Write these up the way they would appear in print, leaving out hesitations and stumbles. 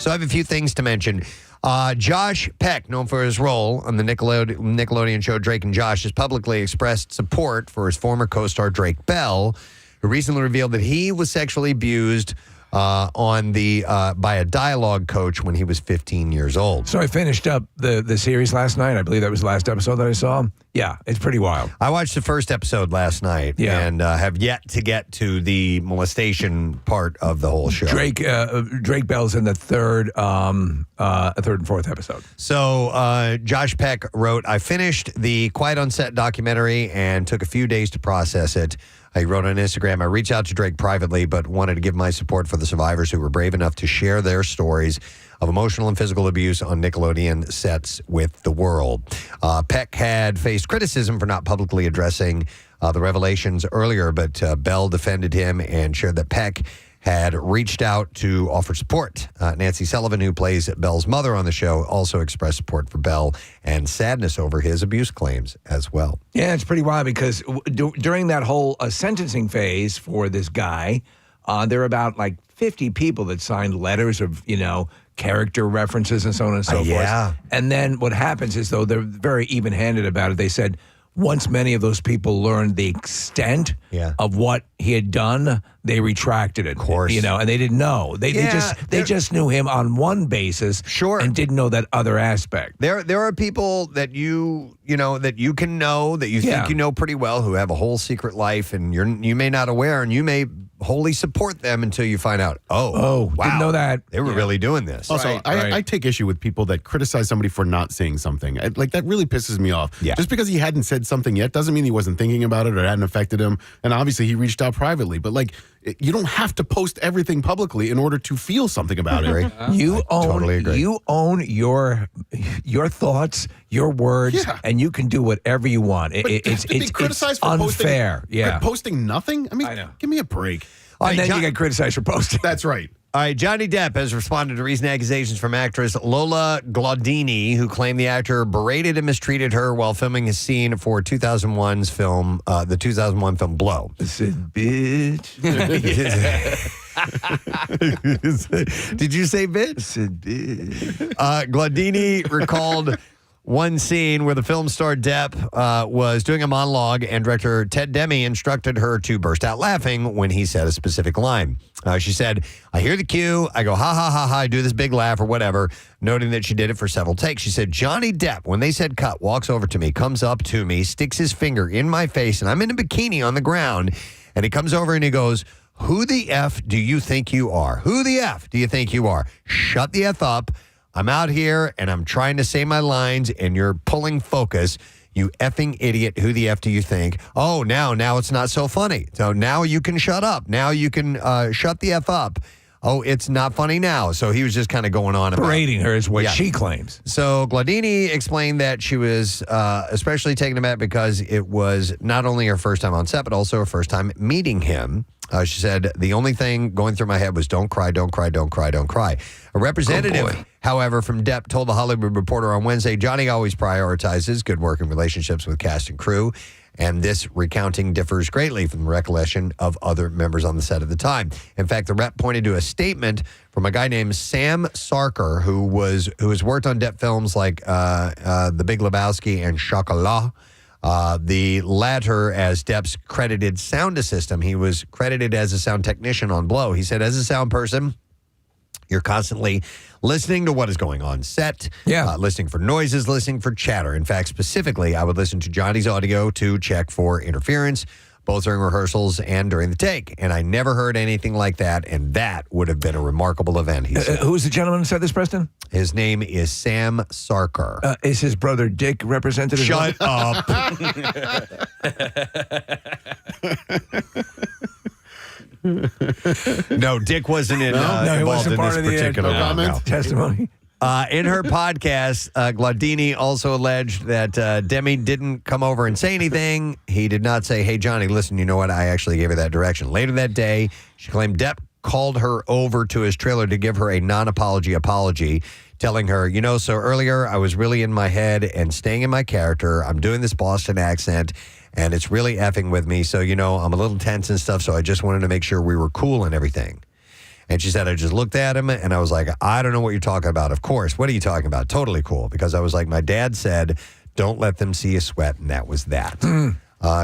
So I have a few things to mention. Josh Peck, known for his role on the Nickelodeon show Drake and Josh, has publicly expressed support for his former co-star Drake Bell, who recently revealed that he was sexually abused by a dialogue coach when he was 15 years old. So I finished up the series last night. I believe that was the last episode that I saw. Yeah, it's pretty wild. I watched the first episode last night and have yet to get to the molestation part of the whole show. Drake Bell's in the third and fourth episode. So Josh Peck wrote, I finished the Quiet on Set documentary and took a few days to process it. He wrote on Instagram, I reached out to Drake privately, but wanted to give my support for the survivors who were brave enough to share their stories of emotional and physical abuse on Nickelodeon sets with the world. Peck had faced criticism for not publicly addressing the revelations earlier, but Bell defended him and shared that Peck had reached out to offer support. Nancy Sullivan, who plays Bell's mother on the show, also expressed support for Bell and sadness over his abuse claims as well. Yeah, it's pretty wild because during that whole sentencing phase for this guy, there were about like 50 people that signed letters of, character references and so on and so forth. And then what happens is, though, they're very even-handed about it. They said once many of those people learned the extent of what he had done, they retracted it. Of course. And they didn't know. They just knew him on one basis and didn't know that other aspect. There are people that you can know, that you think you know pretty well, who have a whole secret life, and you may not aware, and you may wholly support them until you find out, wow, didn't know that. They were really doing this. Also, I take issue with people that criticize somebody for not saying something. That really pisses me off. Yeah. Just because he hadn't said something yet doesn't mean he wasn't thinking about it or it hadn't affected him. And obviously he reached out privately. But you don't have to post everything publicly in order to feel something about it. You totally agree. You own your thoughts, your words, and you can do whatever you want. It's unfair. Posting nothing? I mean, give me a break. And then you get criticized for posting. That's right. All right, Johnny Depp has responded to recent accusations from actress Lola Glaudini, who claimed the actor berated and mistreated her while filming a scene for 2001's film, the 2001 film Blow. I said, bitch. Did you say bitch? I said, bitch. Glaudini recalled one scene where the film star Depp was doing a monologue, and director Ted Demme instructed her to burst out laughing when he said a specific line. She said, I hear the cue, I go, ha, ha, ha, ha, I do this big laugh or whatever, noting that she did it for several takes. She said, Johnny Depp, when they said cut, walks over to me, comes up to me, sticks his finger in my face, and I'm in a bikini on the ground, and he comes over and he goes, who the F do you think you are? Who the F do you think you are? Shut the F up. I'm out here and I'm trying to say my lines and you're pulling focus. You effing idiot. Who the F do you think? Oh, now it's not so funny. So now you can shut up. Now you can shut the F up. Oh, it's not funny now. So he was just kind of going on about berating her is what she claims. So Glaudini explained that she was especially taken aback because it was not only her first time on set, but also her first time meeting him. She said, the only thing going through my head was don't cry, don't cry, don't cry, don't cry. A representative, however, from Depp told The Hollywood Reporter on Wednesday, Johnny always prioritizes good working relationships with cast and crew, and this recounting differs greatly from the recollection of other members on the set at the time. In fact, the rep pointed to a statement from a guy named Sam Sarker, who has worked on Depp films like The Big Lebowski and Chocolat. The latter as Depp's credited sound assistant. He was credited as a sound technician on Blow. He said, as a sound person, you're constantly listening to what is going on set, listening for noises, listening for chatter. In fact, specifically, I would listen to Johnny's audio to check for interference, both during rehearsals and during the take. And I never heard anything like that, and that would have been a remarkable event, he said. Who is the gentleman who said this, Preston? His name is Sam Sarker. Is his brother Dick represented? Shut up. No, Dick wasn't in, he wasn't part in of this particular the testimony. In her podcast, Glaudini also alleged that Demi didn't come over and say anything. He did not say, hey, Johnny, listen, you know what? I actually gave her that direction. Later that day, she claimed Depp called her over to his trailer to give her a non-apology apology, telling her, so earlier I was really in my head and staying in my character. I'm doing this Boston accent, and it's really effing with me. So, I'm a little tense and stuff, so I just wanted to make sure we were cool and everything. And she said, I just looked at him and I was like, I don't know what you're talking about. Of course. What are you talking about? Totally cool. Because I was like, my dad said, don't let them see you sweat. And that was that.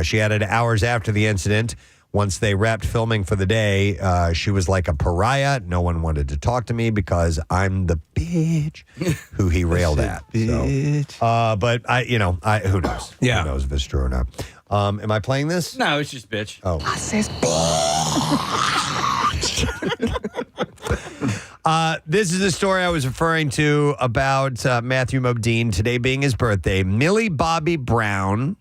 She added hours after the incident. Once they wrapped filming for the day, she was like a pariah. No one wanted to talk to me because I'm the bitch who he railed at. So, but who knows? Yeah. Who knows if it's true or not? Am I playing this? No, it's just bitch. Oh. This is the story I was referring to about Matthew Modine today being his birthday. Millie Bobby Brown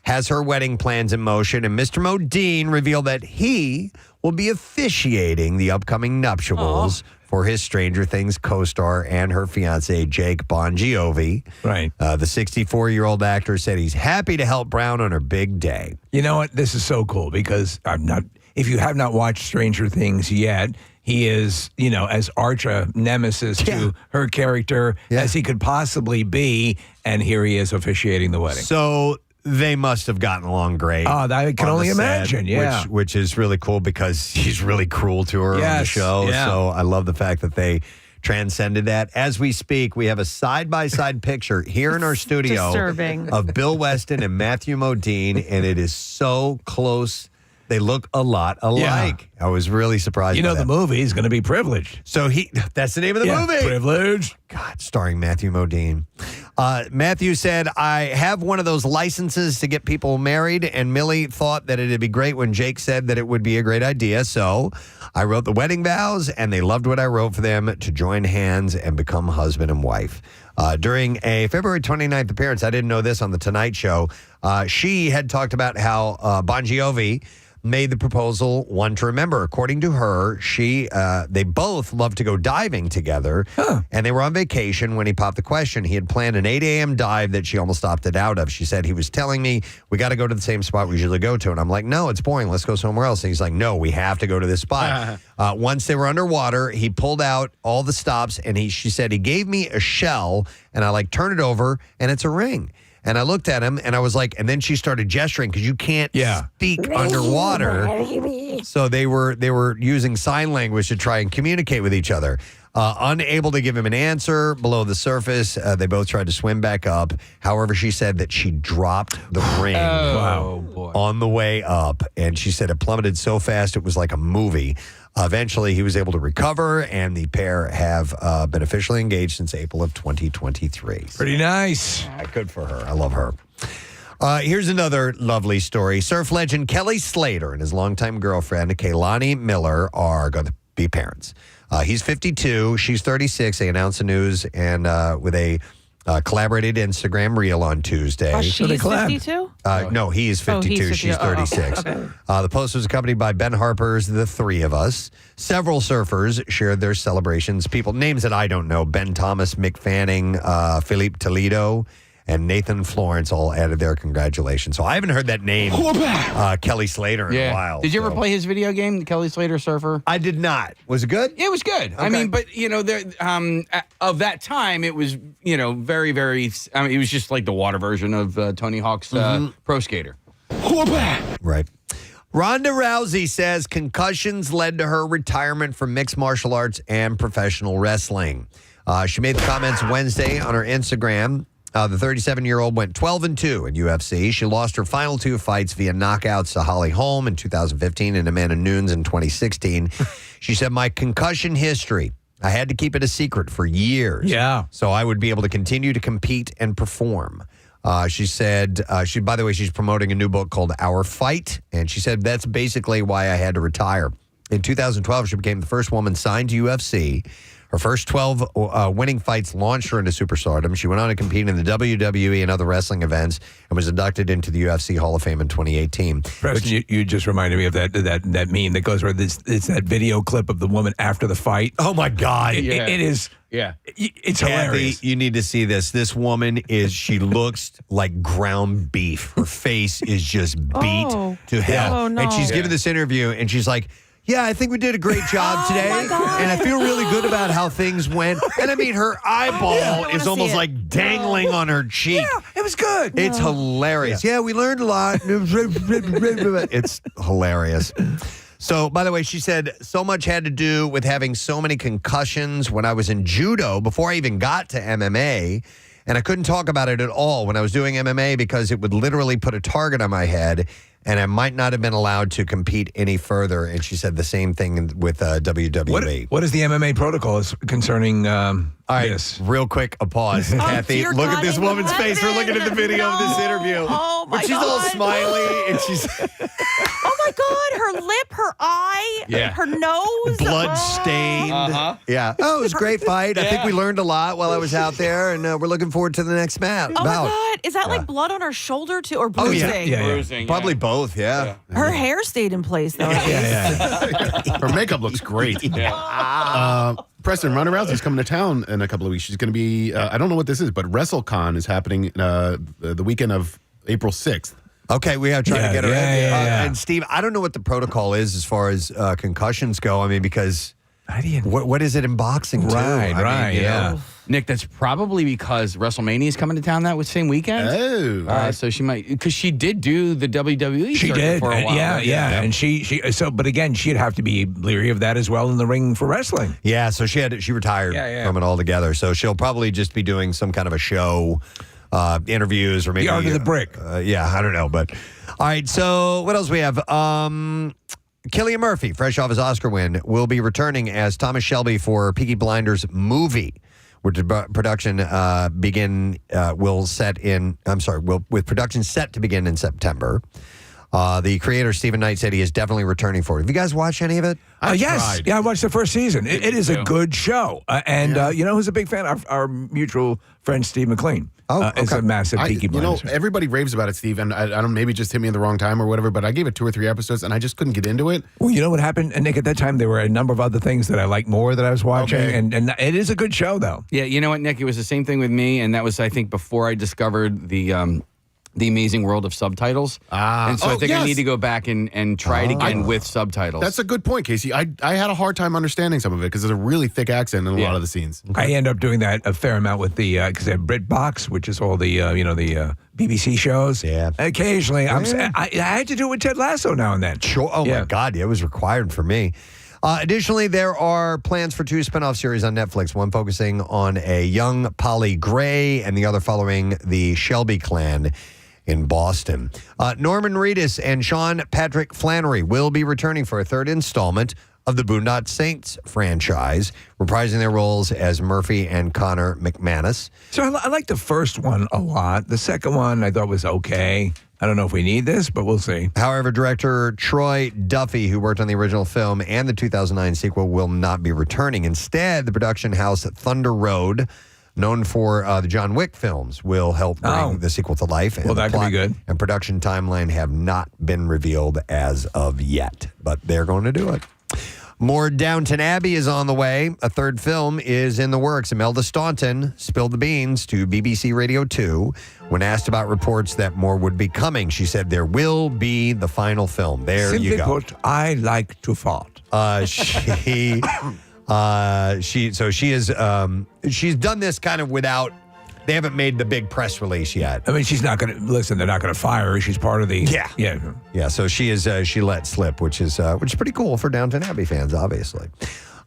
has her wedding plans in motion, and Mr. Modine revealed that he will be officiating the upcoming nuptials for his Stranger Things co-star and her fiance, Jake Bon Jovi. Right. The 64-year-old actor said he's happy to help Brown on her big day. You know what? This is so cool because if you have not watched Stranger Things yet, he is, as arch nemesis to her character as he could possibly be, and here he is officiating the wedding. So they must have gotten along great. Oh, I can only imagine, Which is really cool because he's really cruel to her on the show. Yeah. So I love the fact that they transcended that. As we speak, we have a side-by-side picture here in our studio disturbing. of Bill Weston and Matthew Modine, and it is so close. They look a lot alike. I was really surprised by the that. movie is going to be Privileged. So that's the name of the movie. Privileged. God, starring Matthew Modine. Matthew said, I have one of those licenses to get people married, and Millie thought that it'd be great when Jake said that it would be a great idea. So I wrote the wedding vows, and they loved what I wrote for them to join hands and become husband and wife. During a February 29th appearance, I didn't know this on The Tonight Show, she had talked about how Bon Jovi made the proposal one to remember. According to her, they both love to go diving together, and they were on vacation when he popped the question. He had planned an 8 a.m. dive that she almost opted out of. She said, he was telling me, we got to go to the same spot we usually go to. And I'm like, no, it's boring. Let's go somewhere else. And he's like, no, we have to go to this spot. Once they were underwater, he pulled out all the stops, and she said, he gave me a shell, and I turn it over, and it's a ring. And I looked at him, and I was like, and then she started gesturing because you can't speak underwater. So they were using sign language to try and communicate with each other. Unable to give him an answer below the surface, they both tried to swim back up. However, she said that she dropped the ring on the way up, and she said it plummeted so fast it was like a movie. Eventually, he was able to recover, and the pair have been officially engaged since April of 2023. Pretty nice. Good for her. I love her. Here's another lovely story. Surf legend Kelly Slater and his longtime girlfriend, Kaylani Miller, are going to be parents. He's 52. She's 36. They announced the news and with a collaborated Instagram reel on Tuesday. Oh, she's 52? No, he is 52. She's 36. Okay. The post was accompanied by Ben Harper's The Three of Us. Several surfers shared their celebrations. Names that I don't know. Ben Thomas, Mick Fanning, Philippe Toledo, and Nathan Florence all added their congratulations. So I haven't heard that name, Kelly Slater, in a while. Did you ever play his video game, the Kelly Slater Surfer? I did not. Was it good? It was good. Okay. I mean, but there, of that time, it was very, very. I mean, it was just like the water version of Tony Hawk's Pro Skater. Right. Ronda Rousey says concussions led to her retirement from mixed martial arts and professional wrestling. She made the comments Wednesday on her Instagram. The 37-year-old went 12-2 in UFC. She lost her final two fights via knockouts to Holly Holm in 2015 and Amanda Nunes in 2016. She said, my concussion history, I had to keep it a secret for years. Yeah. So I would be able to continue to compete and perform. She said, by the way, she's promoting a new book called Our Fight. And she said, that's basically why I had to retire. In 2012, she became the first woman signed to UFC. Her first 12 winning fights launched her into superstardom. She went on to compete in the WWE and other wrestling events and was inducted into the UFC Hall of Fame in 2018. Preston, you just reminded me of that meme that goes where it's that video clip of the woman after the fight. Oh, my God. It is. Yeah. It's Kathy, hilarious. you need to see this. This woman she looks like ground beef. Her face is just beat to hell. Oh, no. And she's giving this interview, and she's like, yeah, I think we did a great job today. And I feel really good about how things went. And I mean, her eyeball is almost like dangling on her cheek. Yeah, it was good. It's hilarious. Yeah, we learned a lot. It's hilarious. So, by the way, she said so much had to do with having so many concussions when I was in judo before I even got to MMA. And I couldn't talk about it at all when I was doing MMA because it would literally put a target on my head and I might not have been allowed to compete any further. And she said the same thing with WWE. What is the MMA protocol concerning All right, this? real quick, a pause. Kathy, dear look God at this in woman's face. We're looking at the video of this No. interview. Oh, my But she's all God. smiley and she's Oh my God, her lip, her eye, Yeah. her nose. blood Oh. stained. Yeah. Oh, it was a great fight. I think we learned a lot while I was out there, and we're looking forward to the next match. Oh my God, is that like blood on her shoulder too, or Oh, yeah. bruising? Yeah. Bruising, Probably both, yeah. Her hair stayed in place though. Her makeup looks great. Preston, Ronda Rousey's coming to town in a couple of weeks. She's going to be, I don't know what this is, but WrestleCon is happening the weekend of April 6th. Okay, we got to try to get her in. Yeah. And Steve, I don't know what the protocol is as far as concussions go. I mean, because what is it in boxing too? Right, I mean, right, you yeah. know. Nick, that's probably because WrestleMania is coming to town that same weekend. Oh. So she might, because she did do the WWE She circuit did, for a while. yeah. And but again, she'd have to be leery of that as well in the ring for wrestling. Yeah, so she retired from it altogether. So she'll probably just be doing some kind of a show, interviews, or maybe The Art of the Brick. Yeah, I don't know, but all right. So what else we have? Cillian Murphy, fresh off his Oscar win, will be returning as Thomas Shelby for Peaky Blinders movie, which production with production set to begin in September. The creator, Stephen Knight, said he is definitely returning for it. Have you guys watched any of it? Yes. Yeah, I watched the first season. It is a good show. You know who's a big fan? Our mutual friend, Steve McLean. Is a massive Peaky Blinders fan. Everybody raves about it, Steve, and I don't maybe it just hit me in the wrong time or whatever, but I gave it 2 or 3 episodes and I just couldn't get into it. Well, you know what happened, Nick? At that time, there were a number of other things that I liked more that I was watching, Okay. and it is a good show, though. Yeah, you know what, Nick? It was the same thing with me, and that was, I think, before I discovered the amazing world of subtitles. And so I think I need to go back and try it again with subtitles. That's a good point, Casey. I had a hard time understanding some of it because there's a really thick accent in a lot of the scenes. I end up doing that a fair amount with the because they have BritBox, which is all the the BBC shows. Yeah. Occasionally, I had to do it with Ted Lasso now and then. Sure. Oh, my God. Yeah, it was required for me. Additionally, there are plans for 2 spinoff series on Netflix, one focusing on a young Polly Gray and the other following the Shelby clan in Boston. Norman Reedus and Sean Patrick Flannery will be returning for a 3rd installment of the Boondock Saints franchise, reprising their roles as Murphy and Connor McManus. So I like the first one a lot. The second one I thought was okay. I don't know if we need this, but we'll see. However, director Troy Duffy, who worked on the original film and the 2009 sequel, will not be returning. Instead, the production house Thunder Road, known for the John Wick films, will help bring the sequel to life. Well, that could be good. And production timeline have not been revealed as of yet, but they're going to do it. More Downton Abbey is on the way. A 3rd film is in the works. Imelda Staunton spilled the beans to BBC Radio 2 when asked about reports that more would be coming. She said there will be the final film. There Simply you go. put, I like to fart. She she's done this kind of without. They haven't made the big press release yet. I mean, she's not going to listen. They're not going to fire her. She's part of the Yeah. So she is. She let slip, which is pretty cool for Downton Abbey fans, obviously.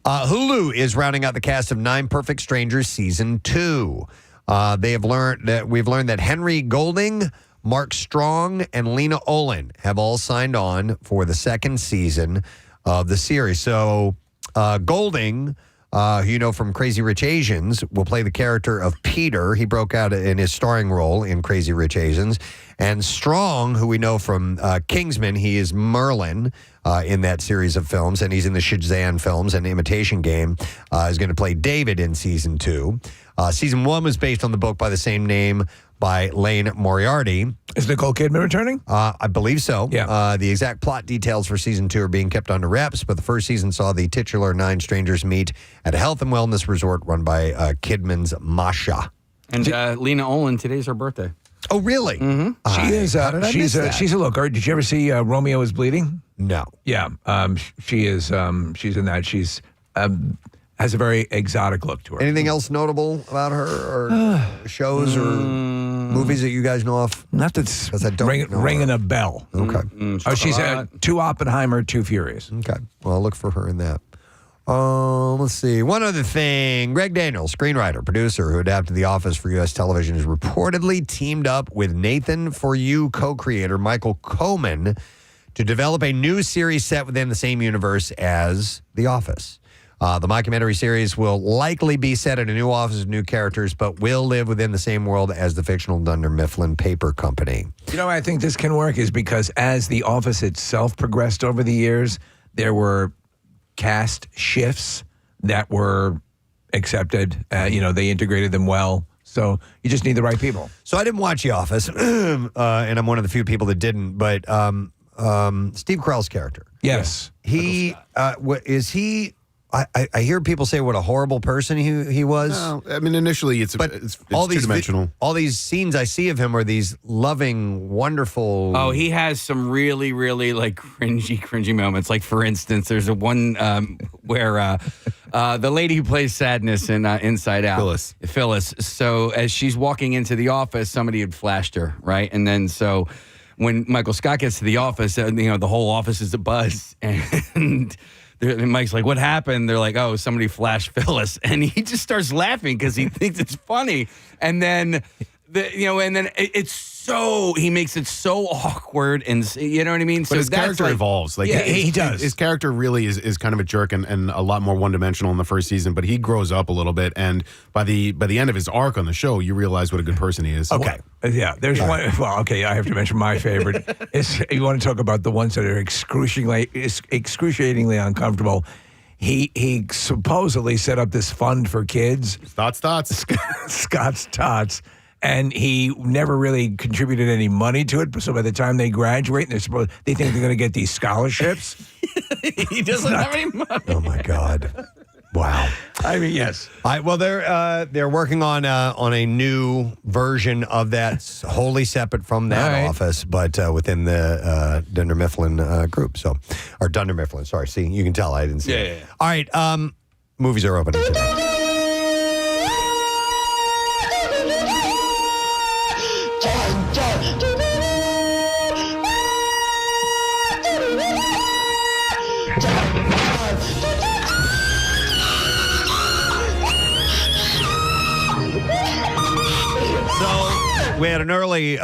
Hulu is rounding out the cast of 9 Perfect Strangers season 2. We've learned that Henry Golding, Mark Strong, and Lena Olin have all signed on for the 2nd season of the series. So Golding, who you know from Crazy Rich Asians, will play the character of Peter. He broke out in his starring role in Crazy Rich Asians. And Strong, who we know from Kingsman, he is Merlin in that series of films, and he's in the Shazam films and Imitation Game, is going to play David in season 2. Season 1 was based on the book by the same name by Lane Moriarty. Is Nicole Kidman returning? I believe so. Yeah. The exact plot details for season 2 are being kept under wraps, but the first season saw the titular 9 strangers meet at a health and wellness resort run by Kidman's Masha. And Lena Olin, today's her birthday. Oh, really? Mm-hmm. She is. She's a looker. Did you ever see Romeo is Bleeding? No. Yeah. She is. She's in that. She's has a very exotic look to her. Anything else notable about her or shows or? movies that you guys know of? Not that's 'Cause I don't know ringing her. a bell. Okay. She's 2 Oppenheimer, 2 Furious. Okay. Well, I'll look for her in that. Let's see. One other thing. Greg Daniels, screenwriter, producer who adapted The Office for U.S. television, is reportedly teamed up with Nathan For You co-creator Michael Coman to develop a new series set within the same universe as The Office. The mockumentary series will likely be set at a new office with new characters, but will live within the same world as the fictional Dunder Mifflin Paper Company. You know why I think this can work is because as The Office itself progressed over the years, there were cast shifts that were accepted. They integrated them well. So you just need the right people. So I didn't watch The Office, and I'm one of the few people that didn't, but Steve Carell's character. Yes. Is he... I hear people say what a horrible person he was. No, I mean, initially it's two-dimensional. All these scenes I see of him are these loving, wonderful... Oh, he has some really, really like cringy moments. Like, for instance, there's a one where the lady who plays Sadness in Inside Out. Phyllis. So as she's walking into the office, somebody had flashed her, right? And then so when Michael Scott gets to the office, the whole office is abuzz. And Mike's like, what happened? They're like, oh, somebody flashed Phyllis. And he just starts laughing because he thinks it's funny. And then, it's so, he makes it so awkward. And you know what I mean? But so his character evolves. Like, he does. His character really is kind of a jerk and a lot more one-dimensional in the first season, but he grows up a little bit. And by the end of his arc on the show, you realize what a good person he is. Okay. Yeah, there's one. Well, okay, I have to mention my favorite. You want to talk about the ones that are excruciatingly uncomfortable. He supposedly set up this fund for kids. Scott's Tots. And he never really contributed any money to it. So by the time they graduate, they think they're going to get these scholarships. He doesn't have any money. Oh my God! Wow. I mean, yes. All right, well, they're working on a new version of that, wholly separate from that office, but within the Dunder Mifflin group. So, or Dunder Mifflin. Sorry. See, you can tell I didn't see it. Yeah. All right. Movies are opening today. We had an early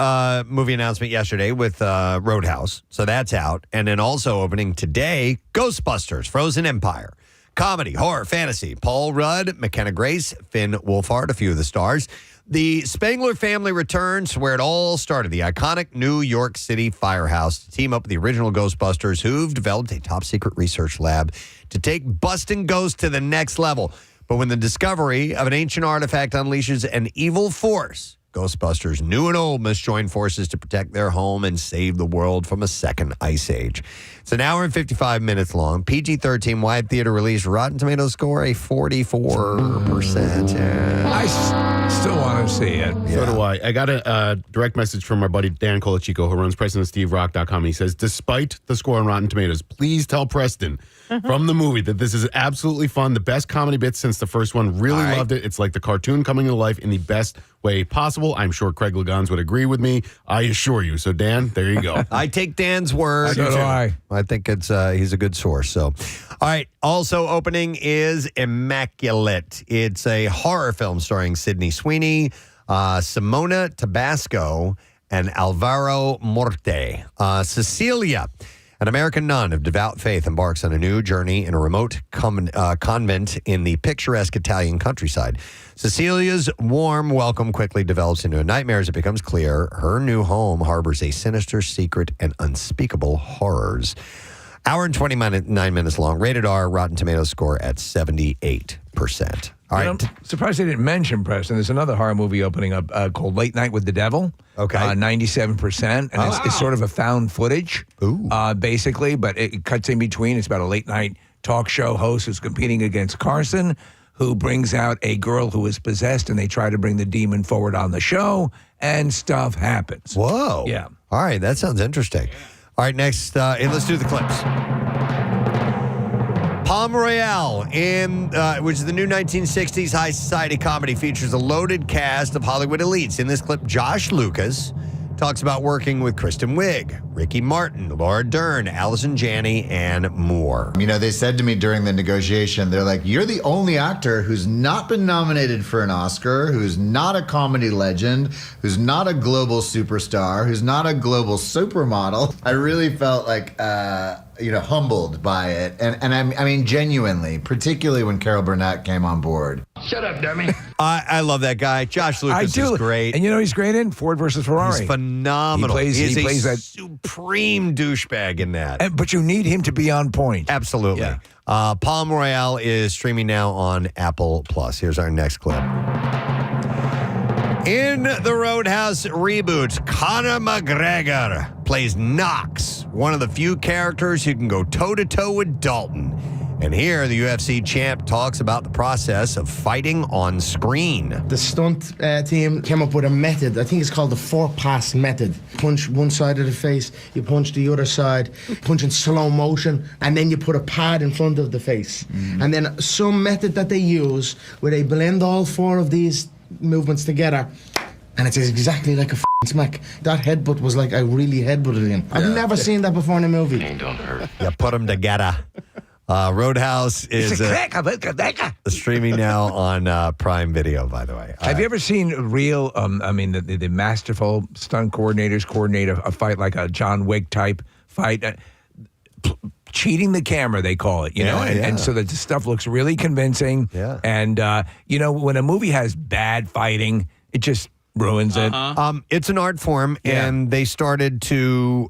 movie announcement yesterday with Roadhouse, so that's out. And then also opening today, Ghostbusters, Frozen Empire. Comedy, horror, fantasy. Paul Rudd, McKenna Grace, Finn Wolfhard, a few of the stars. The Spangler family returns to where it all started, the iconic New York City firehouse, to team up with the original Ghostbusters, who've developed a top-secret research lab to take busting ghosts to the next level. But when the discovery of an ancient artifact unleashes an evil force, Ghostbusters, new and old, must join forces to protect their home and save the world from a second ice age. It's an hour and 55 minutes long. PG-13 wide theater release. Rotten Tomatoes score a 44%. Yeah. I still want to see it. So do I. I got a direct message from our buddy Dan Colachico, who runs PrestonandSteveRock.com. He says, despite the score on Rotten Tomatoes, please tell Preston from the movie that this is absolutely fun. The best comedy bits since the first one. Really loved it. It's like the cartoon coming to life in the best way possible. I'm sure Craig Legans would agree with me. I assure you. So, Dan, there you go. I take Dan's word. So do I. I think it's he's a good source. So, all right. Also opening is Immaculate. It's a horror film starring Sydney Sweeney, Simona Tabasco, and Alvaro Morte. Cecilia, an American nun of devout faith, embarks on a new journey in a remote convent in the picturesque Italian countryside. Cecilia's warm welcome quickly develops into a nightmare as it becomes clear her new home harbors a sinister secret and unspeakable horrors. Hour and 29 minutes long. Rated R. Rotten Tomatoes score at 78%. All right. I'm surprised they didn't mention, Preston. There's another horror movie opening up called Late Night with the Devil. Okay. 97%. And it's sort of a found footage, basically, but it cuts in between. It's about a late night talk show host who's competing against Carson, who brings out a girl who is possessed, and they try to bring the demon forward on the show, and stuff happens. Whoa. Yeah. All right. That sounds interesting. All right. Next, let's do the clips. Palm Royale, which is the new 1960s high society comedy, features a loaded cast of Hollywood elites. In this clip, Josh Lucas talks about working with Kristen Wiig, Ricky Martin, Laura Dern, Allison Janney, and more. You know, they said to me during the negotiation, they're like, you're the only actor who's not been nominated for an Oscar, who's not a comedy legend, who's not a global superstar, who's not a global supermodel. I really felt like, humbled by it. And I mean, genuinely, particularly when Carol Burnett came on board. Shut up, dummy. I love that guy. Josh Lucas is great. And you know he's great in Ford versus Ferrari. He's phenomenal. He plays a that supreme douchebag in that. But you need him to be on point. Absolutely. Yeah. Palm Royale is streaming now on Apple Plus. Here's our next clip. In the Roadhouse reboot, Conor McGregor plays Knox, one of the few characters who can go toe-to-toe with Dalton. And here, the UFC champ talks about the process of fighting on screen. The stunt team came up with a method. I think it's called the 4-pass method. Punch one side of the face, you punch the other side, punch in slow motion, and then you put a pad in front of the face. And then some method that they use where they blend all 4 of these movements together, and it's exactly like a smack. That headbutt was like I really headbutted him. I've never seen that before in a movie. Don't hurt. You put them together. Roadhouse is streaming now on Prime Video, by the way. Have you ever seen real, the masterful stunt coordinators coordinate a fight like a John Wick type fight? Cheating the camera, they call it, and so that the stuff looks really convincing. Yeah. And, when a movie has bad fighting, it just ruins it. It's an art form, and they started to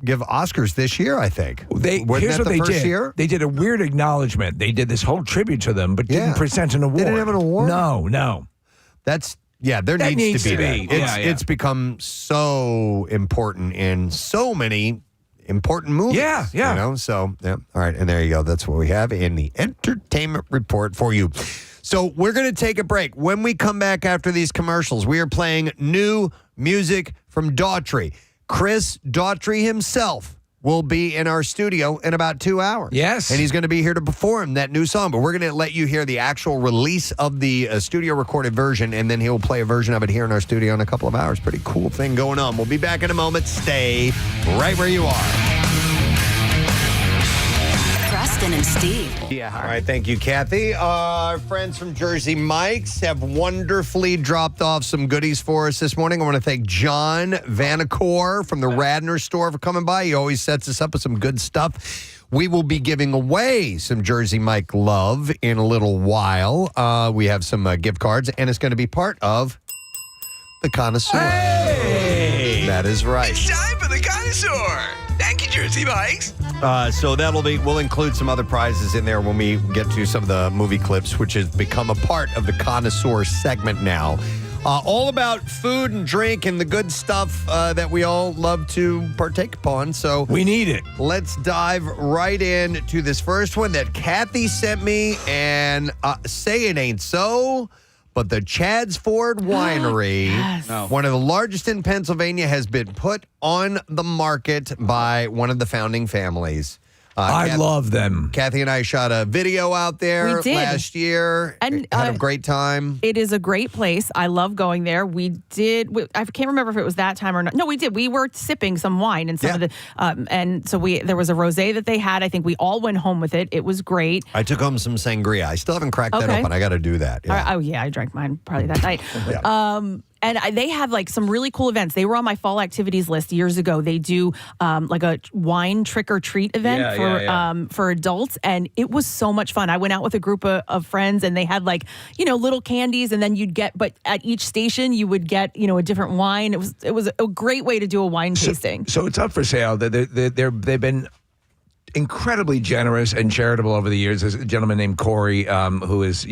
give Oscars this year, I think. Here's what they did. Year? They did a weird acknowledgement. They did this whole tribute to them, but didn't present an award. They didn't have an award? No. There needs to be that. It's Yeah. become so important in so many important movies. Yeah. All right, and there you go. That's what we have in the entertainment report for you. So we're going to take a break. When we come back after these commercials, we are playing new music from Daughtry. Chris Daughtry himself will be in our studio in about 2 hours. Yes. And he's going to be here to perform that new song. But we're going to let you hear the actual release of the studio recorded version, and then he'll play a version of it here in our studio in a couple of hours. Pretty cool thing going on. We'll be back in a moment. Stay right where you are. Preston and Steve. Yeah. All right. Thank you, Kathy. Our friends from Jersey Mike's have wonderfully dropped off some goodies for us this morning. I want to thank John Vanacore from the Radnor store for coming by. He always sets us up with some good stuff. We will be giving away some Jersey Mike love in a little while. We have some gift cards, and it's going to be part of the Connoisseur. Hey! That is right. It's time for the Connoisseur. Thank you, Jersey Mike's. So we'll include some other prizes in there when we get to some of the movie clips, which has become a part of the Connoisseur segment now. All about food and drink and the good stuff that we all love to partake upon. So we need it. Let's dive right in to this first one that Kathy sent me, and say it ain't so, but the Chad's Ford Winery, one of the largest in Pennsylvania, has been put on the market by one of the founding families. I love them. Kathy and I shot a video out there We did. last year. And had a great time. It is a great place. I love going there. I can't remember if it was that time or not. No, we did. We were sipping some wine and some of the, and so there was a rosé that they had. I think we all went home with it. It was great. I took home some sangria. I still haven't cracked that open. I got to do that. Yeah. I drank mine probably that night. And they have like some really cool events. They were on my fall activities list years ago. They do like a wine trick or treat event for adults, and it was so much fun. I went out with a group of friends, and they had like little candies, and then but at each station you would get a different wine. It was a great way to do a wine tasting. So it's up for sale. They've been incredibly generous and charitable over the years. There's a gentleman named Corey who is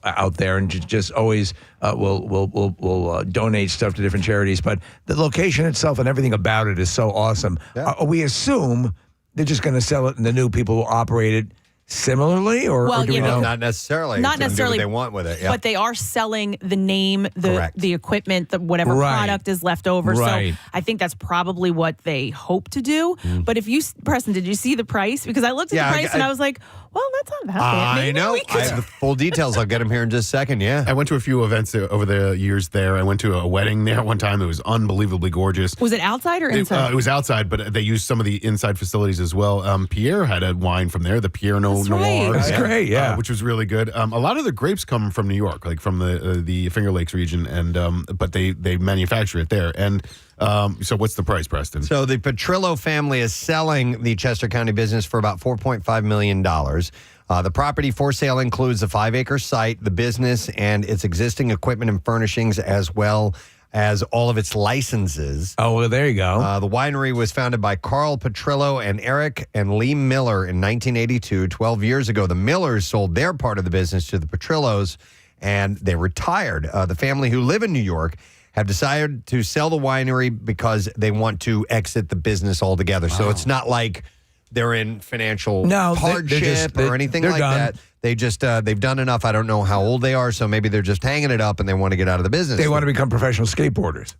out there and just always will donate stuff to different charities. But the location itself and everything about it is so awesome. We assume they're just going to sell it and the new people will operate it similarly, or Well, do we you know, know? Not necessarily. Not It's gonna do necessarily, what they want with it. Yeah. but they are selling the name, Correct. the equipment, whatever Right. product is left over. Right. So I think that's probably what they hope to do. But if you, Preston, did you see the price? Because I looked at Yeah, the price and I was like, well, that's not that bad. I Maybe know. we I could- have the full details. I'll get them here in just a second. Yeah. I went to a few events over the years there. I went to a wedding there one time. It was unbelievably gorgeous. Was it outside or inside? It was outside, but they used some of the inside facilities as well. Pierre had a wine from there, the Pierre That's Noir. right. That's great, yeah. which was really good. A lot of the grapes come from New York, like from the Finger Lakes region, and but they manufacture it there. And so, what's the price, Preston? So the Petrillo family is selling the Chester County business for about $4.5 million. The property for sale includes a 5-acre site, the business, and its existing equipment and furnishings, as well as all of its licenses. Oh, well, there you go. The winery was founded by Carl Petrillo and Eric and Lee Miller in 1982. 12 years ago, the Millers sold their part of the business to the Petrillos, and they retired. The family, who live in New York, have decided to sell the winery because they want to exit the business altogether. So it's not like they're in financial hardship or anything they're like done. that. They just they've done enough. I don't know how old they are, so maybe they're just hanging it up and they want to get out of the business. They want to become professional skateboarders.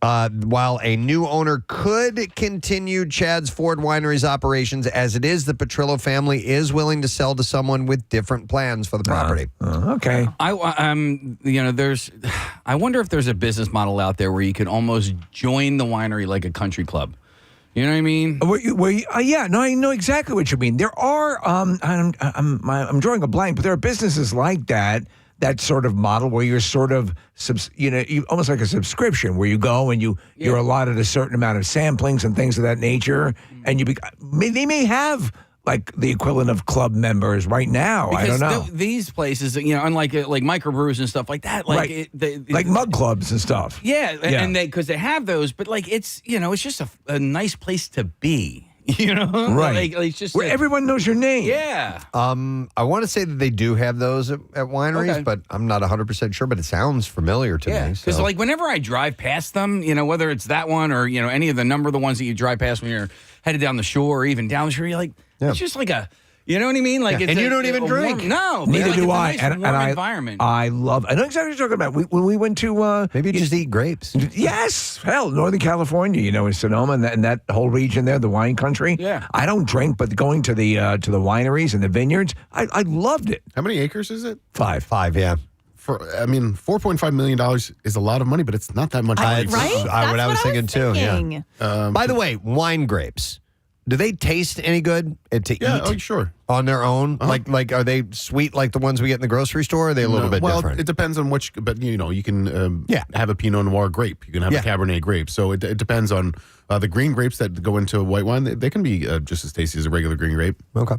While a new owner could continue Chad's Ford Winery's operations as it is, the Petrillo family is willing to sell to someone with different plans for the property. Okay. I wonder if there's a business model out there where you could almost join the winery like a country club. You know what I mean? Yeah, no, I know exactly what you mean. There are, I'm drawing a blank, but there are businesses like that sort of model where you're sort of, almost like a subscription where you go and you're allotted a certain amount of samplings and things of that nature, and they may have like the equivalent of club members right now. Because I don't know. These places, unlike like microbrews and stuff like that, like right. Like mug clubs and stuff. Yeah, and because they have those, but like it's it's just a nice place to be. Right. Like it's just where everyone knows your name. Yeah. I want to say that they do have those at wineries, Okay. but I'm not 100% sure, but it sounds familiar to me. Because So. like whenever I drive past them, whether it's that one or any of the number of the ones that you drive past when you're headed down the shore or even down the shore, you're like, it's just like a. You know what I mean? Like, Yeah. it's And you don't even drink. No, Neither like, do it's a I. nice, And warm I environment. I know exactly what you're talking about. When we went to Maybe just eat grapes. yes, hell, Northern California, in Sonoma and that whole region there, the wine country. Yeah. I don't drink, but going to the wineries and the vineyards, I loved it. How many acres is it? 5. Yeah. $4.5 million is a lot of money, but it's not that much money. Right? What I was That's thinking too. thinking. Yeah. By the way, wine grapes. Do they taste any good to Yeah, eat oh, sure. on their own? Like, are they sweet like the ones we get in the grocery store? Or are they a little bit well, different? it depends on which, but you can have a Pinot Noir grape. You can have a Cabernet grape. So it depends on the green grapes that go into white wine. They can be just as tasty as a regular green grape. Okay.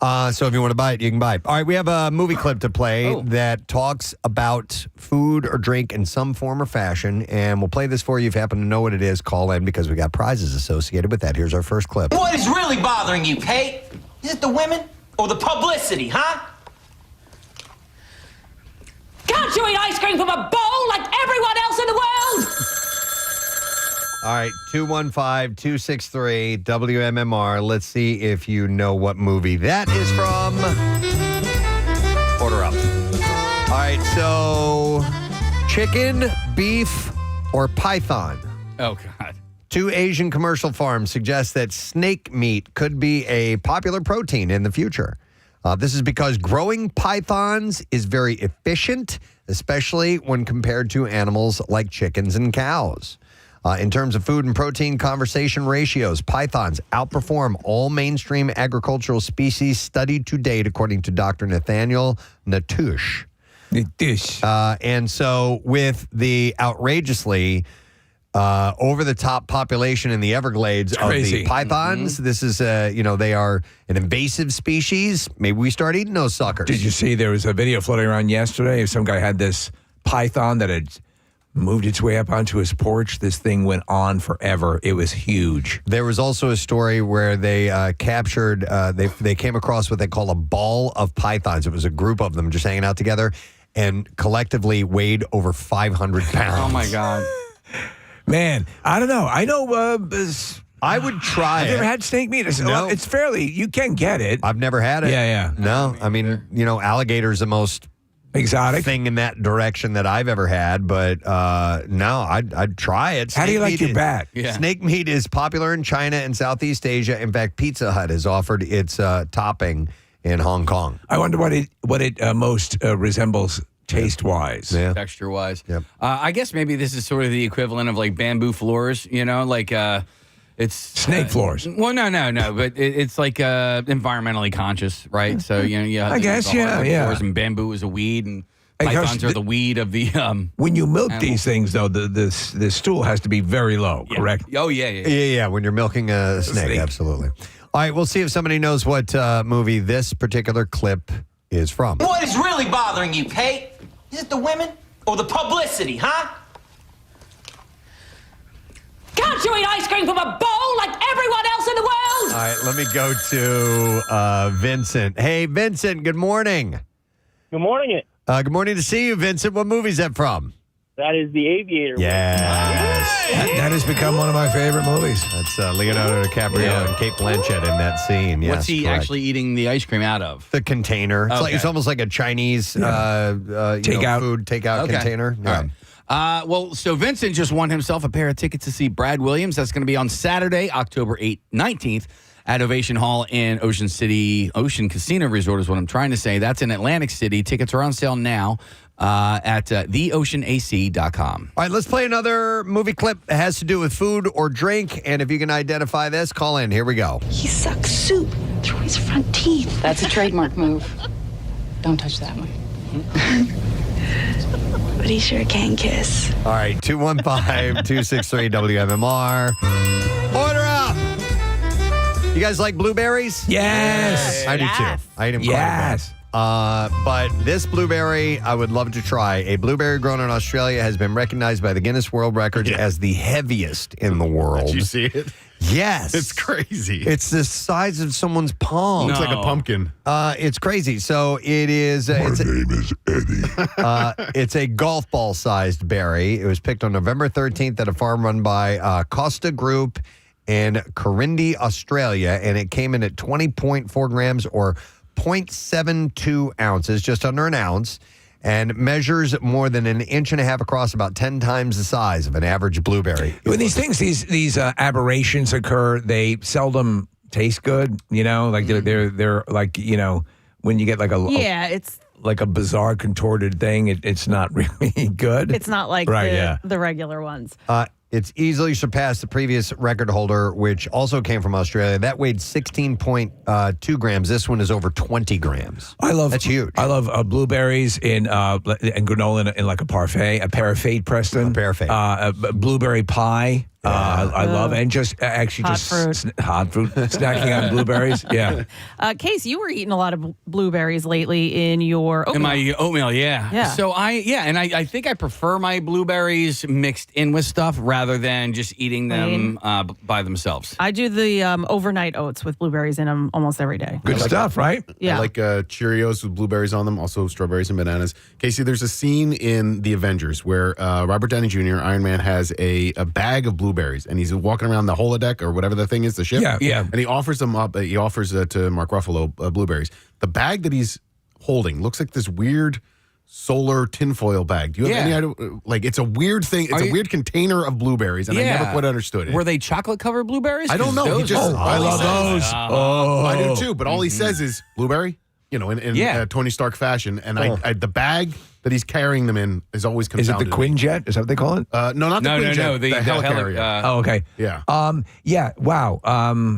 So if you want to buy it, you can buy it. All right, we have a movie clip to play that talks about food or drink in some form or fashion, and we'll play this for you. If you happen to know what it is, call in because we got prizes associated with that. Here's our first clip. What is really bothering you, Kate? Is it the women or the publicity, huh? Can't you eat ice cream from a bowl like everyone else in the world? All right, 215-263 WMMR. Let's see if you know what movie that is from. Order up. All right, so chicken, beef, or python? Oh, God. 2 Asian commercial farms suggest that snake meat could be a popular protein in the future. This is because growing pythons is very efficient, especially when compared to animals like chickens and cows. In terms of food and protein conversation ratios, pythons outperform all mainstream agricultural species studied to date, according to Dr. Nathaniel Natush. And so with the outrageously over-the-top population in the Everglades of the pythons, this is, they are an invasive species. Maybe we start eating those suckers. Did you see there was a video floating around yesterday? Some guy had this python that had moved its way up onto his porch. This thing went on forever. It was huge. There was also a story where they captured, they came across what they call a ball of pythons. It was a group of them just hanging out together and collectively weighed over 500 pounds. Oh, my God. Man, I don't know. I know I would try Have it. you ever had snake meat? No. It's fairly, you can get it. I've never had it. Yeah. No, I mean, alligator's the most exotic thing in that direction that I've ever had, but no, I'd try it. How do you Snake like meat your bat? Yeah. Snake meat is popular in China and Southeast Asia. In fact, Pizza Hut has offered its topping in Hong Kong. I wonder what it most resembles taste-wise. Yeah. Texture-wise. Yep. I guess maybe this is sort of the equivalent of like bamboo floors, it's Snake floors. Well, no, but it's like environmentally conscious, right? So I guess, yeah. Floors, and bamboo is a weed, and Because pythons are the weed of the. When you milk animal. these things, though, the stool has to be very low, correct? Oh yeah. When you're milking a snake, absolutely. All right, we'll see if somebody knows what movie this particular clip is from. What is really bothering you, Kate? Is it the women or the publicity, huh? Can't you eat ice cream from a bowl like everyone else in the world? All right, let me go to Vincent. Hey, Vincent, good morning. Good morning. Good morning to see you, Vincent. What movie is that from? That is The Aviator. Yes. That has become one of my favorite movies. That's Leonardo DiCaprio and Kate Blanchett in that scene. Yes, What's he correct. actually eating the ice cream out of? The container. It's, Okay. it's almost like a Chinese Takeout. food takeout container. All right. So Vincent just won himself a pair of tickets to see Brad Williams. That's going to be on Saturday, October 19th at Ovation Hall in Ocean City. Ocean Casino Resort is what I'm trying to say. That's in Atlantic City. Tickets are on sale now at theoceanac.com. All right, let's play another movie clip that has to do with food or drink. And if you can identify this, call in. Here we go. He sucks soup through his front teeth. That's a trademark move. Don't touch that one. But he sure can kiss. All right, 215-263-WMMR. Order up! You guys like blueberries? Yes. I do too. I eat them quite a bit. But this blueberry, I would love to try. A blueberry grown in Australia has been recognized by the Guinness World Records as the heaviest in the world. Did you see it? Yes. It's crazy. It's the size of someone's palm. Looks like a pumpkin. It's crazy. So it is. My name is Eddie. It's a golf ball sized berry. It was picked on November 13th at a farm run by Costa Group in Corindi, Australia, and it came in at 20.4 grams or 0.72 ounces, just under an ounce, and measures more than an inch and a half across, about 10 times the size of an average blueberry. When these things, these aberrations occur, they seldom taste good. Like they're like when you get like it's like a bizarre contorted thing, it's not really good. it's not like the regular ones. It's easily surpassed the previous record holder, which also came from Australia. That weighed 16.2 grams. This one is over 20 grams. That's huge. I love blueberries and granola in like a parfait Preston. A parfait. Blueberry pie. I love and just actually Hot just fruit. hot fruit snacking on blueberries. Yeah. Case, you were eating a lot of blueberries lately in your oatmeal. In my oatmeal, yeah. Yeah. So I think I prefer my blueberries mixed in with stuff rather than just eating them by themselves. I do the overnight oats with blueberries in them almost every day. Good stuff, right? Yeah. I like Cheerios with blueberries on them, also strawberries and bananas. Casey, there's a scene in The Avengers where Robert Downey Jr., Iron Man, has a bag of blueberries, and he's walking around the holodeck or whatever the thing is, the ship. Yeah. And he offers them up. He offers to Mark Ruffalo blueberries. The bag that he's holding looks like this weird solar tinfoil bag. Do you have any idea? Like, it's a weird thing. It's a weird container of blueberries, and I never quite understood it. Were they chocolate covered blueberries? I don't know. He just, I love those. I do too. But all he says is blueberry, in Tony Stark fashion. And I the bag that he's carrying them in is always confounded. Is it the Quinjet? Is that what they call it? No, not the Quinjet. No, the helicarrier. Oh, okay. Yeah. Yeah. Wow.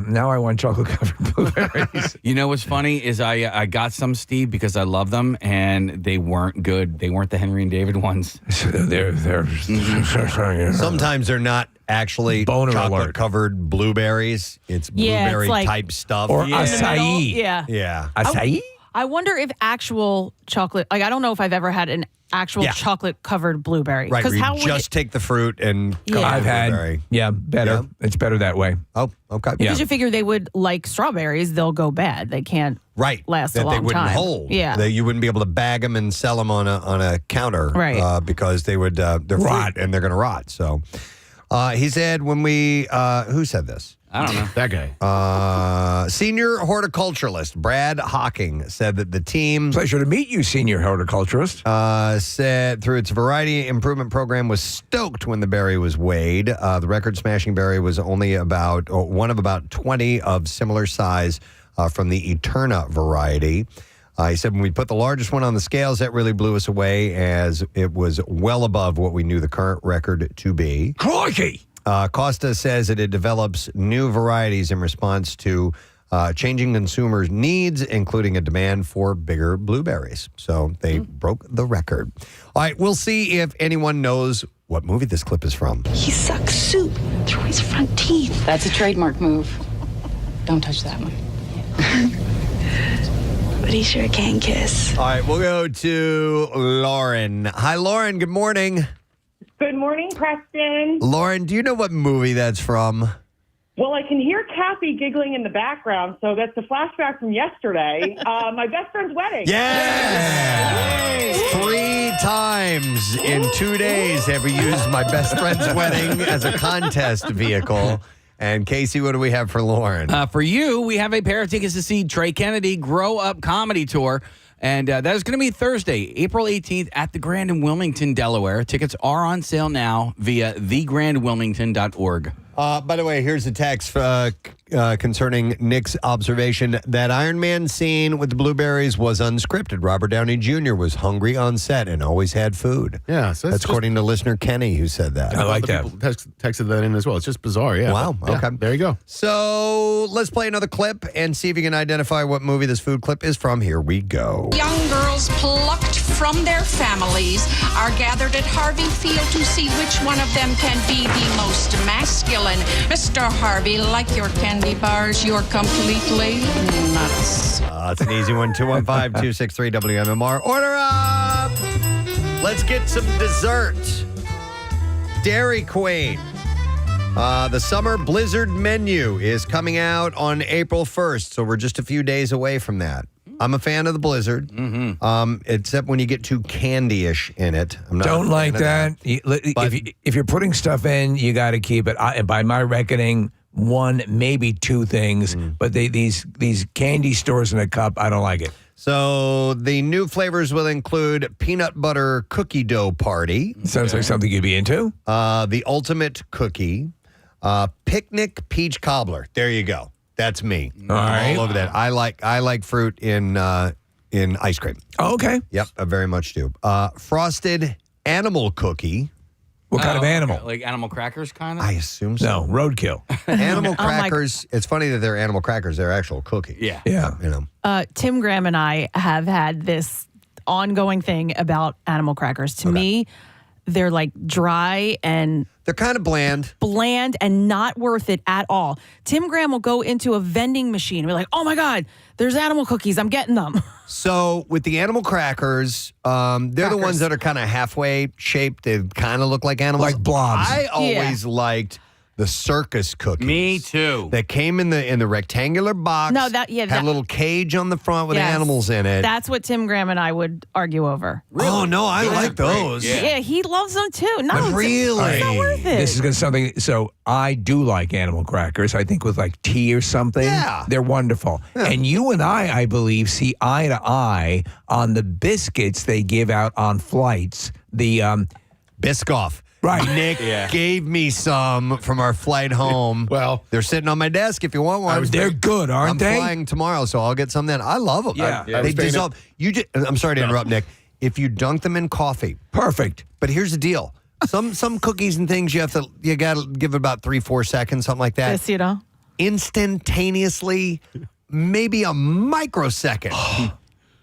Now I want chocolate covered blueberries. You know what's funny is I got some, Steve, because I love them, and they weren't good. They weren't the Henry and David ones. They're Sometimes they're not actually chocolate-covered blueberries. It's blueberry-type stuff. Or acai. Yeah. Yeah. Acai? I wonder if actual chocolate, like I don't know if I've ever had an actual chocolate covered blueberry. Right, where how you just take the fruit and cover the I've had, blueberry. better. Yeah. It's better that way. Oh, okay. Because you figure they would, like strawberries, they'll go bad. They can't last a long that they wouldn't time. hold. Yeah. You wouldn't be able to bag them and sell them on a counter. Right. Because they would, they're Rot. fruit and they're going to rot. So he said when we, who said this? I don't know. That guy. Senior horticulturalist Brad Hocking said that the team... Pleasure to meet you, senior horticulturist. Said through its variety improvement program was stoked when the berry was weighed. The record-smashing berry was only one of about 20 of similar size from the Eterna variety. He said when we put the largest one on the scales, that really blew us away as it was well above what we knew the current record to be. Crikey! Costa says that it develops new varieties in response to changing consumers' needs, including a demand for bigger blueberries. So they broke the record. All right, we'll see if anyone knows what movie this clip is from. He sucks soup through his front teeth. That's a trademark move. Don't touch that one. But he sure can kiss. All right, we'll go to Lauren. Hi, Lauren. Good morning. Good morning, Preston. Lauren, do you know what movie that's from? Well, I can hear Kathy giggling in the background, so that's a flashback from yesterday. My best friend's wedding. Yes! 3 times in 2 days have we used my best friend's wedding as a contest vehicle. And Casey, what do we have for Lauren? For you, we have a pair of tickets to see Trey Kennedy Grow Up Comedy Tour. And that is going to be Thursday, April 18th at the Grand in Wilmington, Delaware. Tickets are on sale now via thegrandwilmington.org. By the way, here's a text concerning Nick's observation that Iron Man scene with the blueberries was unscripted. Robert Downey Jr. was hungry on set and always had food. Yeah, so that's according to listener Kenny, who said that. I like that. People texted that in as well. It's just bizarre. Yeah. Wow. Yeah, okay. there you go. So let's play another clip and see if you can identify what movie this food clip is from. Here we go. Young girls plucked from their families are gathered at Harvey Field to see which one of them can be the most masculine. Mr. Harvey, like your candy bars, you're completely nuts. It's an easy one. 215-263-WMMR. Order up! Let's get some dessert. Dairy Queen. The summer blizzard menu is coming out on April 1st, so we're just a few days away from that. I'm a fan of the blizzard, except when you get too candy-ish in it. I'm not Don't like that. If you're putting stuff in, you got to keep it. By my reckoning, 1, maybe 2 things. But these candy stores in a cup, I don't like it. So the new flavors will include peanut butter cookie dough party. Sounds like something you'd be into. The ultimate cookie. Picnic peach cobbler. There you go. That's me. All right. All over that. I like fruit in ice cream. Oh, okay. Yep, I very much do. Frosted animal cookie. What kind of animal? Like animal crackers, kind of? I assume so. No, roadkill. Animal crackers. It's funny that they're animal crackers. They're actual cookies. Yeah. Yeah. You know. Tim Graham and I have had this ongoing thing about animal crackers. To me, they're like dry and they're kind of bland and not worth it at all. Tim Graham will go into a vending machine and be like, "Oh my God, there's animal cookies. I'm getting them." So with the animal crackers, they're the ones that are kind of halfway shaped. They kind of look like animals, like blobs. I always liked the circus cookies. Me too. That came in the rectangular box. No, had a little cage on the front with animals in it. That's what Tim Graham and I would argue over. Really? Oh no, I like those. Yeah, he loves them too. No, really, it's not worth it. This is something. So I do like animal crackers. I think with like tea or something. Yeah, they're wonderful. Yeah. And you and I believe, see eye to eye on the biscuits they give out on flights. The Biscoff. Right. Nick gave me some from our flight home. Well, they're sitting on my desk if you want one. They're good, aren't they? I'm flying tomorrow, so I'll get some then. I love them. Yeah. They dissolve. I'm sorry to interrupt, Nick. If you dunk them in coffee. Perfect. But here's the deal. Some cookies and things you got to give it about 3-4 seconds, something like that. Yes, you know. Instantaneously, maybe a microsecond.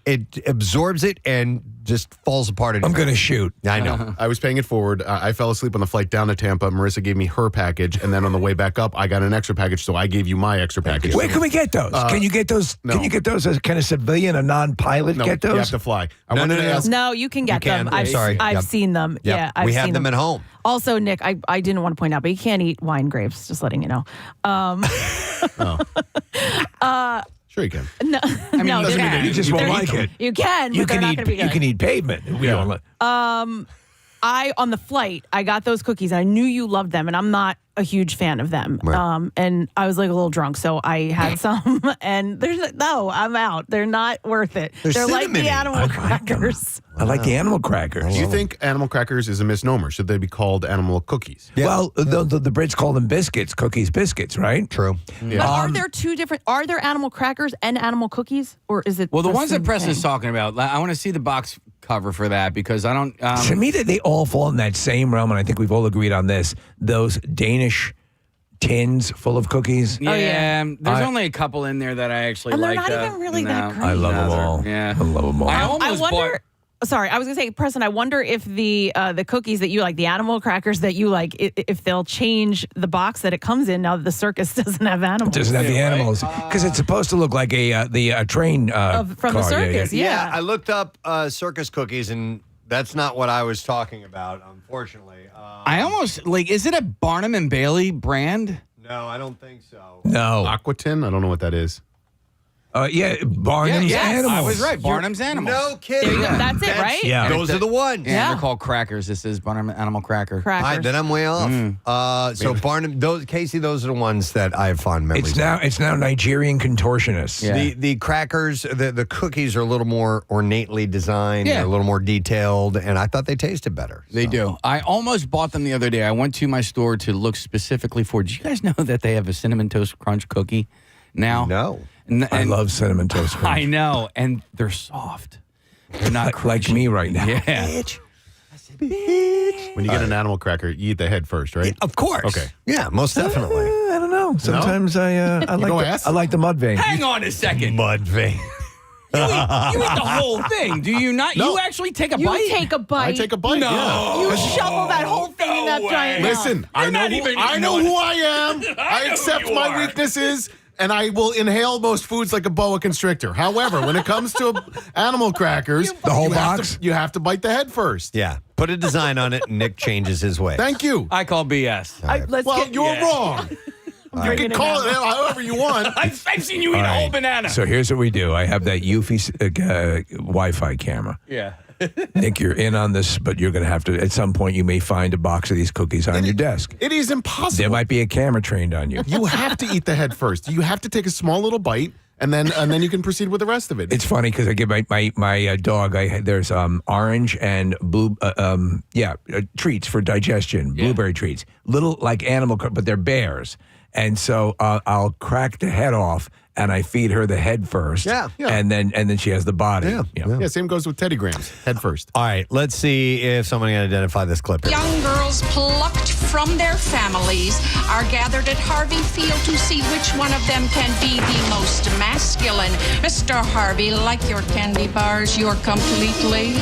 It absorbs it and just falls apart. I'm going to shoot. I know. I was paying it forward. I fell asleep on the flight down to Tampa. Marissa gave me her package, and then on the way back up, I got an extra package, so I gave you my extra package. Where can we get those? Can you get those? No. Can you get those as kind of civilian, a non-pilot? No, get those? you have to fly. I wanted to ask. No, you can get them. I'm sorry. I've seen them. Yep. Yeah, I've we seen have them at home. Also, Nick, I didn't want to point out, but you can't eat wine grapes. Just letting you know. Sure you can. No, I mean, no, doesn't mean that you just won't like it. You can. You but they're can not eat. gonna be You good. can eat pavement. We don't let. on the flight, I got those cookies, and I knew you loved them, and I'm not a huge fan of them. Right. And I was like a little drunk, so I had some, and I'm out. They're not worth it. They're like the animal crackers. I like the animal crackers. Do you think animal crackers is a misnomer? Should they be called animal cookies? Yeah. Well, the Brits call them biscuits, cookies, biscuits, right? True. But are there two different? Are there animal crackers and animal cookies, or is it? Well, the the ones that same Preston's thing? talking about, I want to see the box cover for that because I don't. To me, that they all fall in that same realm, and I think we've all agreed on this. Those Danish tins full of cookies. Yeah, there's only a couple in there that I actually And they're like. not even really that great. I love them all. Yeah, I love them all. I almost wonder. Sorry, I was gonna say, Preston. I wonder if the cookies that you like, the animal crackers that you like, if they'll change the box that it comes in now that the circus doesn't have animals. It doesn't have the animals because it's supposed to look like a train from car. the circus. Yeah, I looked up circus cookies, and that's not what I was talking about, unfortunately. I almost is it a Barnum and Bailey brand? No, I don't think so. No. Aquatin? I don't know what that is. Yeah, Barnum's Animals. I was right. Barnum's Animals. No kidding. That's it, right? Yeah. Those are the ones. Yeah, they're called crackers. This is Barnum Animal Cracker. All right, then I'm way off. So Barnum, Casey, those are the ones that I have fond memories. It's now Nigerian contortionists. Yeah. The crackers, the cookies are a little more ornately designed, Yeah. they're a little more detailed, and I thought they tasted better. They do. I almost bought them the other day. I went to my store to look specifically for. Do you guys know that they have a Cinnamon Toast Crunch cookie now? No. I love Cinnamon Toast Crunch. I know, and they're soft. They're not like me right now. Yeah. When you get an animal cracker, you eat the head first, right? Of course. Okay. Yeah, most definitely. I don't know. Sometimes I like the mud vein. Hang on a second. Mud vein. You eat the whole thing, do you not? No. You actually take a You bite? take a bite. I take a bite. No. Yeah. You shovel that whole thing in that giant mouth. Listen, I know who I am. I accept my weaknesses. And I will inhale most foods like a boa constrictor. However, when it comes to animal crackers, the whole box, you have to bite the head first. Yeah. Put a design on it, and Nick changes his way. Thank you. I call BS. You're wrong. You can call it however you want. I've seen you eat a whole banana. So here's what we do. I have that Eufy Wi-Fi camera. Yeah. Nick, you're in on this, but you're going to have to, at some point, you may find a box of these cookies on your desk. It is impossible. There might be a camera trained on you. You have to eat the head first. You have to take a small little bite, and then you can proceed with the rest of it. It's funny because I give my dog. There's orange and blue treats for digestion, blueberry treats, little like animal, but they're bears. And so I'll crack the head off, and I feed her the head first. Yeah. And then she has the body. Yeah, same goes with Teddy Grahams. Head first. All right, let's see if someone can identify this clip here. Young girls plucked from their families are gathered at Harvey Field to see which one of them can be the most masculine. Mr. Harvey, like your candy bars, you're completely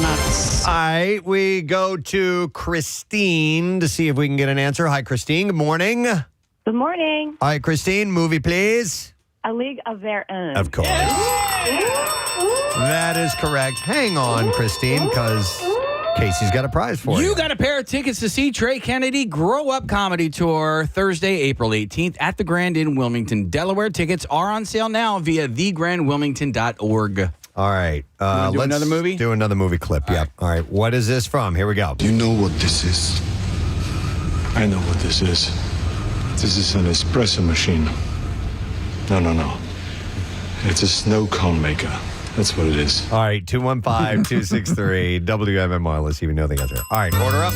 nuts. All right, we go to Christine to see if we can get an answer. Hi, Christine. Good morning. Good morning. All right, Christine, movie, please. A League of Their Own. Of course. That is correct. Hang on, Christine, because Casey's got a prize for you. You got a pair of tickets to see Trey Kennedy Grow Up Comedy Tour Thursday, April 18th at the Grand in Wilmington, Delaware. Tickets are on sale now via thegrandwilmington.org. All right. Let's do another movie? Do another movie clip. Yeah. All right. What is this from? Here we go. You know what this is. I know what this is. This is an espresso machine. No. It's a snow cone maker. That's what it is. All right. 215-263 WMMR. Let's see if we know the answer. All right. Order up.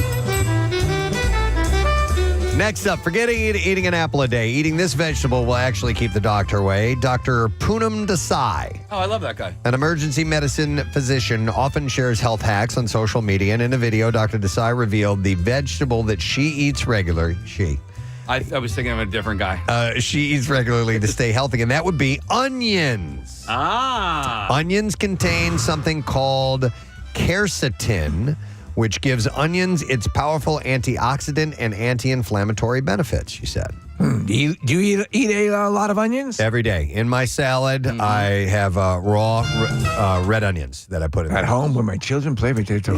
Next up, forgetting eating an apple a day. Eating this vegetable will actually keep the doctor away. Dr. Poonam Desai, Oh, I love that guy. an emergency medicine physician, often shares health hacks on social media. And in a video, Dr. Desai revealed the vegetable that she eats regularly. I was thinking of a different guy. She eats regularly to stay healthy, and that would be onions. Onions contain something called quercetin, which gives onions its powerful antioxidant and anti-inflammatory benefits, she said. Do you eat a lot of onions? Every day. In my salad, I have raw red onions that I put in At there. home, when my children play potato.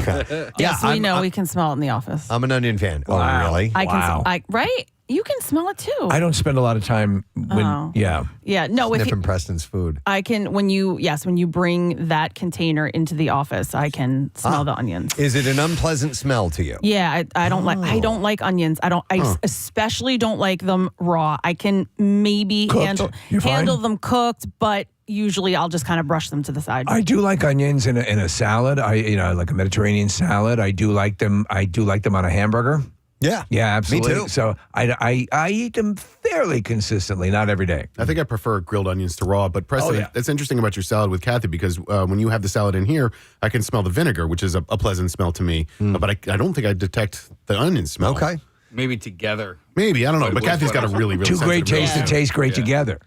Yes, we know. We can smell it in the office. I'm an onion fan. Oh, really? I can. Right? You can smell it too. I don't spend a lot of time when. Yeah. Yeah. No. Sniffing Preston's food. I can when you bring that container into the office, I can smell the onions. Is it an unpleasant smell to you? Yeah, I don't like onions. I especially don't like them raw. I can maybe Cooked. handle them cooked, but usually I'll just kind of brush them to the side. I do like onions in a salad. Like a Mediterranean salad. I do like them. on a hamburger. Yeah. Yeah, absolutely. Me too. So I eat them fairly consistently, not every day. I think I prefer grilled onions to raw, but Preston, it's interesting about your salad with Kathy because when you have the salad in here, I can smell the vinegar, which is a pleasant smell to me, but I don't think I detect the onion smell. Okay. Maybe together. Maybe, I don't know, but Kathy's got a really, really Two great sensitive tastes that taste great together.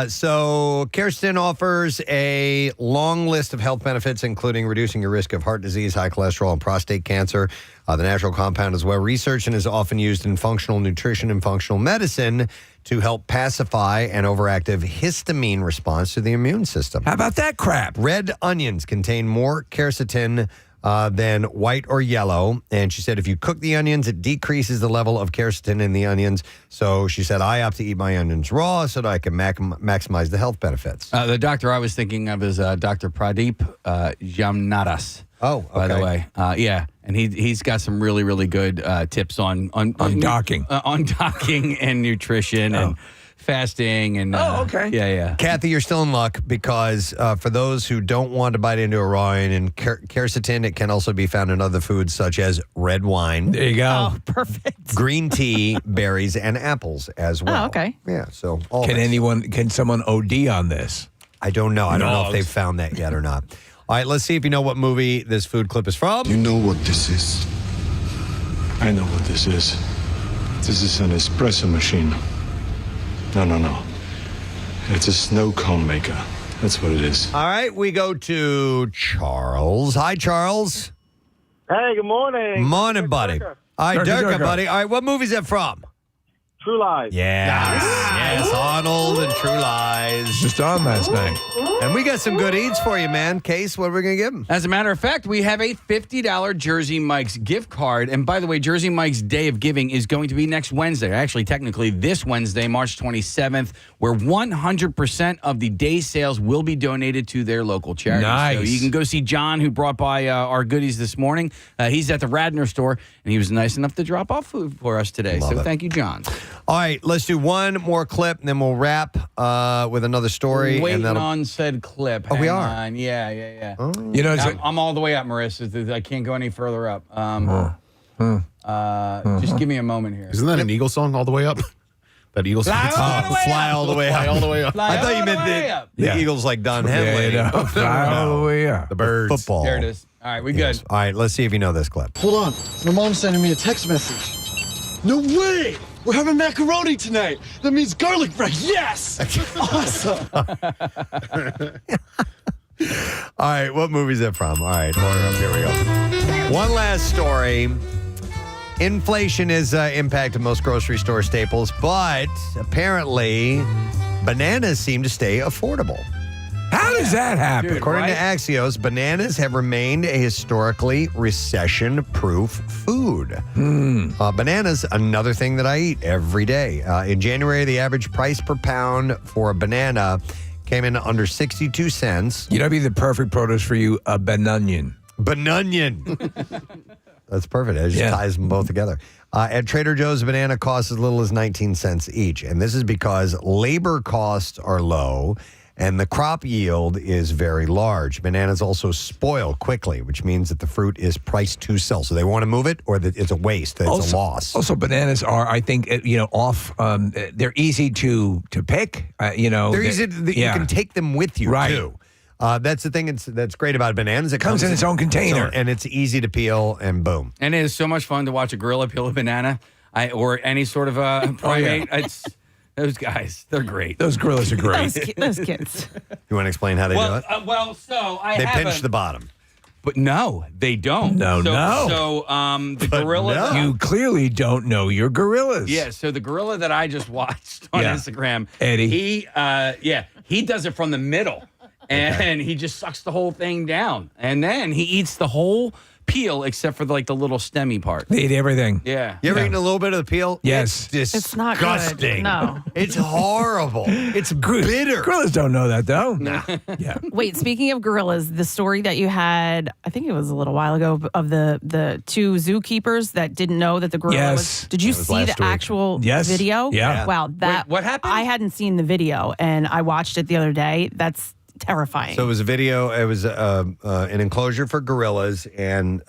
So Kirsten offers a long list of health benefits, including reducing your risk of heart disease, high cholesterol, and prostate cancer. The natural compound is well researched and is often used in functional nutrition and functional medicine to help pacify an overactive histamine response to the immune system. How about that crap? Red onions contain more quercetin than white or yellow. And she said if you cook the onions, it decreases the level of quercetin in the onions. So she said, I opt to eat my onions raw so that I can maximize the health benefits. The doctor I was thinking of is Dr. Pradeep Jamnadas. Oh, okay. By the way. Yeah. And he's got some really, really good tips on docking. On docking and nutrition and fasting and okay. Yeah. Kathy, you're still in luck because for those who don't want to bite into a raw onion, quercetin, it can also be found in other foods such as red wine. There you go. Oh, perfect. Green tea, berries, and apples as well. Oh, okay. Yeah, so Can someone OD on this? I don't know. I don't know if they've found that yet or not. All right, let's see if you know what movie this food clip is from. You know what this is. I know what this is. This is an espresso machine. No. It's a snow cone maker. That's what it is. All right, we go to Charles. Hi, Charles. Hey, good morning. Morning, buddy. All right, Durka, buddy. All right, what movie is that from? True Lies. Yes, Arnold and True Lies. Just on last night. And we got some good eats for you, man. Case, what are we going to give them? As a matter of fact, we have a $50 Jersey Mike's gift card. And by the way, Jersey Mike's Day of Giving is going to be next Wednesday. Actually, technically this Wednesday, March 27th, where 100% of the day's sales will be donated to their local charity. Nice. So you can go see John, who brought by our goodies this morning. He's at the Radnor store, and he was nice enough to drop off food for us today. Love it. Thank you, John. All right, let's do one more clip, and then we'll wrap with another story. Waiting and on said clip. Oh, we Hang are? on. Yeah. Oh. You know, I'm all the way up, Marissa. I can't go any further up. Just give me a moment here. Isn't that an Eagle song, All the Way Up? That Eagle song? Fly all the way up. Fly all the way up. I thought you meant the Eagles like Don Henley. Fly all the way up. The birds. Football. There it is. All right, we Yes. good. All right, let's see if you know this clip. Hold on. My mom's sending me a text message. No way! We're having macaroni tonight. That means garlic bread. Yes! Awesome. All right, what movie is that from? All right, here we go. One last story. Inflation has impacted most grocery store staples, but apparently bananas seem to stay affordable. How does that happen? Dude, According right? to Axios, bananas have remained a historically recession-proof food. Bananas, another thing that I eat every day. In January, the average price per pound for a banana came in under 62 cents. You know, be the perfect produce for you, a banunion. Banunion. That's perfect. It just ties them both together. At Trader Joe's, a banana costs as little as 19 cents each. And this is because labor costs are low and the crop yield is very large. Bananas also spoil quickly, which means that the fruit is priced to sell. So they want to move it or that it's a waste, that it's a loss. Also, bananas are, I think, off. They're easy to pick. They're easy. You can take them with you, too. That's the thing that's great about bananas. It comes in its own container. And it's easy to peel, and boom. And it is so much fun to watch a gorilla peel a banana or any sort of primate. It's those guys, they're great. Those gorillas are great. Those kids. You want to explain how they do it? I They have pinch the bottom. But no, they don't. No. So the gorilla. You clearly don't know your gorillas. Yeah, so the gorilla that I just watched on Instagram, Eddie. He does it from the middle. And he just sucks the whole thing down. And then he eats the whole peel except for the little stemmy part. They eat everything. Yeah. You ever eaten a little bit of the peel? Yes. It's not disgusting. good. No. It's horrible. It's bitter. Gorillas don't know that, though. Nah. Yeah. Wait, speaking of gorillas, the story that you had, I think it was a little while ago, of the two zookeepers that didn't know that the gorilla was. Did you see the actual video? Yeah. Wow. That, what happened? I hadn't seen the video, and I watched it the other day. That's terrifying. So it was a video. It was an enclosure for gorillas, and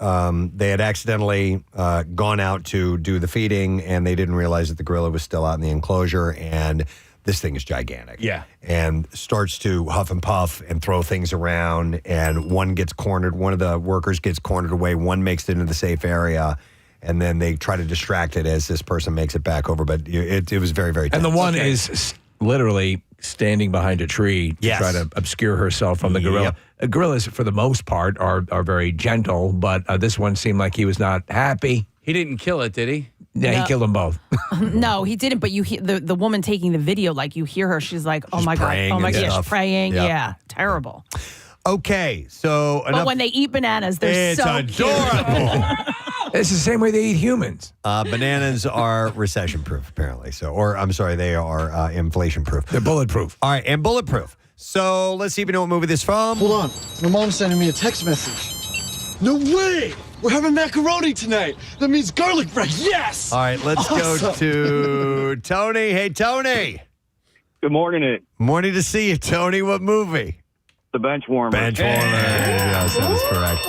they had accidentally gone out to do the feeding, and they didn't realize that the gorilla was still out in the enclosure, and this thing is gigantic. Yeah. And starts to huff and puff and throw things around, and one gets cornered. One of the workers gets cornered away. One makes it into the safe area, and then they try to distract it as this person makes it back over. But it was very, very tense. And the one is literally standing behind a tree to try to obscure herself from the gorilla. Gorillas, for the most part, are very gentle, but this one seemed like he was not happy. He didn't kill it, did he? Yeah, No. he killed them both. No, he didn't. But you hear the woman taking the video, like you hear her. She's like, "Oh my god, praying oh my and gosh, stuff. praying." Yep. Yeah, terrible. Okay, so But when they eat bananas, they're it's so adorable. It's the same way they eat humans. Bananas are recession-proof, apparently. I'm sorry, they are inflation-proof. They're bulletproof. All right, and bulletproof. So let's see if you know what movie this is from. Hold on. My mom's sending me a text message. No way! We're having macaroni tonight. That means garlic bread. Yes! All right, let's go Awesome. to Tony. Hey, Tony. Good morning. Morning to see you, Tony. What movie? The bench warmer. Bench warmer. Yes, that is correct.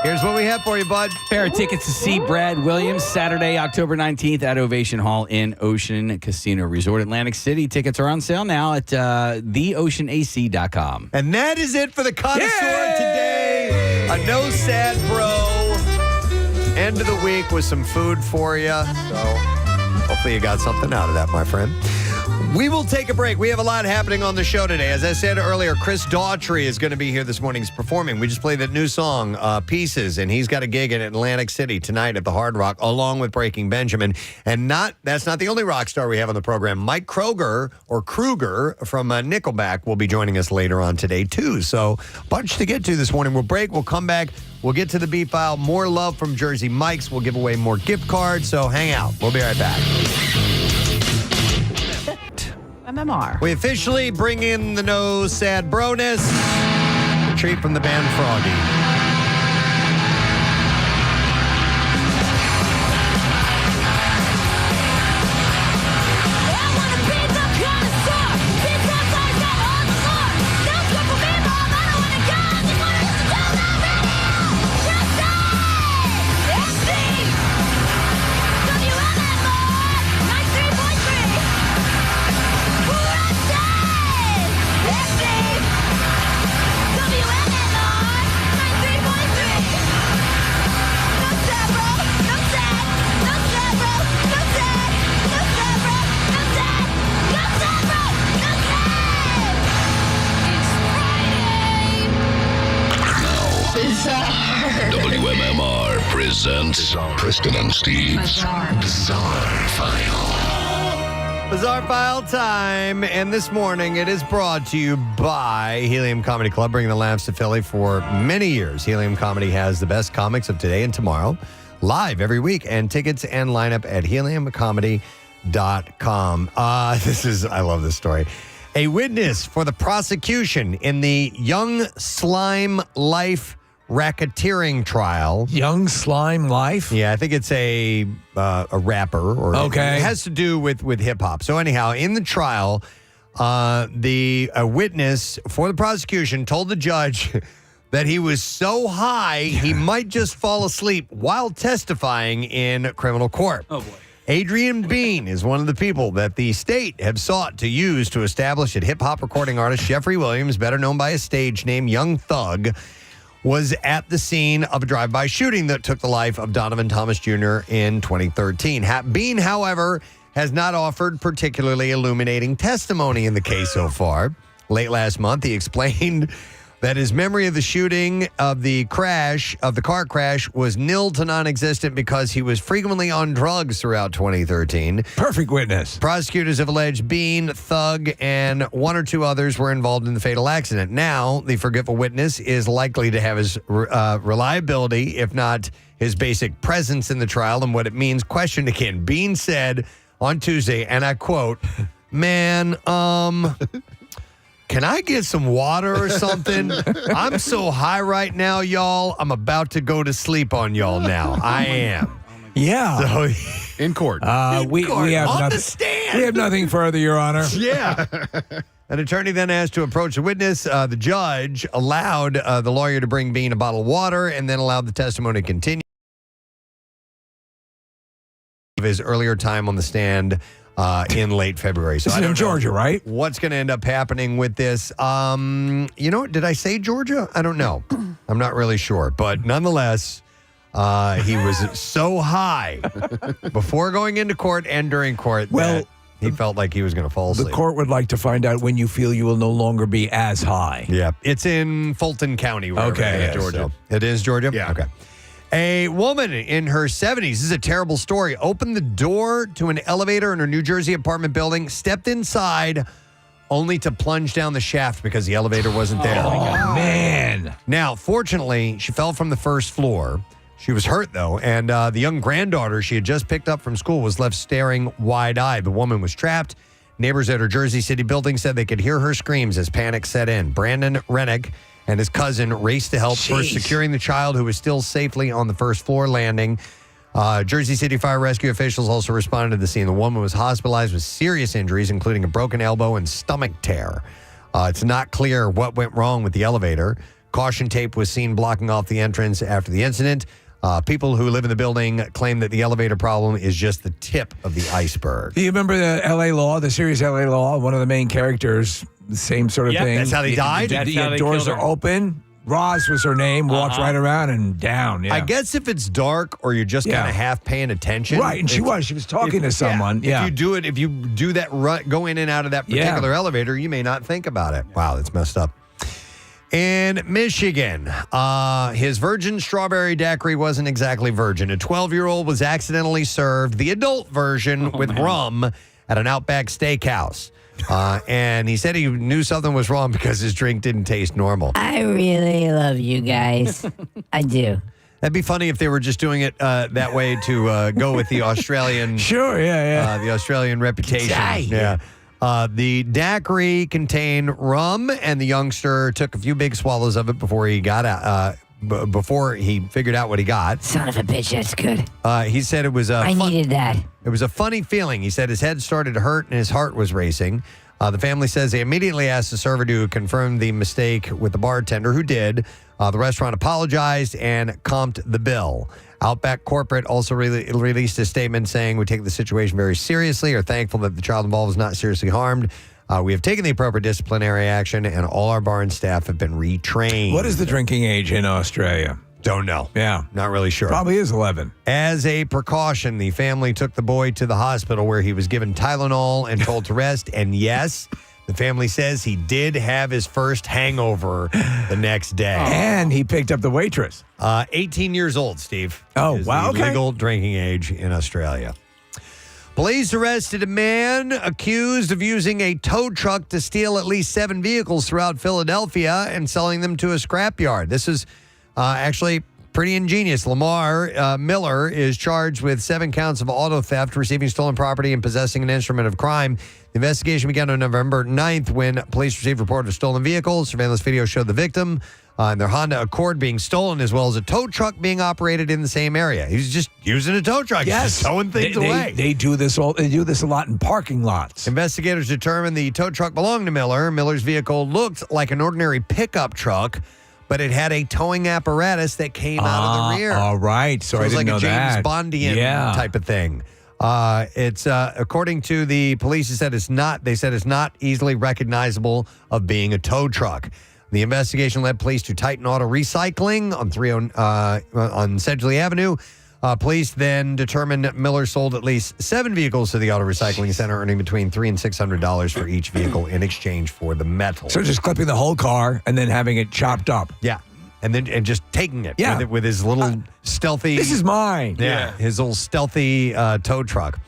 Here's what we have for you, bud. Pair of tickets to see Brad Williams Saturday, October 19th at Ovation Hall in Ocean Casino Resort, Atlantic City. Tickets are on sale now at theoceanac.com. And that is it for the Connoisseur today. A no sad bro. End of the week with some food for you. So hopefully you got something out of that, my friend. We will take a break. We have a lot happening on the show today. As I said earlier, Chris Daughtry is going to be here this morning. He's performing. We just played that new song, Pieces, and he's got a gig in Atlantic City tonight at the Hard Rock, along with Breaking Benjamin. And that's not the only rock star we have on the program. Mike Kruger from Nickelback will be joining us later on today, too. So a bunch to get to this morning. We'll break. We'll come back. We'll get to the beat file. More love from Jersey Mike's. We'll give away more gift cards. So hang out. We'll be right back. MMR. We officially bring in the no sad broness. A treat from the band Froggy. WMMR presents Preston and Steve's Bizarre File. Bizarre File time. And this morning it is brought to you by Helium Comedy Club, bringing the laughs to Philly for many years. Helium Comedy has the best comics of today and tomorrow, live every week, and tickets and lineup at heliumcomedy.com. I love this story. A witness for the prosecution in the Young Slime Life racketeering trial. Young Slime Life? Yeah, I think it's a rapper. Or okay. It has to do with hip-hop. So anyhow, in the trial, the witness for the prosecution told the judge that he was so high he might just fall asleep while testifying in criminal court. Oh, boy. Adrian Bean is one of the people that the state have sought to use to establish that hip-hop recording artist Jeffrey Williams, better known by his stage name Young Thug, was at the scene of a drive-by shooting that took the life of Donovan Thomas Jr. in 2013. Bean, however, has not offered particularly illuminating testimony in the case so far. Late last month, he explained that his memory of the shooting of the car crash, was nil to non-existent because he was frequently on drugs throughout 2013. Perfect witness. Prosecutors have alleged Bean, Thug, and one or two others were involved in the fatal accident. Now, the forgetful witness is likely to have his reliability, if not his basic presence in the trial, and what it means questioned again. Bean said on Tuesday, and I quote, "Man, can I get some water or something? I'm so high right now, y'all. I'm about to go to sleep on y'all now. I am." Yeah. So, in court. We have on nothing. the stand. We have nothing further, Your Honor. Yeah. An attorney then asked to approach the witness. The judge allowed the lawyer to bring Bean a bottle of water and then allowed the testimony to continue. Of his earlier time on the stand in late February. So This I is don't in Georgia, know right? what's going to end up happening with this. Did I say Georgia? I don't know. I'm not really sure. But nonetheless, he was so high before going into court and during court that he felt like he was going to fall asleep. The court would like to find out when you feel you will no longer be as high. Yeah. It's in Fulton County. Okay. It is, Georgia. So. It is Georgia? Yeah. Okay. A woman in her 70s, this is a terrible story, opened the door to an elevator in her New Jersey apartment building, stepped inside, only to plunge down the shaft because the elevator wasn't there. Oh, man. Now, fortunately, she fell from the first floor. She was hurt, though, and the young granddaughter she had just picked up from school was left staring wide-eyed. The woman was trapped. Neighbors at her Jersey City building said they could hear her screams as panic set in. Brandon Rennick and his cousin raced to help, first securing the child who was still safely on the first floor landing. Jersey City Fire Rescue officials also responded to the scene. The woman was hospitalized with serious injuries, including a broken elbow and stomach tear. It's not clear what went wrong with the elevator. Caution tape was seen blocking off the entrance after the incident. People who live in the building claim that the elevator problem is just the tip of the iceberg. Do you remember the L.A. Law, the series L.A. Law? One of the main characters, the same sort of thing. That's how they died? The doors are open. Roz was her name, walks right around and down. Yeah. I guess if it's dark or you're just kind of half paying attention. Right, and she was talking to someone. Yeah. If you do that, go in and out of that particular elevator, you may not think about it. Wow, that's messed up. In Michigan, his virgin strawberry daiquiri wasn't exactly virgin. A 12-year-old was accidentally served the adult version with rum at an Outback Steakhouse. And he said he knew something was wrong because his drink didn't taste normal. I really love you guys. I do. That'd be funny if they were just doing it that way to go with the Australian. Sure, the Australian reputation. Yeah. The daiquiri contained rum, and the youngster took a few big swallows of it before he got out. Before he figured out what he got. Son of a bitch, that's good. He said it was I needed that. It was a funny feeling. He said his head started to hurt and his heart was racing. The family says they immediately asked the server to confirm the mistake with the bartender, who did. The restaurant apologized and comped the bill. Outback Corporate also released a statement saying, "We take the situation very seriously, are thankful that the child involved was not seriously harmed. We have taken the appropriate disciplinary action, and all our bar and staff have been retrained." What is the drinking age in Australia? Don't know. Yeah. Not really sure. Probably is 11. As a precaution, the family took the boy to the hospital where he was given Tylenol and told to rest. And yes, the family says he did have his first hangover the next day. And he picked up the waitress. 18 years old, Steve. Oh, is wow. the legal drinking age in Australia. Police arrested a man accused of using a tow truck to steal at least 7 vehicles throughout Philadelphia and selling them to a scrapyard. This is actually pretty ingenious. Lamar Miller is charged with 7 counts of auto theft, receiving stolen property, and possessing an instrument of crime. The investigation began on November 9th when police received a report of stolen vehicles. Surveillance video showed the victim and their Honda Accord being stolen, as well as a tow truck being operated in the same area. He was just using a tow truck. Yes. Just towing things away. They do this a lot in parking lots. Investigators determined the tow truck belonged to Miller. Miller's vehicle looked like an ordinary pickup truck, but it had a towing apparatus that came out of the rear. All right. So I it's didn't like know a James that. Bondian type of thing. It's according to the police, they said it's not easily recognizable of being a tow truck. The investigation led police to Titan Auto Recycling on on Sedgley Avenue. Police then determined Miller sold at least 7 vehicles to the auto recycling center, earning between $300 and $600 for each vehicle in exchange for the metal. So just clipping the whole car and then having it chopped up. Yeah. And just taking it Yeah. with his little stealthy... This is mine. Yeah, his little stealthy tow truck.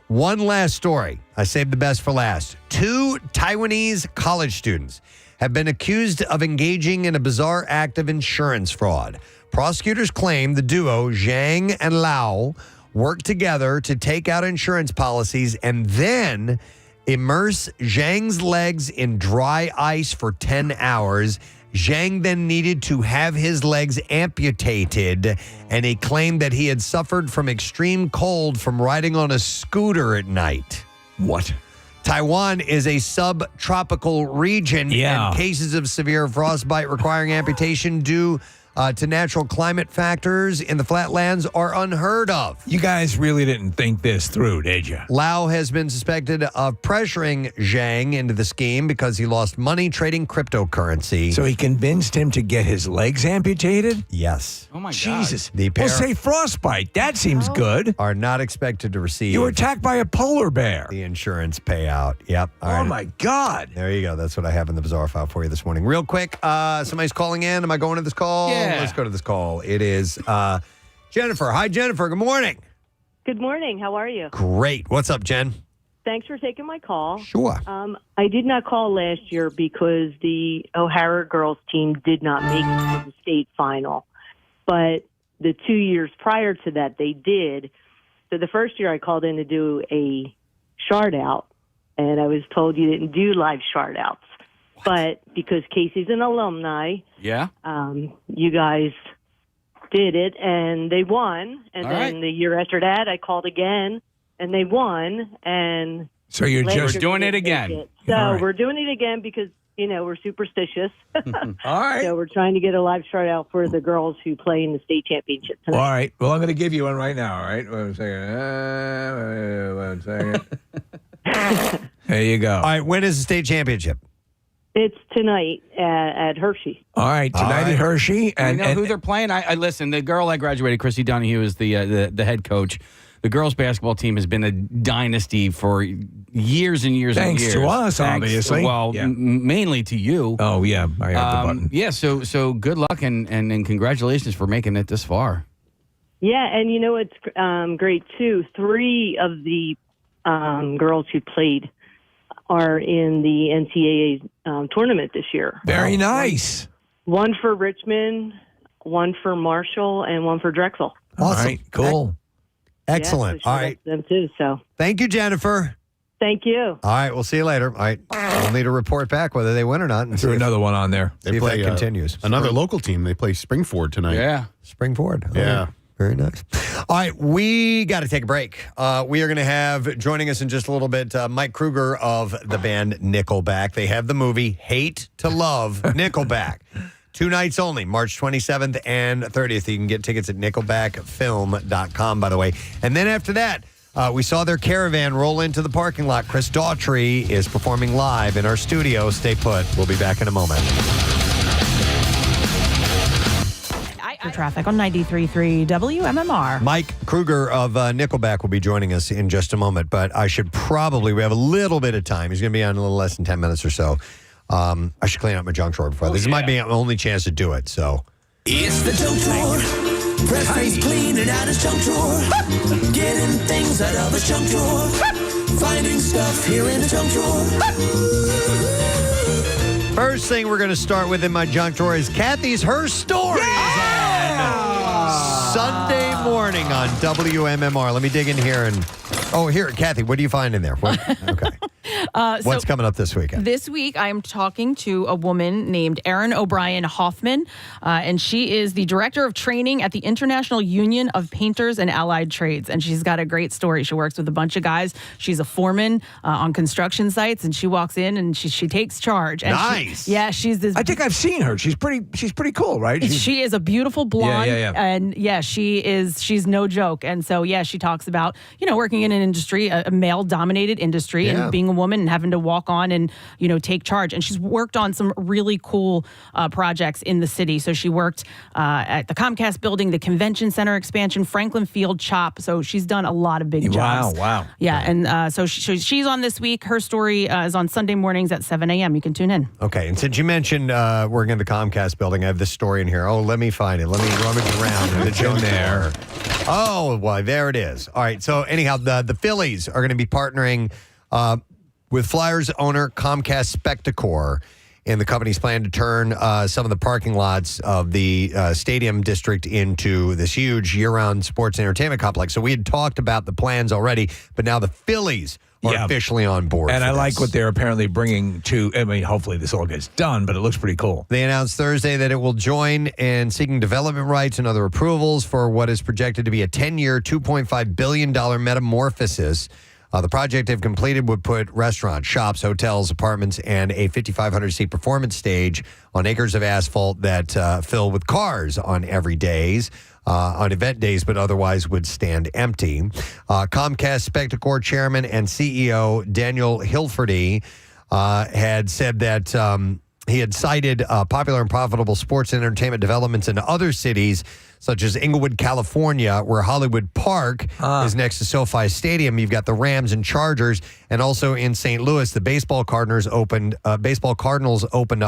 One last story. I saved the best for last. 2 Taiwanese college students have been accused of engaging in a bizarre act of insurance fraud. Prosecutors claim the duo, Zhang and Lao, worked together to take out insurance policies and then immerse Zhang's legs in dry ice for 10 hours. Zhang then needed to have his legs amputated, and he claimed that he had suffered from extreme cold from riding on a scooter at night. What? Taiwan is a subtropical region, Yeah. and cases of severe frostbite requiring amputation due to natural climate factors in the flatlands are unheard of. You guys really didn't think this through, did you? Lau has been suspected of pressuring Zhang into the scheme because he lost money trading cryptocurrency. So he convinced him to get his legs amputated? Yes. Oh, my God. Jesus. The pair Well, say frostbite. That seems good. are not expected to receive You were attacked by a polar bear. the insurance payout. Yep. All Oh, right. my God. There you go. That's what I have in the bizarre file for you this morning. Real quick, somebody's calling in. Am I going to this call? Yeah. Let's go to this call. It is Jennifer. Hi, Jennifer. Good morning. Good morning. How are you? Great. What's up, Jen? Thanks for taking my call. Sure. I did not call last year because the O'Hara girls team did not make it to the state final. But the 2 years prior to that, they did. So the first year I called in to do a shard out, and I was told you didn't do live shard outs. But because Casey's an alumni, Yeah. you guys did it, and they won. And All then right. the year after that, I called again, and they won. And So you're last just year doing they it didn't again. make it. So All right. we're doing it again because, we're superstitious. All right. So we're trying to get a live start out for the girls who play in the state championship All tonight. right. Well, I'm going to give you one right now. All right. One second. There you go. All right. When is the state championship? It's tonight at Hershey. All right. Tonight at Hershey. I And, know who they're playing. I listen. The girl I graduated, Chrissy Donahue, is the head coach. The girls basketball team has been a dynasty for years and years Thanks and years. to us, obviously. Well, Yeah. mainly to you. Oh, yeah. I have the button. Yeah. So good luck and congratulations for making it this far. Yeah, and it's great too. 3 of the girls who played are in the NCAA tournament this year. Very nice. One for Richmond, one for Marshall, and one for Drexel. All right. Cool. Excellent. Yeah, so All shout out right. to them too. So Thank you, Jennifer. thank you. All right. We'll see you later. All right. We'll need a report back whether they win or not. And Threw see if- another one on there. see if that continues. Another local team. They play Springford tonight. Yeah. Springford. All Yeah. right. Very nice. All right, we got to take a break. We are going to have, joining us in just a little bit, Mike Kruger of the band Nickelback. They have the movie Hate to Love Nickelback. 2 nights only, March 27th and 30th. You can get tickets at nickelbackfilm.com, by the way. And then after that, we saw their caravan roll into the parking lot. Chris Daughtry is performing live in our studio. Stay put. We'll be back in a moment. For traffic on 93.3 WMMR. Mike Kruger of Nickelback will be joining us in just a moment, but we have a little bit of time. He's going to be on a little less than 10 minutes or so. I should clean up my junk drawer before. This might be my only chance to do it, so. It's the junk drawer. Preston's cleaning out his junk drawer. Getting things out of his junk drawer. Finding stuff here in the junk drawer. First thing we're going to start with in my junk drawer is Kathy's Her Stories on Sunday morning on WMMR. Let me dig in here and... Oh, here, Kathy, what do you find in there? Okay. What's coming up this weekend? This week, I am talking to a woman named Erin O'Brien Hoffman, and she is the director of training at the International Union of Painters and Allied Trades. And she's got a great story. She works with a bunch of guys. She's a foreman on construction sites, and she walks in and she takes charge. And nice. She's this. I think I've seen her. She's pretty cool, right? She is a beautiful blonde, Yeah. and she's no joke. And so she talks about working in an industry, a male-dominated industry, and being a woman woman and having to walk on and, take charge. And she's worked on some really cool projects in the city. So she worked at the Comcast building, the Convention Center expansion, Franklin Field CHOP. So she's done a lot of big jobs. Wow. Yeah, and so she's on this week. Her story is on Sunday mornings at 7 a.m. You can tune in. Okay, and since you mentioned working at the Comcast building, I have this story in here. Oh, let me find it. Let me rummage around in the junk there. Oh, well, there it is. All right, so anyhow, the Phillies are going to be partnering with Flyers owner Comcast Spectacor in the company's plan to turn some of the parking lots of the stadium district into this huge year-round sports entertainment complex. So we had talked about the plans already, but now the Phillies are officially on board. And for I this. like what they're apparently bringing to, hopefully this all gets done, but it looks pretty cool. They announced Thursday that it will join in seeking development rights and other approvals for what is projected to be a 10-year, $2.5 billion metamorphosis. The project, if completed, would put restaurants, shops, hotels, apartments, and a 5,500-seat performance stage on acres of asphalt that fill with cars on event days, but otherwise would stand empty. Comcast Spectacor chairman and CEO Daniel Hilferty had said that he had cited popular and profitable sports and entertainment developments in other cities, such as Inglewood, California, where Hollywood Park is next to SoFi Stadium. You've got the Rams and Chargers, and also in St. Louis, the baseball Cardinals opened up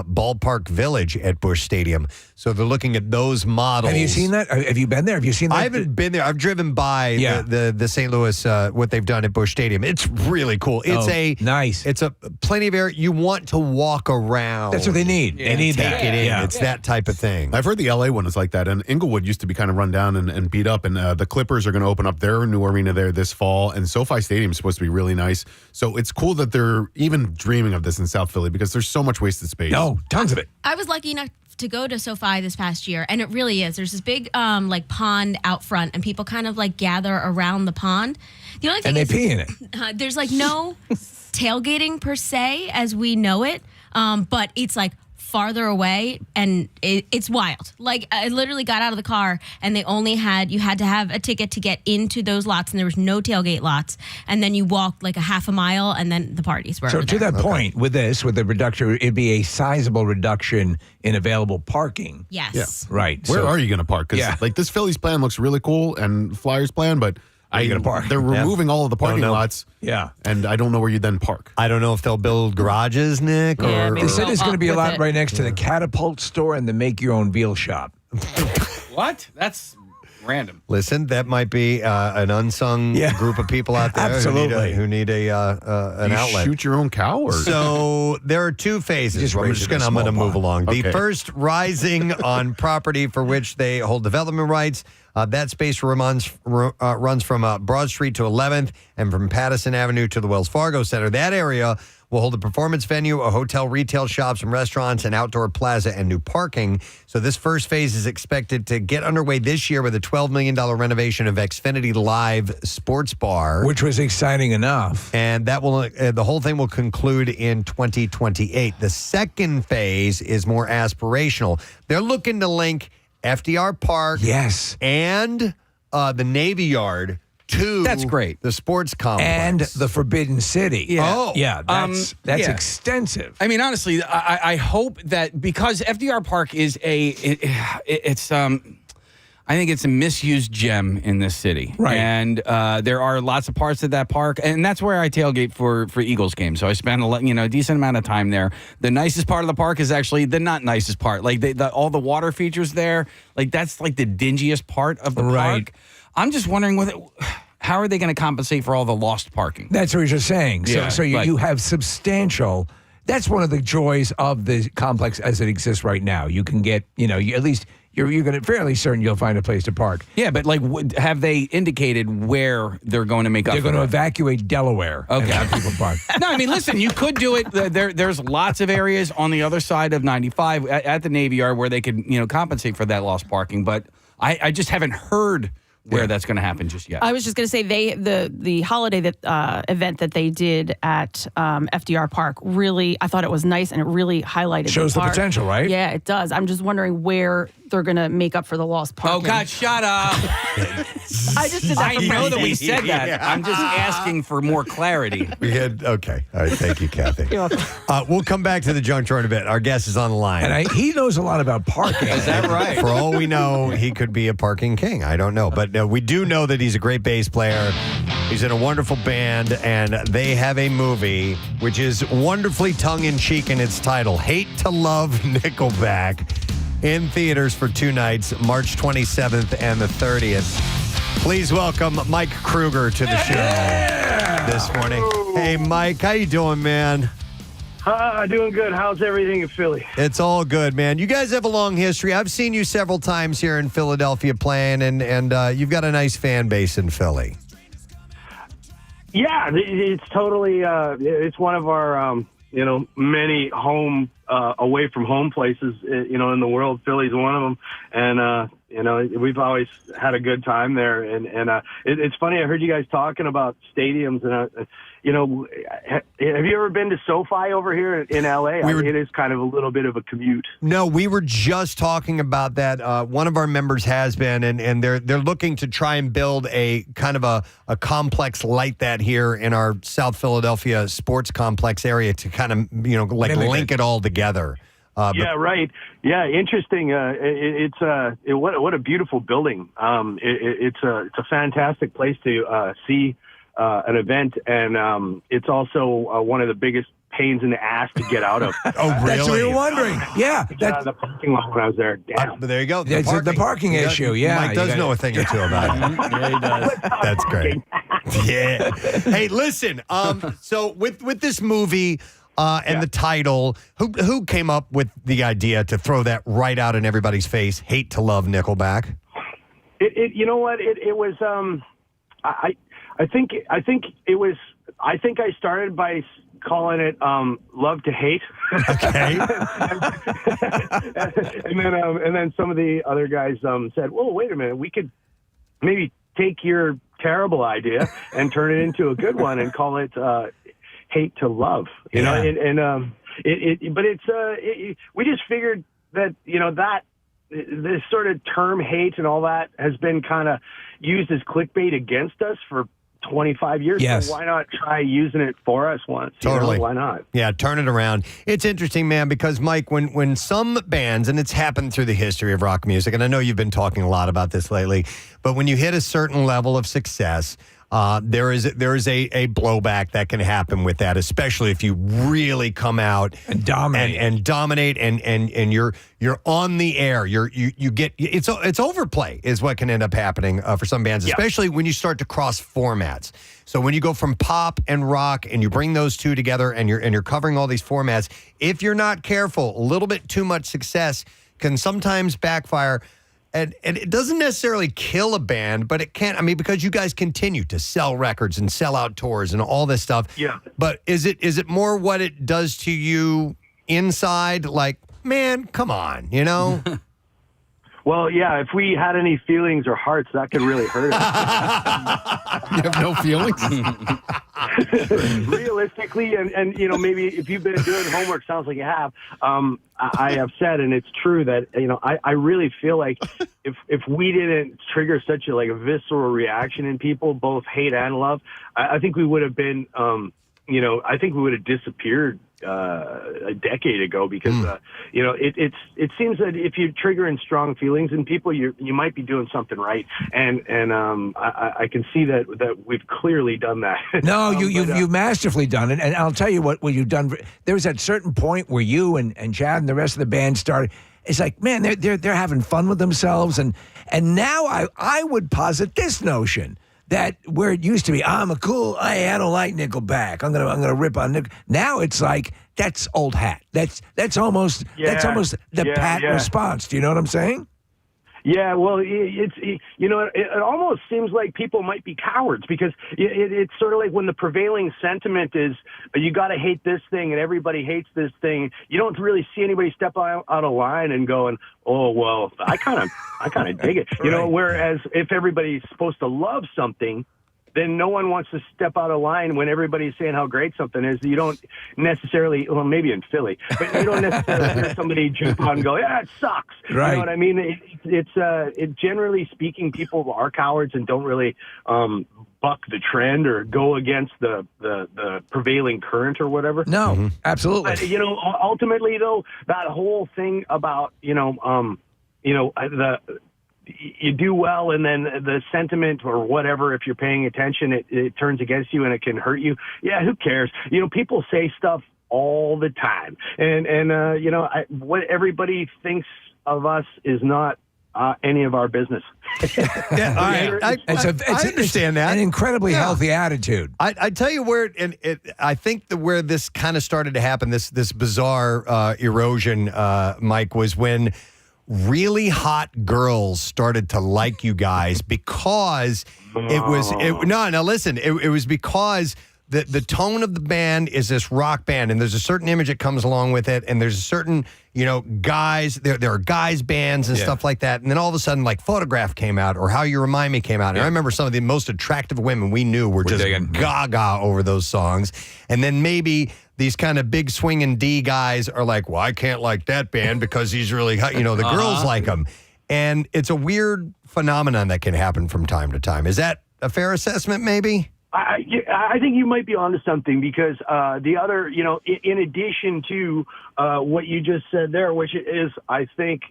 Ballpark Village at Busch Stadium. So they're looking at those models. Have you seen that? Have you been there? Have you seen that? I haven't been there. I've driven by the St. Louis, what they've done at Busch Stadium. It's really cool. It's nice. It's a plenty of area. You want to walk around. That's what they need. They need Take that. it in. Yeah. It's that type of thing. I've heard the LA one is like that, and Inglewood used to be kind of run down and beat up, and the Clippers are going to open up their new arena there this fall, and SoFi Stadium is supposed to be really nice. So it's cool that they're even dreaming of this in South Philly because there's so much wasted space. No, tons of it. I was lucky enough to go to SoFi this past year, and it really is. There's this big pond out front, and people kind of gather around the pond. The only thing and they pee in it. There's no tailgating per se as we know it, but it's farther away, and it's wild. I literally got out of the car, and you had to have a ticket to get into those lots, and there was no tailgate lots. And then you walked a half a mile, and then the parties were So over to there. that point, with the reduction, it'd be a sizable reduction in available parking. Yes. Yeah. Right. Where So- are you going to park? Because this Phillies plan looks really cool, and Flyers plan, but Where are you gonna park? They're removing all of the parking know. lots. Yeah. And I don't know where you then park. I don't know if they'll build garages, Nick. Yeah, or maybe They said go there's going to up be a with lot it. right next to the Catapult store and the Make Your Own Veal shop. What? That's random. Listen, that might be an unsung group of people out there Absolutely. who need an You outlet. shoot your own cow? Or? So there are two phases. Just I'm raise just it in going a to small move pond. along. The Okay. first, rising on property for which they hold development rights. That space runs from Broad Street to 11th and from Patterson Avenue to the Wells Fargo Center. That area will hold a performance venue, a hotel, retail shops, and restaurants, an outdoor plaza, and new parking. So this first phase is expected to get underway this year with a $12 million renovation of Xfinity Live Sports Bar. Which was exciting enough. And that will the whole thing will conclude in 2028. The second phase is more aspirational. They're looking to link FDR Park and the Navy Yard to That's great. the sports complex. And the Forbidden City. Yeah. Oh. Yeah, that's yeah. extensive. I mean, honestly, I hope that because FDR Park is I think it's a misused gem in this city. Right. And there are lots of parts of that park, and that's where I tailgate for Eagles games. So I spend a decent amount of time there. The nicest part of the park is actually the not nicest part. All the water features there, that's the dingiest part of the park. I'm just wondering how are they going to compensate for all the lost parking? That's what you're saying. So you have substantial. That's one of the joys of the complex as it exists right now. You can get, at least you're going to fairly certain you'll find a place to park. Yeah, but have they indicated where they're going to make up? They're going to evacuate Delaware. Okay. And have people park. No, I mean, listen, you could do it. There's lots of areas on the other side of 95 at the Navy Yard where they could, compensate for that lost parking. But I just haven't heard where that's going to happen just yet. I was just going to say the holiday event that they did at FDR Park really, I thought it was nice and it really highlighted Shows the park. potential, right? Yeah, it does. I'm just wondering where they're going to make up for the lost parking. Oh, God, shut up. I just did that I for know that Preston. we said that. Yeah. I'm just asking for more clarity. Okay. All right. Thank you, Kathy. We'll come back to the junk drawer in a bit. Our guest is on the line. And he knows a lot about parking. Is that right? For all we know, he could be a parking king. I don't know. But we do know that he's a great bass player. He's in a wonderful band, and they have a movie which is wonderfully tongue-in-cheek in its title, Hate to Love Nickelback, in theaters for 2 nights, March 27th and the 30th. Please welcome Mike Kruger to the show this morning. Hey, Mike, how you doing, man? Doing good. How's everything in Philly? It's all good, man. You guys have a long history. I've seen you several times here in Philadelphia playing, and you've got a nice fan base in Philly. Yeah, it's totally. It's one of our, many home, away from home places, in the world. Philly's one of them, and we've always had a good time there. And it's funny. I heard you guys talking about stadiums, and have you ever been to SoFi over here in LA? It is kind of a little bit of a commute. No, we were just talking about that. One of our members has been, and they're looking to try and build a kind of a complex like that here in our South Philadelphia sports complex area to kind of link it all together. Yeah, right. Yeah, interesting. What a beautiful building. It's a fantastic place to see an event, and it's also one of the biggest pains in the ass to get out of. Oh, really? That's what we were wondering. Yeah. That's the parking lot when I was there. Damn. But there you go. The parking issue, yeah. Mike does know a thing or two about it. Yeah, he does. That's great. Yeah. Hey, listen. So with this movie and the title, who came up with the idea to throw that right out in everybody's face? Hate to Love Nickelback. You know what? It was. I think it was. I think I started by calling it "Love to Hate." Okay. and then some of the other guys said, "Whoa, wait a minute. We could maybe take your terrible idea and turn it into a good one and call it Hate to Love." You know, we just figured that that this sort of term hate and all that has been kind of used as clickbait against us for 25 years. Yes. So why not try using it for us once? Totally. Why not? Yeah, turn it around. It's interesting, man, because, Mike, when some bands, and it's happened through the history of rock music, and I know you've been talking a lot about this lately, but when you hit a certain level of success, there is a blowback that can happen with that, especially if you really come out and dominate and you're on the air. You get it's overplay is what can end up happening for some bands, especially when you start to cross formats. So when you go from pop and rock and you bring those two together and you're covering all these formats, if you're not careful, a little bit too much success can sometimes backfire. And it doesn't necessarily kill a band, but it can. I mean, because you guys continue to sell records and sell out tours and all this stuff. Yeah. But is it more what it does to you inside? Like, man, come on, Well, yeah, if we had any feelings or hearts, that could really hurt us. You have no feelings? Realistically, and maybe if you've been doing homework, sounds like you have, I have said, and it's true that, I really feel like if we didn't trigger such a visceral reaction in people, both hate and love, I think we would have been, I think we would have disappeared a decade ago because it seems that if you're triggering strong feelings in people, you might be doing something right, and I can see that we've clearly done that. No, you've masterfully done it, and I'll tell you what you've done. There was that certain point where you and Chad and the rest of the band started. It's like, man, they're having fun with themselves, and now I would posit this notion that where it used to be, I don't like Nickelback. I'm gonna rip on Nickelback. Now it's like that's old hat. That's almost the pat response. Do you know what I'm saying? Yeah, well, it almost seems like people might be cowards because it's sort of like when the prevailing sentiment is you got to hate this thing and everybody hates this thing. You don't really see anybody step out of line and going, "Oh, well, I kind of dig it," you know. Whereas if everybody's supposed to love something, then no one wants to step out of line when everybody's saying how great something is. You don't necessarily, well, maybe in Philly, but you don't necessarily hear somebody jump on and go, "Yeah, it sucks." Right. You know what I mean? It's generally speaking, people are cowards and don't really buck the trend or go against the prevailing current or whatever. No, absolutely. But, ultimately though, that whole thing about, you do well and then the sentiment or whatever, if you're paying attention, it turns against you and it can hurt you. Yeah, who cares? People say stuff all the time. And what everybody thinks of us is not any of our business. Yeah, I understand that. An incredibly healthy attitude. I tell you where, I think where this kind of started to happen, this bizarre erosion, Mike, was when really hot girls started to like you guys because it was because the tone of the band is this rock band, and there's a certain image that comes along with it, and there's a certain, guys, there are guys bands and stuff like that, and then all of a sudden, like Photograph came out, or How You Remind Me came out, and I remember some of the most attractive women we knew were just gaga over those songs, and then maybe these kind of big swinging D guys are like, well, I can't like that band because he's really hot. The girls like him. And it's a weird phenomenon that can happen from time to time. Is that a fair assessment, maybe? I think you might be onto something because the other, in addition to what you just said there, which is, I think,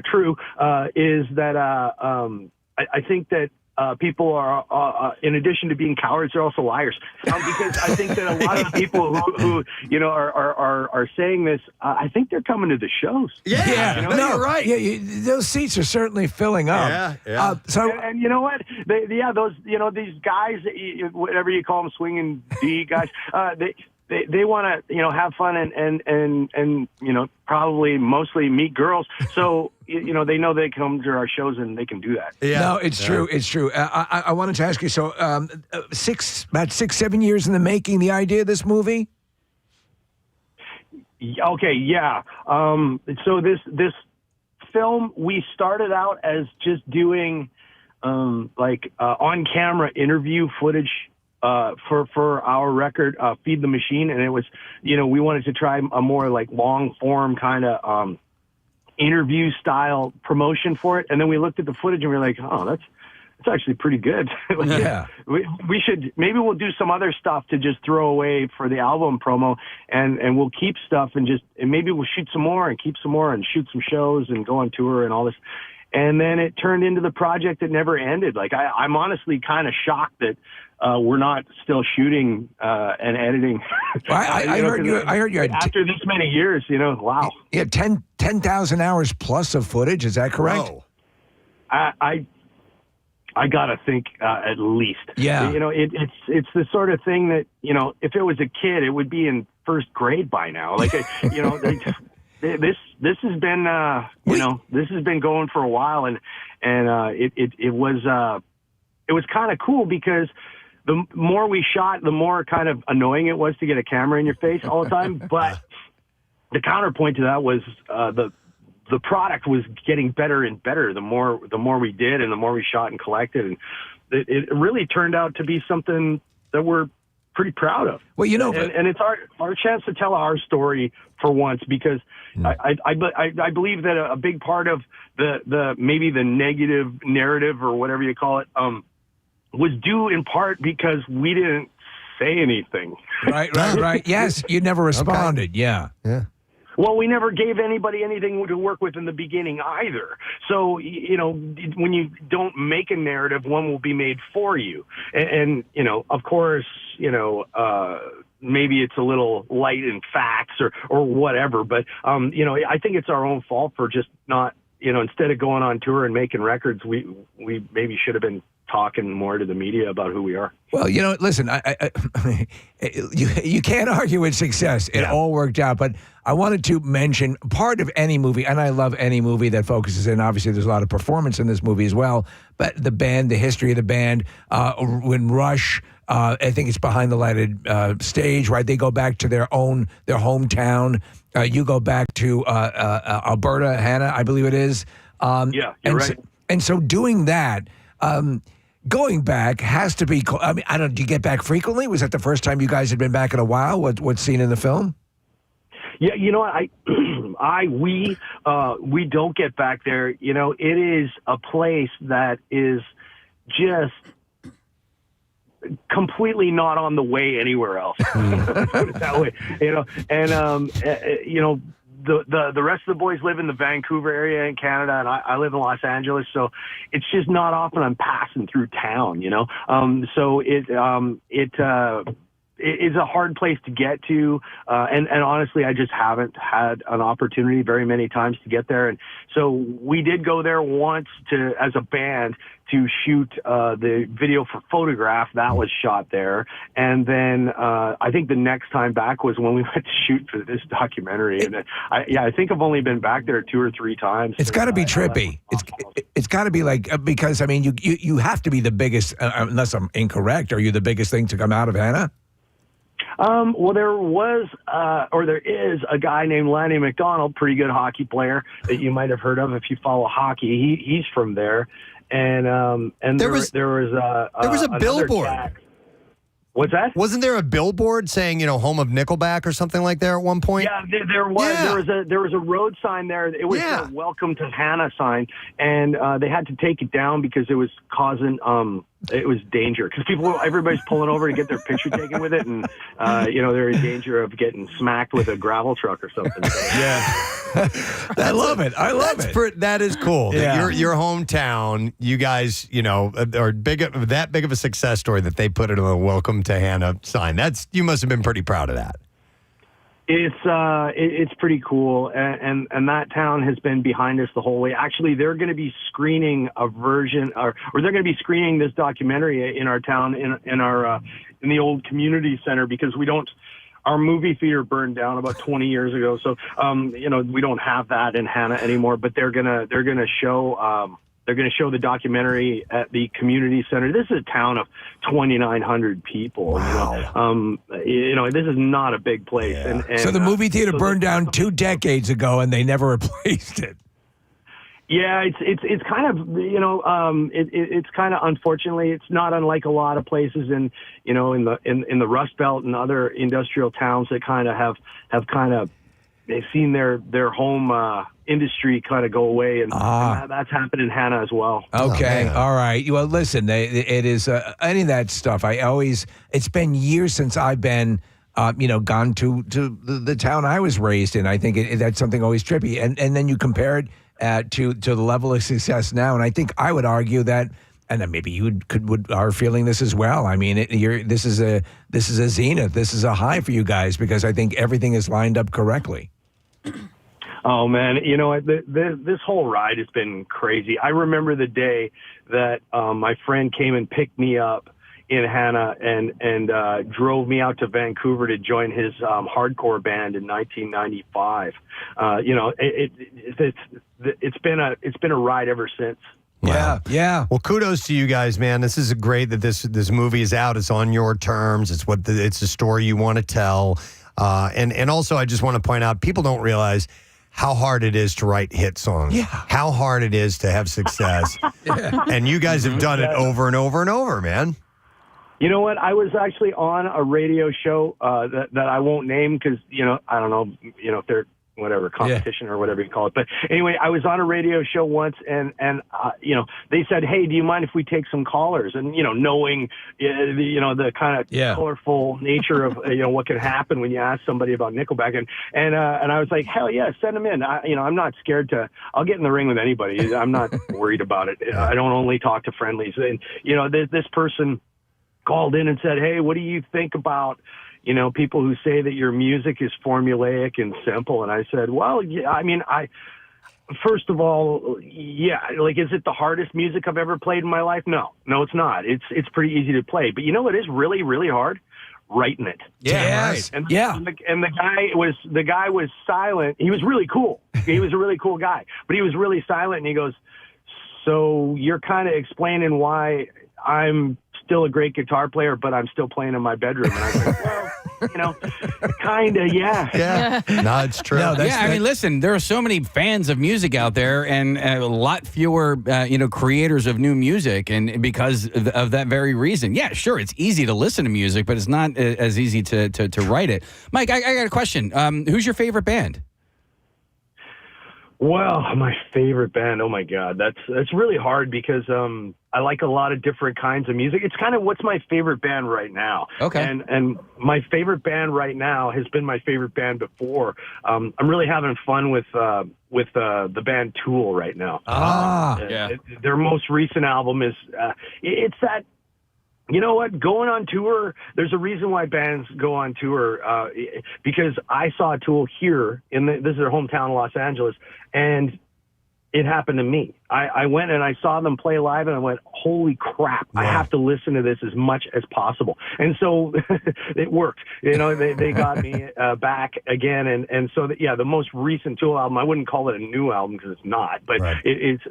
true, is that I think that people are, in addition to being cowards, they're also liars. Because I think that a lot of people who are saying this, I think they're coming to the shows. Yeah. You're right. Yeah, those seats are certainly filling up. Yeah. And you know what? Those these guys, whatever you call them, swinging D guys, they want to have fun and probably mostly meet girls. So they know they come to our shows and they can do that. Yeah. No, it's true. It's true. I wanted to ask you. So about 6-7 years in the making, the idea of this movie. Okay. Yeah. So this film, we started out as just doing on camera interview footage for our record, Feed the Machine. And it was, we wanted to try a more like long form kind of interview style promotion for it. And then we looked at the footage and we were like, oh, that's actually pretty good. We should, maybe we'll do some other stuff to just throw away for the album promo and we'll keep stuff and maybe we'll shoot some more and keep some more and shoot some shows and go on tour and all this. And then it turned into the project that never ended. Like I'm honestly kind of shocked that we're not still shooting and editing. I heard you had after this many years. Wow. Yeah, 10,000 hours plus of footage. Is that correct? Whoa. I gotta think at least. Yeah. It's the sort of thing that if it was a kid, it would be in first grade by now. Like this has been this has been going for a while, and it was kind of cool because the more we shot, the more kind of annoying it was to get a camera in your face all the time. But the counterpoint to that was the product was getting better and better the more we did and the more we shot and collected, and it really turned out to be something that we're pretty proud of. Well, and it's our chance to tell our story for once, because I believe that a big part of the maybe the negative narrative or whatever you call it was due in part because we didn't say anything. Right. Yes, you never responded. Okay. Yeah. Well, we never gave anybody anything to work with in the beginning either. So, when you don't make a narrative, one will be made for you. And of course, maybe it's a little light in facts or whatever. But, I think it's our own fault for just not, instead of going on tour and making records, we maybe should have been talking more to the media about who we are. Well, listen, you can't argue with success. It all worked out. But I wanted to mention part of any movie, and I love any movie that focuses in. Obviously, there's a lot of performance in this movie as well. But the band, the history of the band, when Rush, I think it's Behind the Lighted Stage, right? They go back to their hometown. You go back to Alberta, Hannah, I believe it is. You're right. And so doing that, going back has to be. I mean, I don't. Do you get back frequently? Was that the first time you guys had been back in a while? What's seen in the film? Yeah, we don't get back there. It is a place that is just completely not on the way anywhere else. Let's put it that way. The rest of the boys live in the Vancouver area in Canada, and I live in Los Angeles, so it's just not often I'm passing through town, So it is a hard place to get to, and honestly, I just haven't had an opportunity very many times to get there. And so we did go there once as a band to shoot the video for Photograph. That was shot there. And then I think the next time back was when we went to shoot for this documentary. And I think I've only been back there 2 or 3 times. It's got to be trippy. It's got to be like, because, I mean, you have to be the biggest, unless I'm incorrect, are you the biggest thing to come out of Hannah? Well, there is a guy named Lanny McDonald, pretty good hockey player that you might have heard of if you follow hockey. He's from there, and there was a billboard. Jack. What's that? Wasn't there a billboard saying, home of Nickelback or something like that at one point? Yeah, there was. Yeah. There was a road sign there. It was a Welcome to Hannah sign, and they had to take it down because it was causing it was danger because everybody's pulling over to get their picture taken with it, and they're in danger of getting smacked with a gravel truck or something. I love it. That is cool. Yeah. Your hometown, you guys, are that big of a success story that they put it on a Welcome to Hannah sign. You must have been pretty proud of that. It's pretty cool, and that town has been behind us the whole way. Actually, they're going to be screening a version, or they're going to be screening this documentary in our town in the old community center because our movie theater burned down about 20 years ago, so we don't have that in Hannah anymore. But they're gonna show. They're going to show the documentary at the community center. This is a town of 2,900 people. Wow. This is not a big place. Yeah. And so the movie theater burned down 2 decades ago, and they never replaced it. Yeah, it's kind of it's kind of, unfortunately, it's not unlike a lot of places in the Rust Belt and other industrial towns that kind of have kind of they've seen their home industry kind of go away, and that's happened in Hannah as well. Okay, all right. Well, listen, it is any of that stuff. It's been years since I've been, gone to the town I was raised in. I think that's something always trippy, and then you compare it to the level of success now, and I think I would argue that. And maybe you are feeling this as well. I mean, this is a zenith. This is a high for you guys because I think everything is lined up correctly. Oh man, this whole ride has been crazy. I remember the day that my friend came and picked me up in Hannah and drove me out to Vancouver to join his hardcore band in 1995. It's been a ride ever since. Wow. Yeah. Well, kudos to you guys, man. This is great that this movie is out. It's on your terms. It's it's a story you want to tell. And also, I just want to point out, people don't realize how hard it is to write hit songs. Yeah. How hard it is to have success. And you guys have done it over and over and over, man. You know what? I was actually on a radio show that I won't name because, I don't know, if they're whatever competition or whatever you call it. But anyway, I was on a radio show once and they said, "Hey, do you mind if we take some callers?" And, knowing, the kind of colorful nature of, what can happen when you ask somebody about Nickelback. And I was like, hell yeah, send them in. I'm not scared I'll get in the ring with anybody. I'm not worried about it. I don't only talk to friendlies. And, this person called in and said, "Hey, what do you think about, people who say that your music is formulaic and simple?" And I said, well, yeah, I mean, First of all, yeah, like, is it the hardest music I've ever played in my life? No, it's not. It's pretty easy to play. But you know what is really, really hard? Writing it. Yeah, right. And the guy was silent. He was really cool. He was a really cool guy, but he was really silent. And he goes, "So you're kind of explaining why I'm still a great guitar player, but I'm still playing in my bedroom." And I was like, well, kind of, yeah. Yeah. No, it's true. I mean, listen, there are so many fans of music out there and a lot fewer, creators of new music. And because of that very reason, yeah, sure, it's easy to listen to music, but it's not as easy to write it. Mike, I got a question. Who's your favorite band? Well, my favorite band, oh my God, that's really hard because I like a lot of different kinds of music. It's kind of what's my favorite band right now. Okay. And my favorite band right now has been my favorite band before. I'm really having fun with the band Tool right now. Their most recent album is it's that. You know what? Going on tour, there's a reason why bands go on tour, because I saw Tool here this is their hometown, Los Angeles, and it happened to me. I went and I saw them play live, and I went, holy crap, I have to listen to this as much as possible. And so it worked. They got me back again. And so, the most recent Tool album, I wouldn't call it a new album because it's not, but it's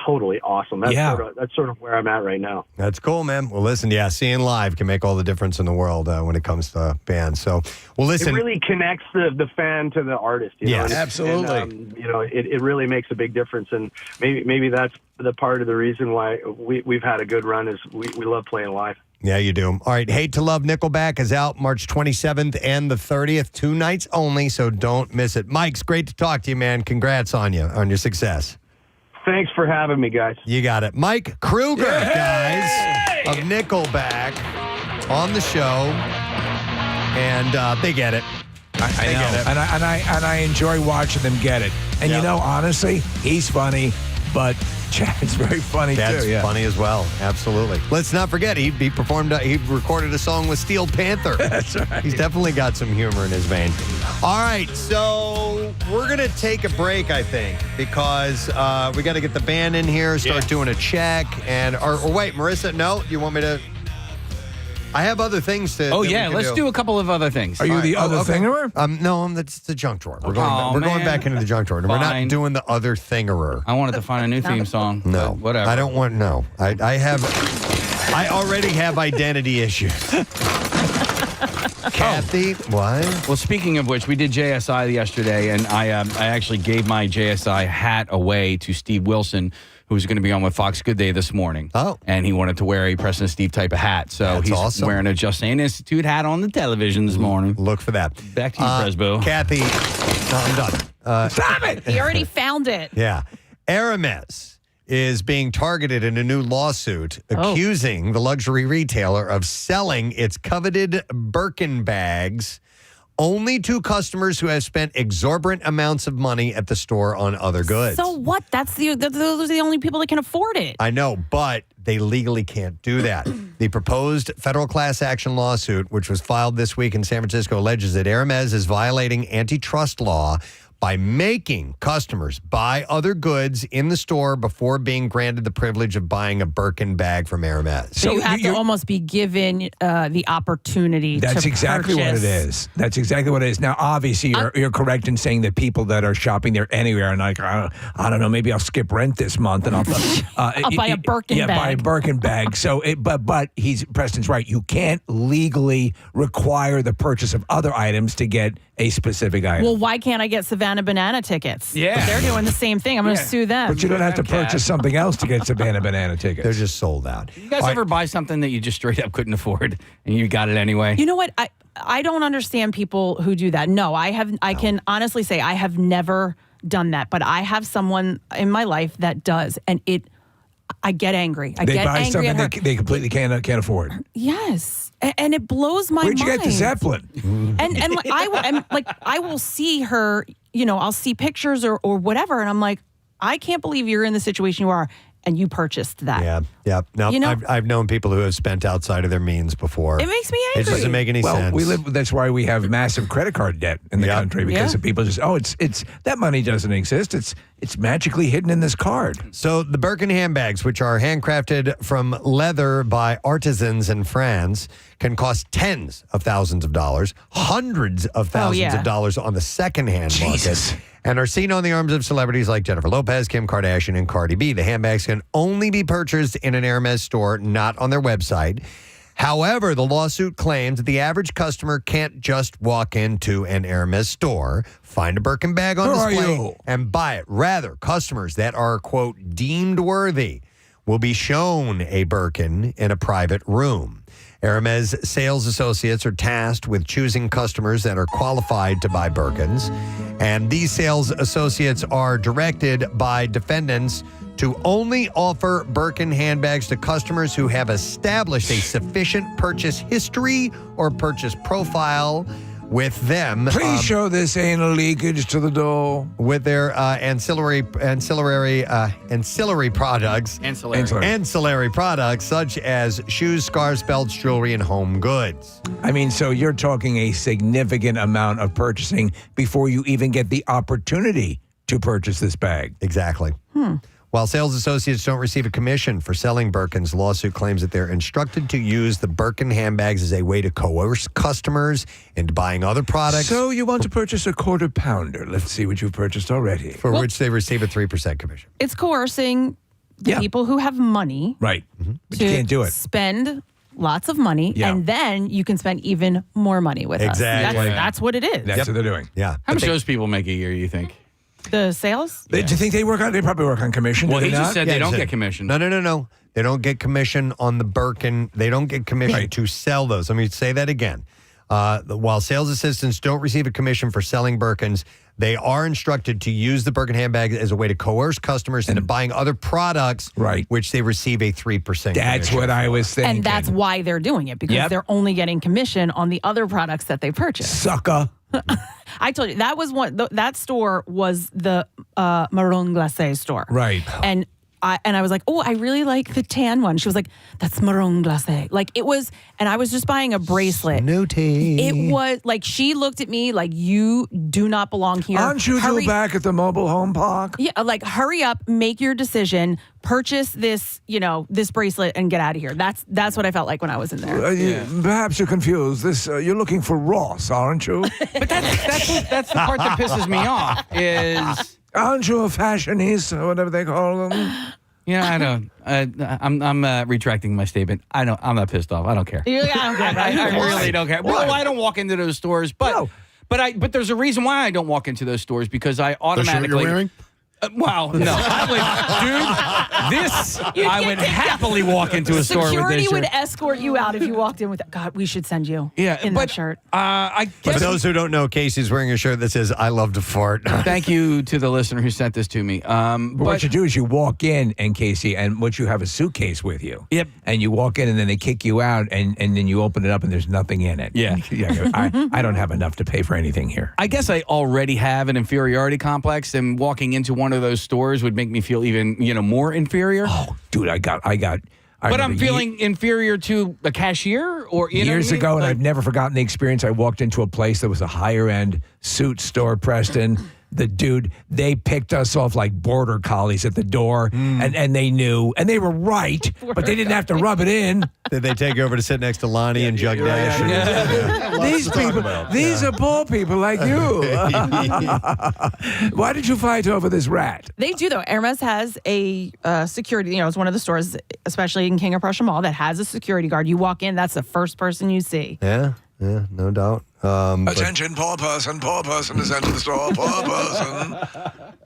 totally awesome. That's sort of where I'm at right now. That's cool, man. Well, listen, seeing live can make all the difference in the world when it comes to bands. So, well, listen. It really connects the fan to the artist. Yes, absolutely. And, it really makes a big difference. And maybe that's the part of the reason why we've had a good run is we love playing live. Yeah, you do. All right, Hate to Love Nickelback is out March 27th and the 30th, 2 nights only, so don't miss it. Mike's great to talk to you, man. Congrats on your success. Thanks for having me, guys. You got it. Mike Kruger, guys, of Nickelback on the show, and they get it. I know, and I enjoy watching them get it. And honestly, he's funny, but Chad's very funny Chad's too. Yeah. funny as well. Absolutely. Let's not forget he recorded a song with Steel Panther. That's right. He's definitely got some humor in his vein. All right, so we're gonna take a break, I think, because we got to get the band in here, start doing a check, and or wait, Marissa, no, you want me to? I have other things to. Oh yeah, let's do a couple of other things. Are you the other thingerer? No, that's the junk drawer. We're going back into the junk drawer. We're not doing the other thingerer. I wanted to find a new theme song. No, whatever. I don't want. No, I already have identity issues. Kathy, what? Well, speaking of which, we did JSI yesterday, and I actually gave my JSI hat away to Steve Wilson, who's going to be on with Fox Good Day this morning. Oh. And he wanted to wear a Preston and Steve type of hat. So That's he's awesome. wearing a Just Saying Institute hat on the television this morning. Look for that. Back to you, Presbo. Kathy, no, I'm done. Stop it! He already found it. Yeah. Hermes is being targeted in a new lawsuit accusing the luxury retailer of selling its coveted Birkin bags only to customers who have spent exorbitant amounts of money at the store on other goods. So what? Those are the only people that can afford it. I know, but they legally can't do that. The proposed federal class action lawsuit, which was filed this week in San Francisco, alleges that Hermes is violating antitrust law by making customers buy other goods in the store before being granted the privilege of buying a Birkin bag from Hermes. So you have to almost be given the opportunity to That's exactly what it is. That's exactly what it is. Now, obviously, you're correct in saying that people that are shopping there anywhere and like, I don't know, maybe I'll skip rent this month and I'll buy a Birkin bag. Yeah, buy a Birkin bag. So, but Preston's right. You can't legally require the purchase of other items to get a specific item. Well, why can't I get Savannah Banana tickets? Yeah. They're doing the same thing. I'm going to sue them. But you don't have to purchase something else to get Savannah Banana tickets. They're just sold out. You guys ever buy something that you just straight up couldn't afford and you got it anyway? You know what? I don't understand people who do that. No, I can honestly say I have never done that, but I have someone in my life that does, and I get angry. They buy something they completely can't afford. Yes. And it blows my mind. Where'd you get the Zeppelin? And I will see her, I'll see pictures or whatever, and I'm like, I can't believe you're in the situation you are. and you purchased that. Yeah. Now, You know- I've known people who have spent outside of their means before. It makes me It angry. doesn't make any sense. That's why we have massive credit card debt in the country because of people just it's that money doesn't exist. It's magically hidden in this card. So the Birkin handbags, which are handcrafted from leather by artisans in France, can cost tens of thousands of dollars, hundreds of thousands of dollars on the secondhand market, and are seen on the arms of celebrities like Jennifer Lopez, Kim Kardashian, and Cardi B. The handbags can only be purchased in an Hermes store, not on their website. However, the lawsuit claims that the average customer can't just walk into an Hermes store, find a Birkin bag on display, and buy it. Rather, customers that are, quote, deemed worthy will be shown a Birkin in a private room. Hermes sales associates are tasked with choosing customers that are qualified to buy Birkins, and these sales associates are directed by defendants to only offer Birkin handbags to customers who have established a sufficient purchase history or purchase profile with them. Please show this anal leakage to the door. With their ancillary products. Ancillary products such as shoes, scarves, belts, jewelry, and home goods. I mean, so you're talking a significant amount of purchasing before you even get the opportunity to purchase this bag. Exactly. While sales associates don't receive a commission for selling Birkins, the lawsuit claims that they're instructed to use the Birkin handbags as a way to coerce customers into buying other products. So you want to purchase a quarter pounder. Let's see what you've purchased already. For which they receive a 3% commission. It's coercing the people who have money Right. But you to can't do it. spend lots of money, Yeah. and then you can spend even more money with Exactly. us. That's what it is. That's what they're doing. Yeah. How much those people make a year, you think? The sales? Do you think they work on? They probably work on commission. Well, do he they just not? said they don't get commission. No. They don't get commission on the Birkin. They don't get commission to sell those. Let me say that again. While sales assistants don't receive a commission for selling Birkins, they are instructed to use the Birkin handbag as a way to coerce customers into buying other products, which they receive a 3% That's commission what I for. was thinking. And that's why they're doing it, because they're only getting commission on the other products that they purchase. Sucker. I told you that was that store was the marron glacé store. Right. And I was like, oh, I really like the tan one. She was like, that's marron glacé. Like it was, and I was just buying a bracelet. No tea. It was like, she looked at me like, you do not belong here. Aren't you due back at the mobile home park? Yeah, like hurry up, make your decision, purchase this, this bracelet and get out of here. That's what I felt like when I was in there. Perhaps you're confused. You're looking for Ross, aren't you? But that's the part that pisses me off is... Aren't you a fashionista, or whatever they call them? Yeah, I don't. I'm retracting my statement. I'm not pissed off. I don't care. You're like, I don't care. I really don't care. Well, I don't walk into those stores, but there's a reason why I don't walk into those stores because I automatically. The shirt you're wearing? Well, no, I would happily walk into a store with this Security shirt. would escort you out if you walked in with that. God, we should send you in that shirt. For those who don't know, Casey's wearing a shirt that says, I love to fart. Thank you to the listener who sent this to me. But what you do is you walk in, and Casey, and what you have a suitcase with you. Yep. And you walk in, and then they kick you out, and then you open it up, and there's nothing in it. Yeah. I don't have enough to pay for anything here. I guess I already have an inferiority complex, and walking into one of those stores would make me feel even, more inferior. Oh, dude, But I'm feeling inferior to a cashier or years ago, and I've never forgotten the experience. I walked into a place that was a higher end suit store, Preston. The dude, they picked us off like border collies at the door, and they knew, and they were right, but they didn't have to rub it in. Did they take you over to sit next to Lonnie and Jug Dash? These people, these are poor people like you. Why did you fight over this rat? They do, though. Hermes has a security, it's one of the stores, especially in King of Prussia Mall, that has a security guard. You walk in, that's the first person you see. Yeah, no doubt. Attention, poor person is entered the store, poor person.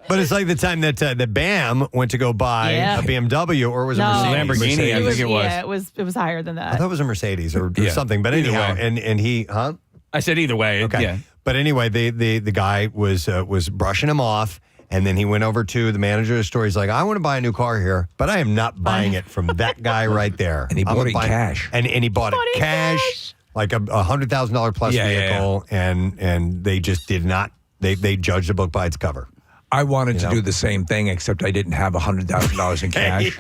But it's like the time that BAM went to go buy a BMW, or was it Mercedes? Lamborghini, I think it was. Yeah, it was higher than that. I thought it was a Mercedes or something. But Either anyhow, way. and he, I said either way. Okay. Yeah. But anyway, the guy was brushing him off. And then he went over to the manager of the store. He's like, I want to buy a new car here, but I am not buying it from that guy right there. And he bought it cash. And he bought it cash. Like a $100,000 plus vehicle, and they just did not. They judged the book by its cover. I wanted to do the same thing, except I didn't have $100,000 in cash.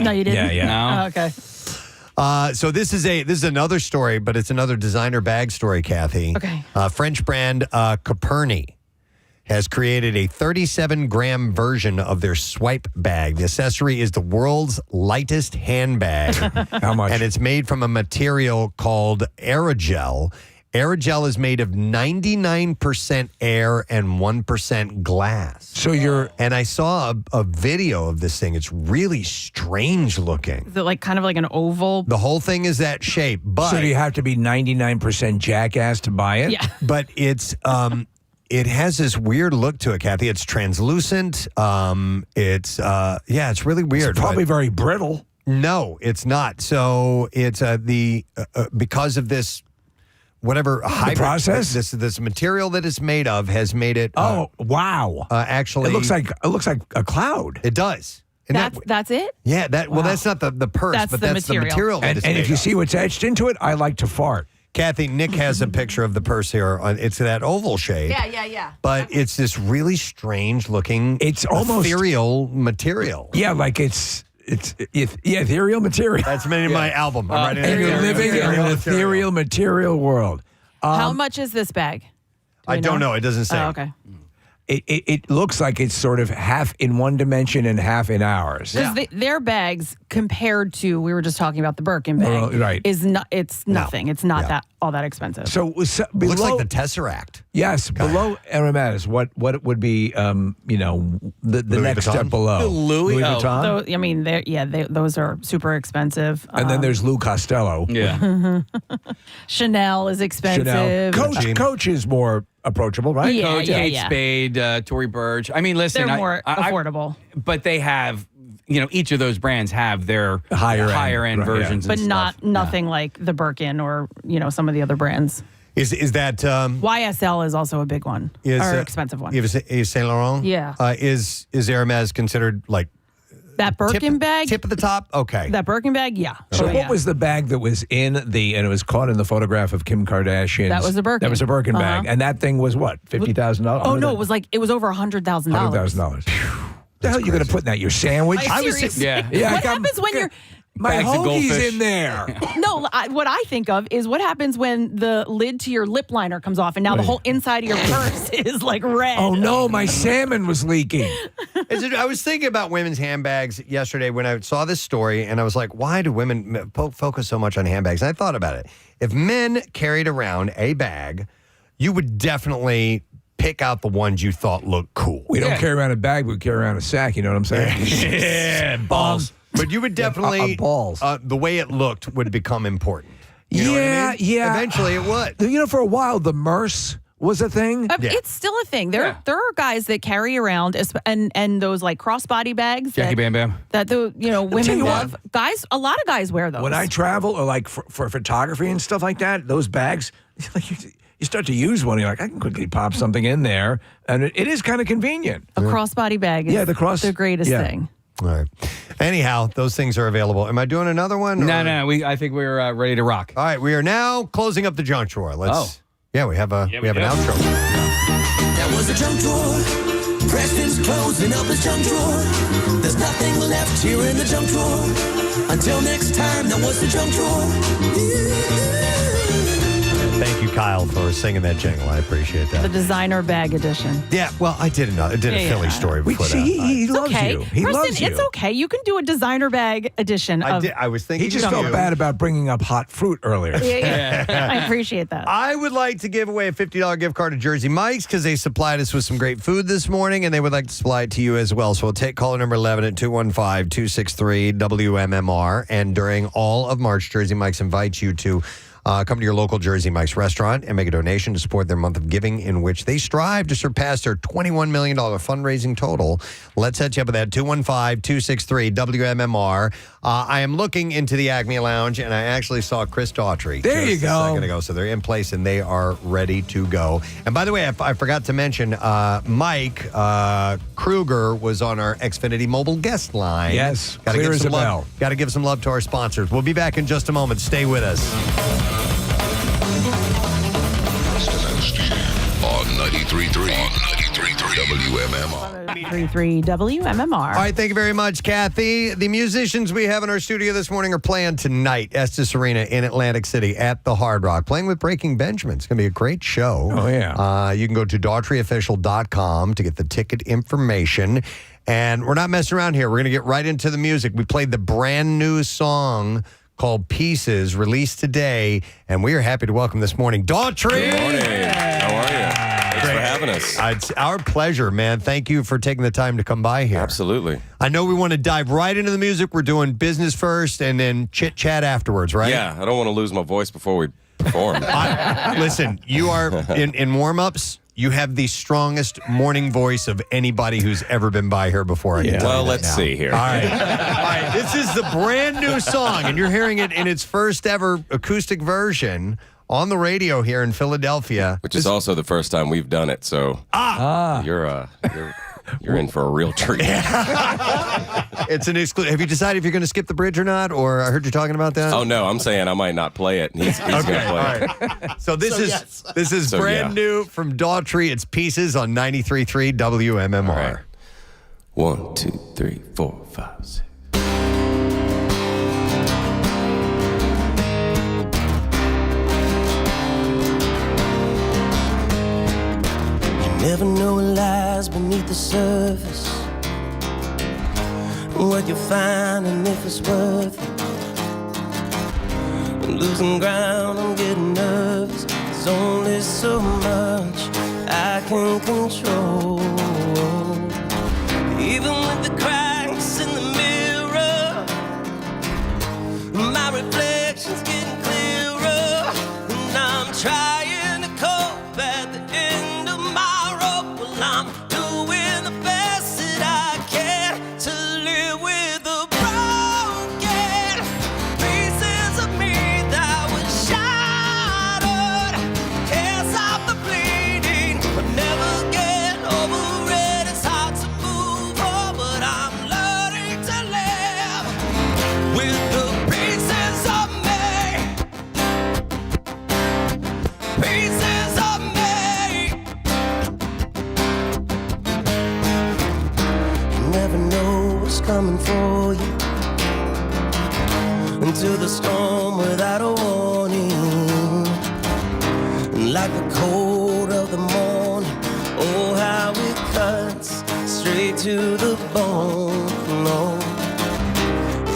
No, you didn't. Yeah. Oh, okay. So this is another story, but it's another designer bag story, Kathy. Okay. French brand Coperni has created a 37-gram version of their swipe bag. The accessory is the world's lightest handbag. How much? And it's made from a material called aerogel. Aerogel is made of 99% air and 1% glass. So and I saw a video of this thing. It's really strange looking. Is it like kind of like an oval? The whole thing is that shape, but So do you have to be 99% jackass to buy it? Yeah. but it's it has this weird look to it, Kathy. It's translucent. It's really weird. It's probably very brittle. No, it's not. So it's because of this. Whatever hybrid process? this material that it's made of has made it. Wow! Actually, it looks like a cloud. It does. And That's it? Yeah. That's not the purse, That's but the that's material. the material. That And it's if made you of. see what's etched into it, I like to fart. Kathy, Nick has a picture of the purse here. It's that oval shape. Yeah. But it's this really strange looking. It's almost ethereal material. Yeah, like it's ethereal material. That's made in my album. I'm writing And you're living in an ethereal material world. How much is this bag? I don't know. It doesn't say. Oh, okay. It looks like it's sort of half in one dimension and half in ours. Because their bags, compared to, we were just talking about the Birkin bag, right. is not. It's nothing. It's not that all that expensive. So below, Looks like the Tesseract. Yes, below Hermes, what would be the next Vuitton? step below? Louis Vuitton. I mean, those are super expensive. And then there's Lou Costello. Yeah. Chanel is expensive. Chanel. Coach is more approachable, right? Yeah, Coach, Kate Spade, Tory Burch. I mean, listen, They're more affordable. But they have, each of those brands have their higher end right, versions, but and stuff. nothing like the Birkin or some of the other brands. Is that YSL is also a big one, or expensive one. Is Saint Laurent? Yeah. Is Hermes considered like That Birkin bag? Tip of the top? Okay. That Birkin bag? Yeah. So Oh, what yeah. was the bag that was and it was caught in the photograph of Kim Kardashian? That was a Birkin. That was a Birkin Uh-huh. bag. And that thing was what? $50,000? Oh, no, it was over $100,000. $100,000. The hell are you going to put in that? Your sandwich? I was serious. Yeah. What happens when you're... My Bags of hoagie's goldfish. in there. No, what I think of is what happens when the lid to your lip liner comes off and now the whole inside of your purse is like red. Oh, no, my salmon was leaking. I was thinking about women's handbags yesterday when I saw this story, and I was like, why do women focus so much on handbags? And I thought about it. If men carried around a bag, you would definitely pick out the ones you thought looked cool. We don't carry around a bag, we carry around a sack. You know what I'm saying? Yeah, balls. But you would definitely, balls. The way it looked would become important. You know what I mean? Yeah. Eventually it would. You know, for a while, the Merce was a thing. It's still a thing. There are guys that carry around and those like crossbody bags. Jackie Bam Bam. That women you what. love. Guys, a lot of guys wear those. When I travel or like for photography and stuff like that, those bags, like you start to use one, you're like, I can quickly pop something in there. And it is kind of convenient. A crossbody bag is the greatest thing. All right. Anyhow, those things are available. Am I doing another one? No. I think we're ready to rock. All right, we are now closing up the junk drawer. Yeah, we have an outro. That was the junk drawer. Preston's closing up his junk drawer. There's nothing left here in the junk drawer. Until next time, that was the junk drawer. Thank you, Kyle, for singing that jingle. I appreciate The that. designer bag edition. Yeah, well, I did a Philly story before that. He loves okay. you. He Preston, loves you. it's okay. You can do a designer bag edition of... I was thinking He just of felt you. bad about bringing up hot fruit earlier. Yeah. I appreciate that. I would like to give away a $50 gift card to Jersey Mike's because they supplied us with some great food this morning, and they would like to supply it to you as well. So we'll take caller number 11 at 215-263-WMMR. And during all of March, Jersey Mike's invites you to come to your local Jersey Mike's restaurant and make a donation to support their month of giving, in which they strive to surpass their $21 million fundraising total. Let's set you up with that. 215-263-WMMR. I am looking into the Acme Lounge, and I actually saw Chris Daughtry. There you just a go. second ago. So they're in place, and they are ready to go. And by the way, I forgot to mention, Mike Kruger was on our Xfinity mobile guest line. Yes, Gotta clear give as some a love. bell. Got to give some love to our sponsors. We'll be back in just a moment. Stay with us. Preston and Steve on 93.3. 93.3 WMMR. 93 WMMR. All right, thank you very much, Kathy. The musicians we have in our studio this morning are playing tonight, Estes Arena in Atlantic City at the Hard Rock, playing with Breaking Benjamin. It's going to be a great show. Oh, yeah. You can go to DaughtryOfficial.com to get the ticket information. And we're not messing around here. We're going to get right into the music. We played the brand new song called Pieces, released today, and we are happy to welcome this morning Daughtry. Good morning. How are you? Thanks for having us. It's our pleasure, man. Thank you for taking the time to come by here. Absolutely. I know we want to dive right into the music. We're doing business first and then chit-chat afterwards, right? Yeah, I don't want to lose my voice before we perform. Listen, you are, in warm-ups, you have the strongest morning voice of anybody who's ever been by here before. Well, let's see here. All right. All right. This is the brand new song, and you're hearing it in its first ever acoustic version on the radio here in Philadelphia. Which is also the first time we've done it, so you're in for a real treat. It's an exclusive. Have you decided if you're going to skip the bridge or not? Or I heard you talking about that? Oh, no, I'm saying I might not play it. He's going to play it. So this is brand new from Daughtry. It's Pieces on 93.3 WMMR. All right. 1, 2, 3, 4, 5, 6. Never know what lies beneath the surface, what you'll find and if it's worth it. I'm losing ground, I'm getting nervous. There's only so much I can control. Even with the cracks in the mirror, my reflection's getting clearer, and I'm trying to cope at the end of my rope. Well, I'm doing the best that I can to live with the broken pieces of me that was shattered. Can't stop the bleeding, but never get over it. It's hard to move on, but I'm learning to live with the pieces of me. Pieces of me. You never know what's coming for you into the storm without a warning. And like the cold of the morning, oh how it cuts straight to the bone. No,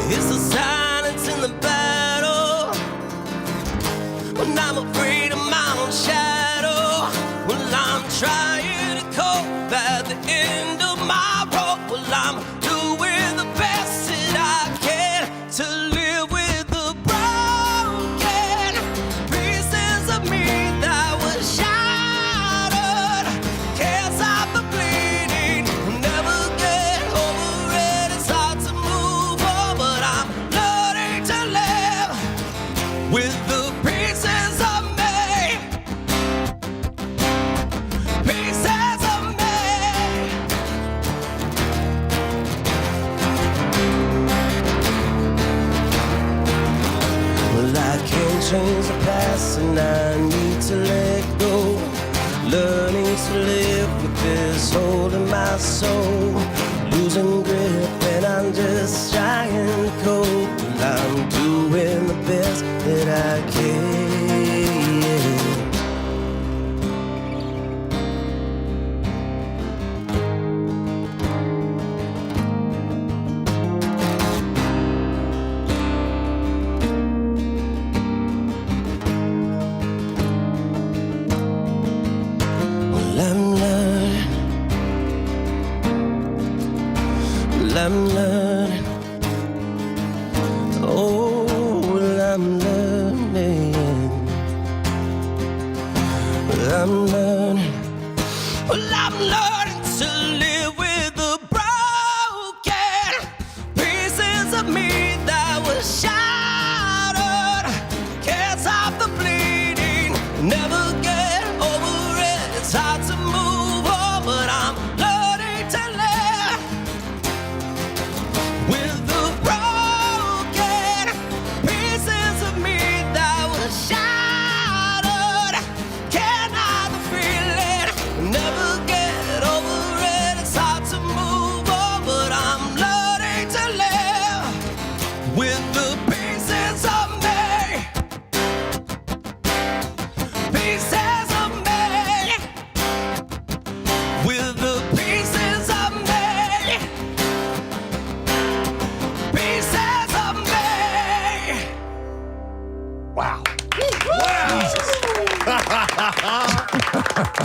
it's the silence in the battle when I'm afraid of my own shadow. Well, I'm trying to cope at the end of my rope. Well, I'm doing the best that I can to live with the broken pieces of me that was shattered. Can't stop the bleeding, never get over it. It's hard to move on, but I'm learning to live with the pieces of me. Pieces of me. Well, I can't change the past and I need to let go. Learning to live with this hole in my soul. Losing grip and I'm just trying to cope. Well, I'm doing the best that I can. Well, I'm learning. Oh, well, I'm learning. Well, I'm learning. Well, I'm learning to live with the broken pieces of me that was shattered. Can't stop the bleeding, never get over it. It's hard to move on, but I'm learning to live with the broken pieces of me that was shattered. Can't hide the feeling, never get over pieces of me. With the pieces of me. Pieces of me. Wow.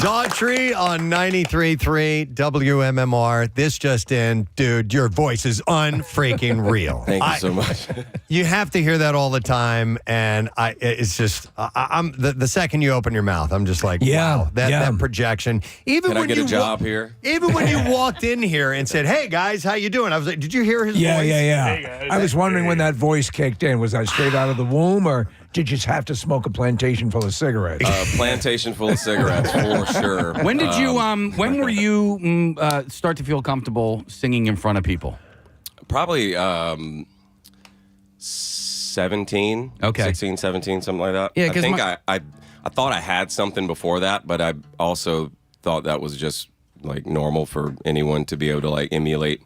Daughtry on 93.3 WMMR. This just in, dude, your voice is unfreaking real. Thank you so much. You have to hear that all the time, and it's just, I'm the second you open your mouth, I'm just like, wow, that projection. Even Can when I get you a job here? Even when you walked in here and said, "Hey guys, how you doing?" I was like, "Did you hear his voice?" Yeah. Hey, guys. I was wondering when that voice kicked in. Was that straight out of the womb, or did you just have to smoke a plantation full of cigarettes? Plantation full of cigarettes, for sure. When did you? When were you start to feel comfortable singing in front of people? Probably 17, 16, 17, something like that. Yeah, I think I thought I had something before that, but I also thought that was just like normal for anyone to be able to like emulate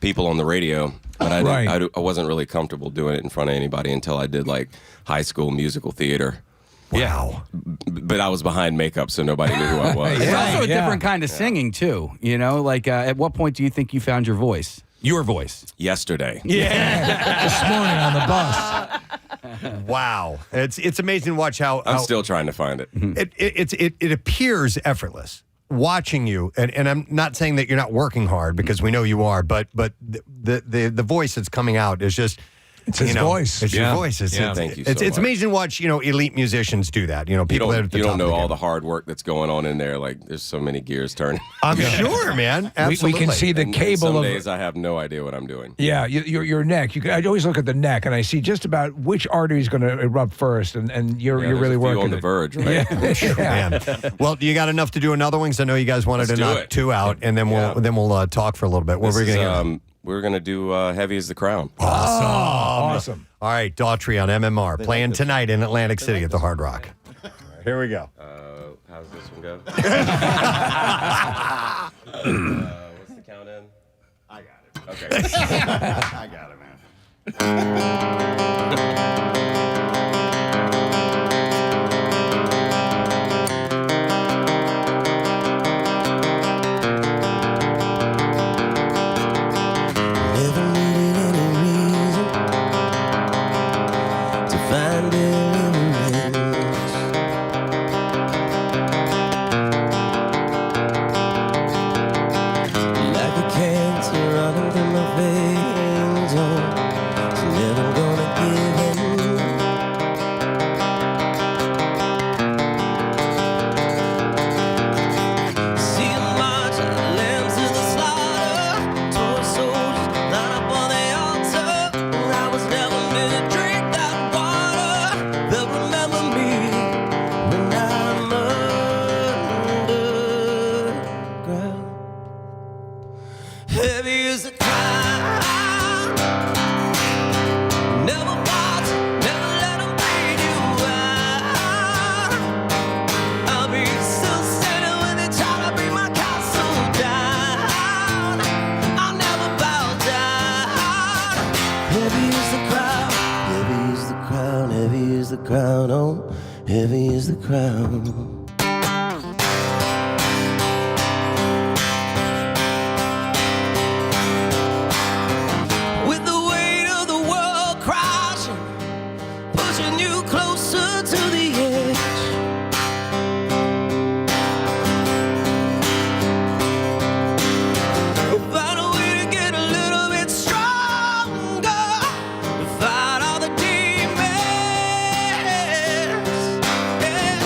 people on the radio. But I wasn't really comfortable doing it in front of anybody until I did like high school musical theater. Wow. But I was behind makeup, so nobody knew who I was. It's also a different kind of singing, too. You know, like at what point do you think you found your voice? Your voice. Yesterday. Yeah. This morning on the bus. Wow. It's amazing to watch how I'm still trying to find it. It appears effortless. Watching you, and I'm not saying that you're not working hard because we know you are, but the voice that's coming out is just. It's his voice. It's your voice. Thank you so It's much. amazing to watch, elite musicians do that. People that are at the you top don't of know the all game. the hard work that's going on in there. Like, there's so many gears turning. I'm sure, man. Absolutely. We can see the And cable some of. days I have no idea what I'm doing. Yeah, your neck. I always look at the neck, and I see just about which artery is going to erupt first, and you're there's really a few working on the it. verge, right? Yeah. Man. Well, you got enough to do another one? 'Cause I know you guys wanted Let's to do knock it. two out, and then we'll talk for a little bit. What This were we is, going to we're going to do Heavy as the Crown. Awesome. All right, Daughtry on MMR, playing tonight in Atlantic City at the Hard Rock. Here we go. How's this one go? What's the count in? I got it. Okay. I got it, man. Never needed any reason to find deliverance. Like a cancer running through my veins, oh, so never gonna give in. See 'em march like lambs to the slaughter, toy soldiers line up on the altar. I was never meant to drink that water. They'll remember me when I'm underground. Heavy is the crown. Never waltz, never let 'em bleed you out. I'll be still standing when they try to bring my castle down. I'll never bow down. Heavy is the crown, heavy is the crown, heavy is the crown, oh, heavy is the crown. With the weight of the world crashing, pushing you closer to the edge. Find a way to get a little bit stronger, to fight all the demons. Yeah.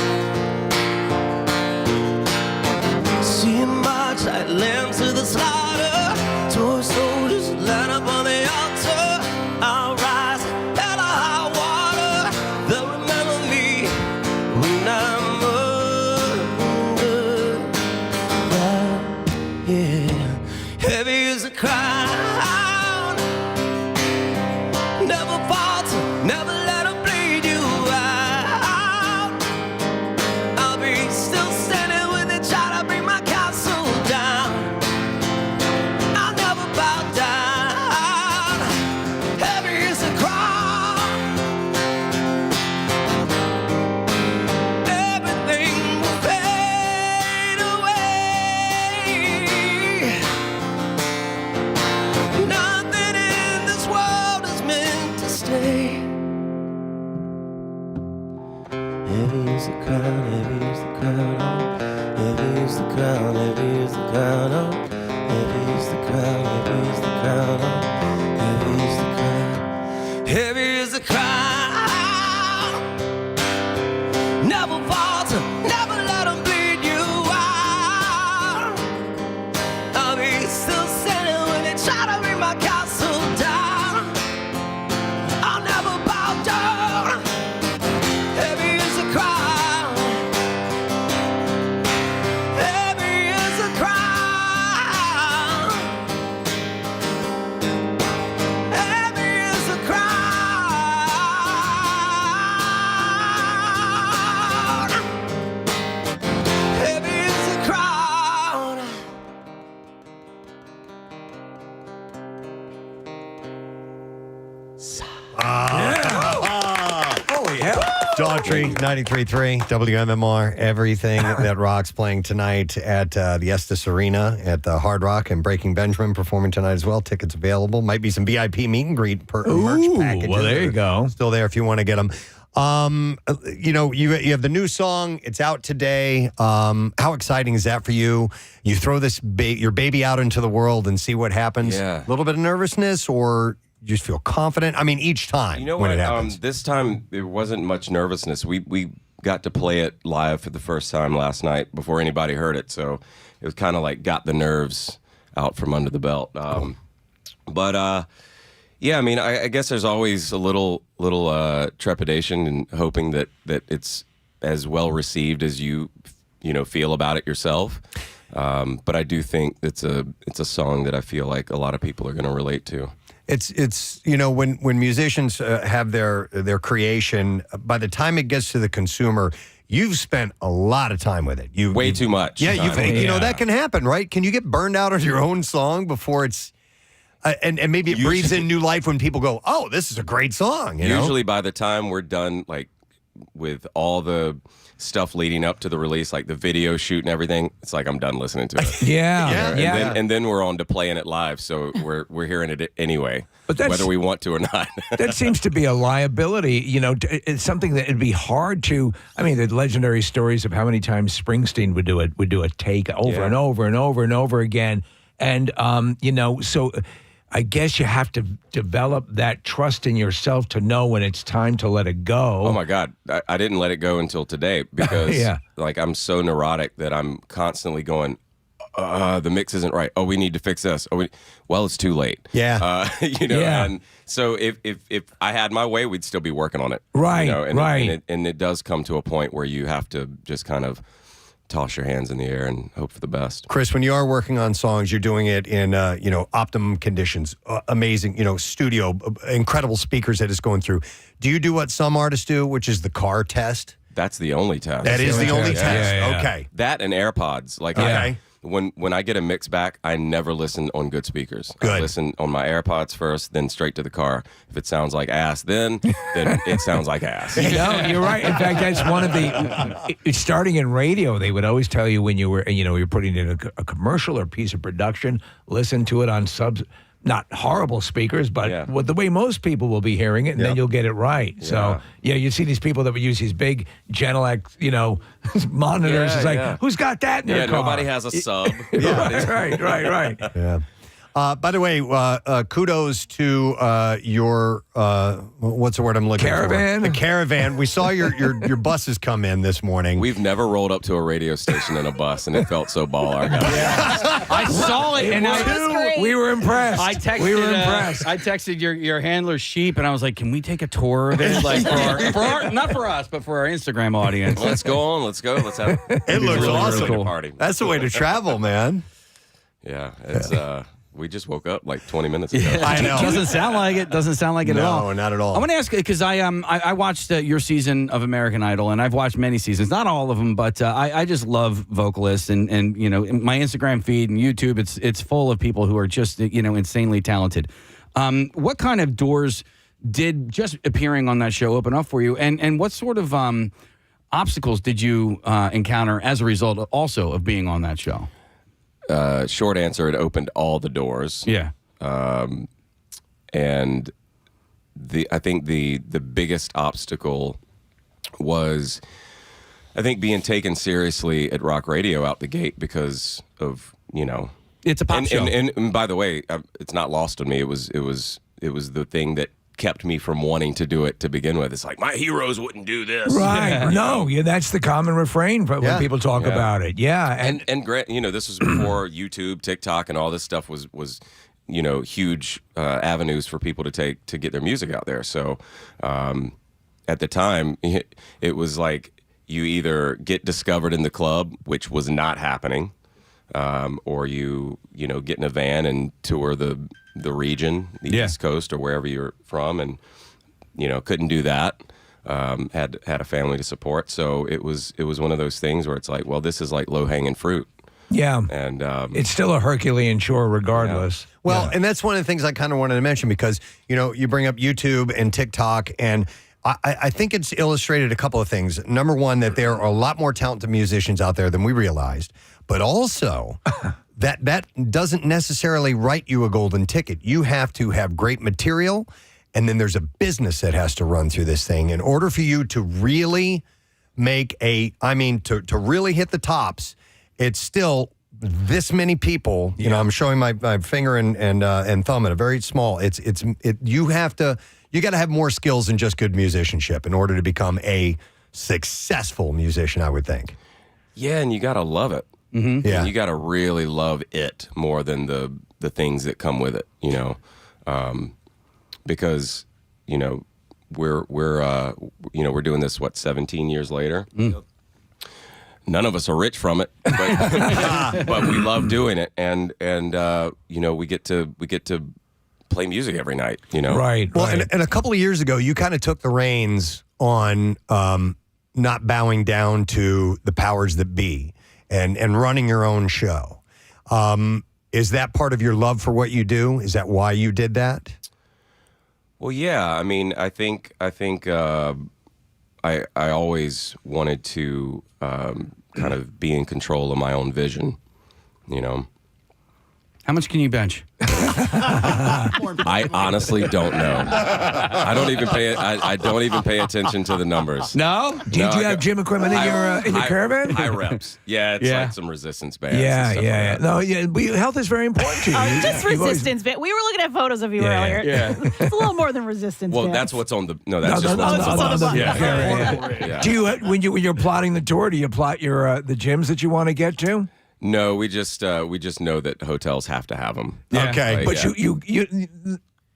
heavy is the crown, oh, heavy is the crown, heavy is the crown, oh, heavy is the crown, heavy is the crown, oh, heavy is the crown, heavy is the crown, never falter, never let them bleed you out, I'll be still standing when they try to bring my castle down, I'll never bow down, heavy is the crown, heavy is the crown, heavy is the crown, heavy is the crown. Holy hell. Daughtry, 93.3, WMMR, everything that rocks playing tonight at the Estes Arena at the Hard Rock, and Breaking Benjamin performing tonight as well. Tickets available. Might be some VIP meet and greet merch packages. Well, there you go. Still there if you want to get them. You have the new song. It's out today. How exciting is that for you? You throw this your baby out into the world and see what happens. Yeah. A little bit of nervousness, or you just feel confident? I mean, each time You know when what? it happens. This time it wasn't much nervousness. We got to play it live for the first time last night before anybody heard it, so it was kind of like got the nerves out from under the belt. But yeah, I mean, I guess there's always a little trepidation and hoping that it's as well received as you feel about it yourself. But I do think it's a song that I feel like a lot of people are going to relate to. It's when musicians have their creation, by the time it gets to the consumer, you've spent a lot of time with it. Way too much. Yeah, time. That can happen, right? Can you get burned out on your own song before it's and maybe it breathes in new life when people go, "Oh, this is a great song." Usually by the time we're done, like with all the stuff leading up to the release, like the video shoot and everything, it's like I'm done listening to it. Yeah. And then we're on to playing it live, so we're hearing it anyway, But whether we want to or not. That seems to be a liability. It's something that it'd be hard to. I mean, the legendary stories of how many times Springsteen would do a take over and over and over and over again, and so. I guess you have to develop that trust in yourself to know when it's time to let it go. Oh my God, I didn't let it go until today because like I'm so neurotic that I'm constantly going, the mix isn't right. Oh, we need to fix this. Well, it's too late. Yeah. And so if I had my way, we'd still be working on it. Right, right. And it does come to a point where you have to just kind of toss your hands in the air and hope for the best. Chris, when you are working on songs, you're doing it in optimum conditions, amazing, studio, incredible speakers that it's going through. Do you do what some artists do, which is the car test? That's the only test. That is the only test. Yeah. Okay. That and AirPods. Like when I get a mix back, I never listen on good speakers. Good. I listen on my AirPods first, then straight to the car. If it sounds like ass, then it sounds like ass. You're right. In fact, that's one of the. Starting in radio, they would always tell you when you're putting in a commercial or piece of production, listen to it on not horrible speakers, but the way most people will be hearing it, and then you'll get it right. Yeah. So, you see these people that would use these big Genelec, monitors. It's like, who's got that in their car? Nobody has a sub. Right. Yeah. By the way, kudos to your what's the word I'm looking Caravan? for? The caravan. We saw your buses come in this morning. We've never rolled up to a radio station in a bus, and it felt so baller. I saw it, and we were impressed. I texted your handler Sheep, and I was like, "Can we take a tour of it? Like for our not for us, but for our Instagram audience." Let's go on. Let's go. Let's have. It looks really, awesome. Really cool. Party. That's the way to travel, man. Yeah, it's we just woke up like 20 minutes ago. I know. Doesn't sound like it. Doesn't sound like it at all. No, not at all. I want to ask because I watched your season of American Idol, and I've watched many seasons, not all of them, but I just love vocalists, and my Instagram feed and YouTube, it's full of people who are just insanely talented. What kind of doors did just appearing on that show open up for you, and what sort of obstacles did you encounter as a result also of being on that show? Short answer, it opened all the doors. Yeah. And I think the biggest obstacle was I think being taken seriously at rock radio out the gate because of, it's a pop show. And by the way, it's not lost on me. It was the thing that kept me from wanting to do it to begin with. It's like, my heroes wouldn't do this. Right. Yeah. No, that's the common refrain when people talk about it. Yeah. And Grant, this was before YouTube, TikTok, and all this stuff was huge avenues for people to take to get their music out there. So at the time, it was like you either get discovered in the club, which was not happening, or you get in a van and tour the region, the East Coast or wherever you're from, and couldn't do that. Had a family to support, so it was one of those things where it's like, well, this is like low hanging fruit. Yeah, and it's still a Herculean chore regardless. Yeah. Well, and that's one of the things I kind of wanted to mention because you bring up YouTube and TikTok, and I think it's illustrated a couple of things. Number one, that there are a lot more talented musicians out there than we realized, but also that doesn't necessarily write you a golden ticket. You have to have great material, and then there's a business that has to run through this thing in order for you to really make to really hit the tops. It's still this many people. I'm showing my finger and thumb at a very small. You got to have more skills than just good musicianship in order to become a successful musician, I would think. Yeah, and you got to love it. Mm-hmm. Yeah, and you got to really love it more than the things that come with it. Because we're doing this 17 years later. None of us are rich from it, but we love doing it, and we get to play music every night. Right. Well, and a couple of years ago, you kind of took the reins on not bowing down to the powers that be, and running your own show. Is that part of your love for what you do? Is that why you did that? Well, yeah. I mean, I think I always wanted to kind of be in control of my own vision, How much can you bench? I honestly don't know. I don't even pay attention to the numbers. No? Did you have gym equipment in your caravan? High reps. Yeah, it's like some resistance bands. Yeah. No, health is very important to you. Just resistance band. We were looking at photos of you earlier. Yeah. It's a little more than resistance Well, bands. that's what's on the. No, that's just what's on the bus. Yeah. Do you when you're plotting the tour? Do you plot your the gyms that you want to get to? No, we just know that hotels have to have them. Yeah. Okay, but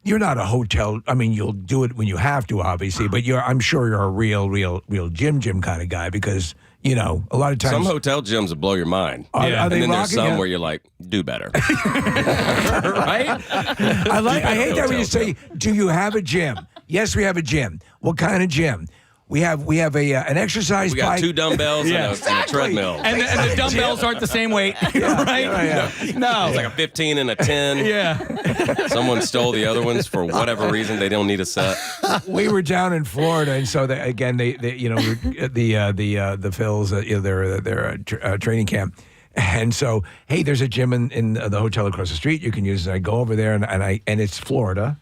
you're not a hotel. I mean, you'll do it when you have to, obviously. But I'm sure you're a real gym kind of guy because a lot of times some hotel gyms will blow your mind. Are they and then there's some rocking? where you're like, do better, right? I hate that when you say, "Do you have a gym?" Yes, we have a gym. What kind of gym? We have an exercise bike. We got 2 dumbbells and a treadmill. And the dumbbells aren't the same weight, right? No. It's like a 15 and a 10. Yeah. Someone stole the other ones for whatever reason. They don't need a set. We were down in Florida, and so the Phils, their training camp. And so, hey, there's a gym in the hotel across the street you can use. And I go over there, and it's Florida.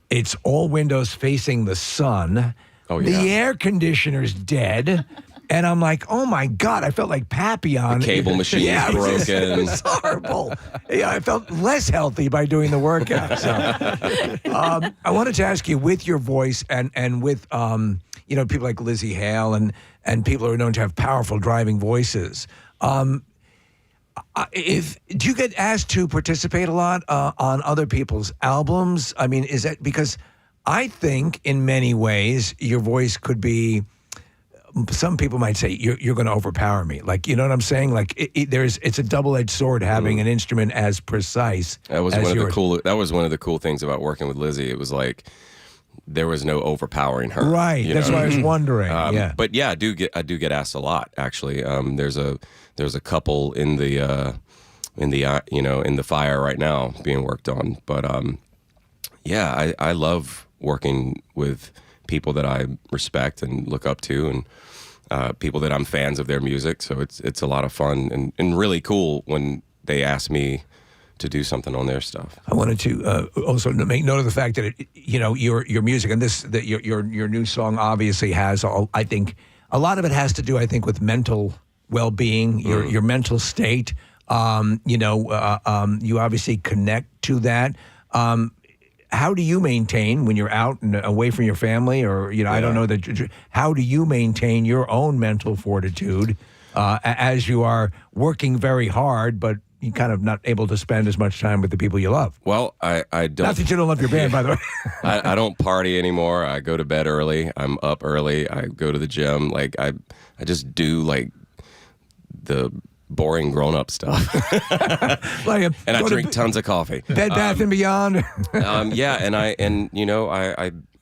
It's all windows facing the sun. Oh, yeah. The air conditioner's dead. And I'm like, oh, my God. I felt like Papillon. The cable machine is broken. It was horrible. Yeah, I felt less healthy by doing the workout. So, I wanted to ask you, with your voice and with people like Lizzie Hale and people who are known to have powerful driving voices, do you get asked to participate a lot on other people's albums? I mean, is that because I think in many ways your voice could be, some people might say you're going to overpower me. Like, you know what I'm saying? Like it's a double-edged sword having an instrument as precise That was as one yours. of the cool things about working with Lizzie. It was like there was no overpowering her. Right. That's know? why I was wondering. Yeah. But yeah, I do get asked a lot actually. There's a couple in the fire right now being worked on. But yeah, I love working with people that I respect and look up to, and people that I'm fans of their music. So it's a lot of fun and really cool when they ask me to do something on their stuff. I wanted to also make note of the fact that your music and your new song obviously has I think a lot of it has to do, I think, with mental well-being, your mental state. You obviously connect to that. How do you maintain when you're out and away from your family, or I don't know that. How do you maintain your own mental fortitude as you are working very hard, but you kind of not able to spend as much time with the people you love? Well, I don't. Not that you don't love your band, by the way. I don't party anymore. I go to bed early. I'm up early. I go to the gym. Like I just do like the boring grown-up stuff. And I drink tons of coffee. Bed Bath and Beyond. Yeah, and I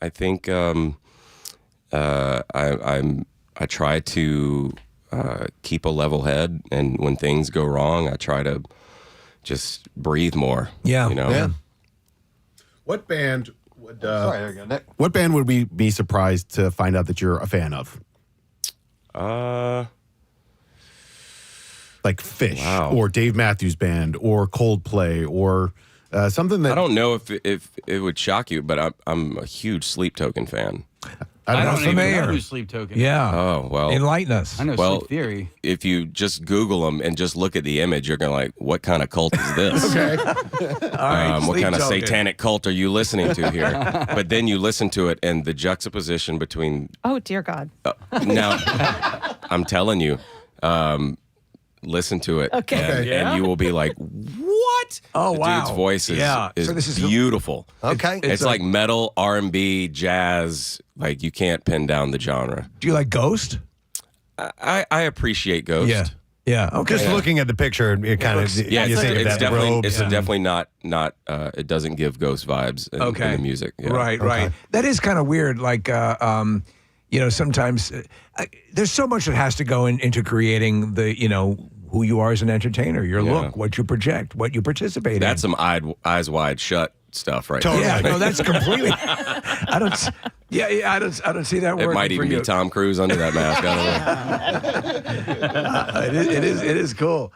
think I try to keep a level head, and when things go wrong, I try to just breathe more. Yeah. Yeah. What band would what band would we be surprised to find out that you're a fan of? Like Fish, or Dave Matthews Band, or Coldplay, or something that I don't know if it would shock you, but I'm a huge Sleep Token fan. I don't even know who Sleep Token is. Yeah. Oh, well. Enlighten us. I know Sleep Theory. If you just Google them and just look at the image, you're going to like, what kind of cult is this? Okay. All right. What kind of Token. satanic cult are you listening to here? But then you listen to it, and the juxtaposition between... Oh, dear God. Now, I'm telling you, listen to it, and you will be like, what? Oh, the wow. dude's voice is, So this is beautiful. Okay. It's like metal, R&B, jazz. Like, you can't pin down the genre. Do you like Ghost? I appreciate Ghost. Yeah. Yeah. Okay. Just looking at the picture, it kind of you think of that robe. It's definitely not. It doesn't give Ghost vibes in the music. Yeah. Right. That is kind of weird. Like, sometimes there's so much that has to go into creating the, who you are as an entertainer, your look, what you project, what you participate in. That's some eyes wide shut stuff, right? Totally. Yeah, no, that's completely. I don't see that working. It might even be Tom Cruise under that mask. I don't know. It is cool.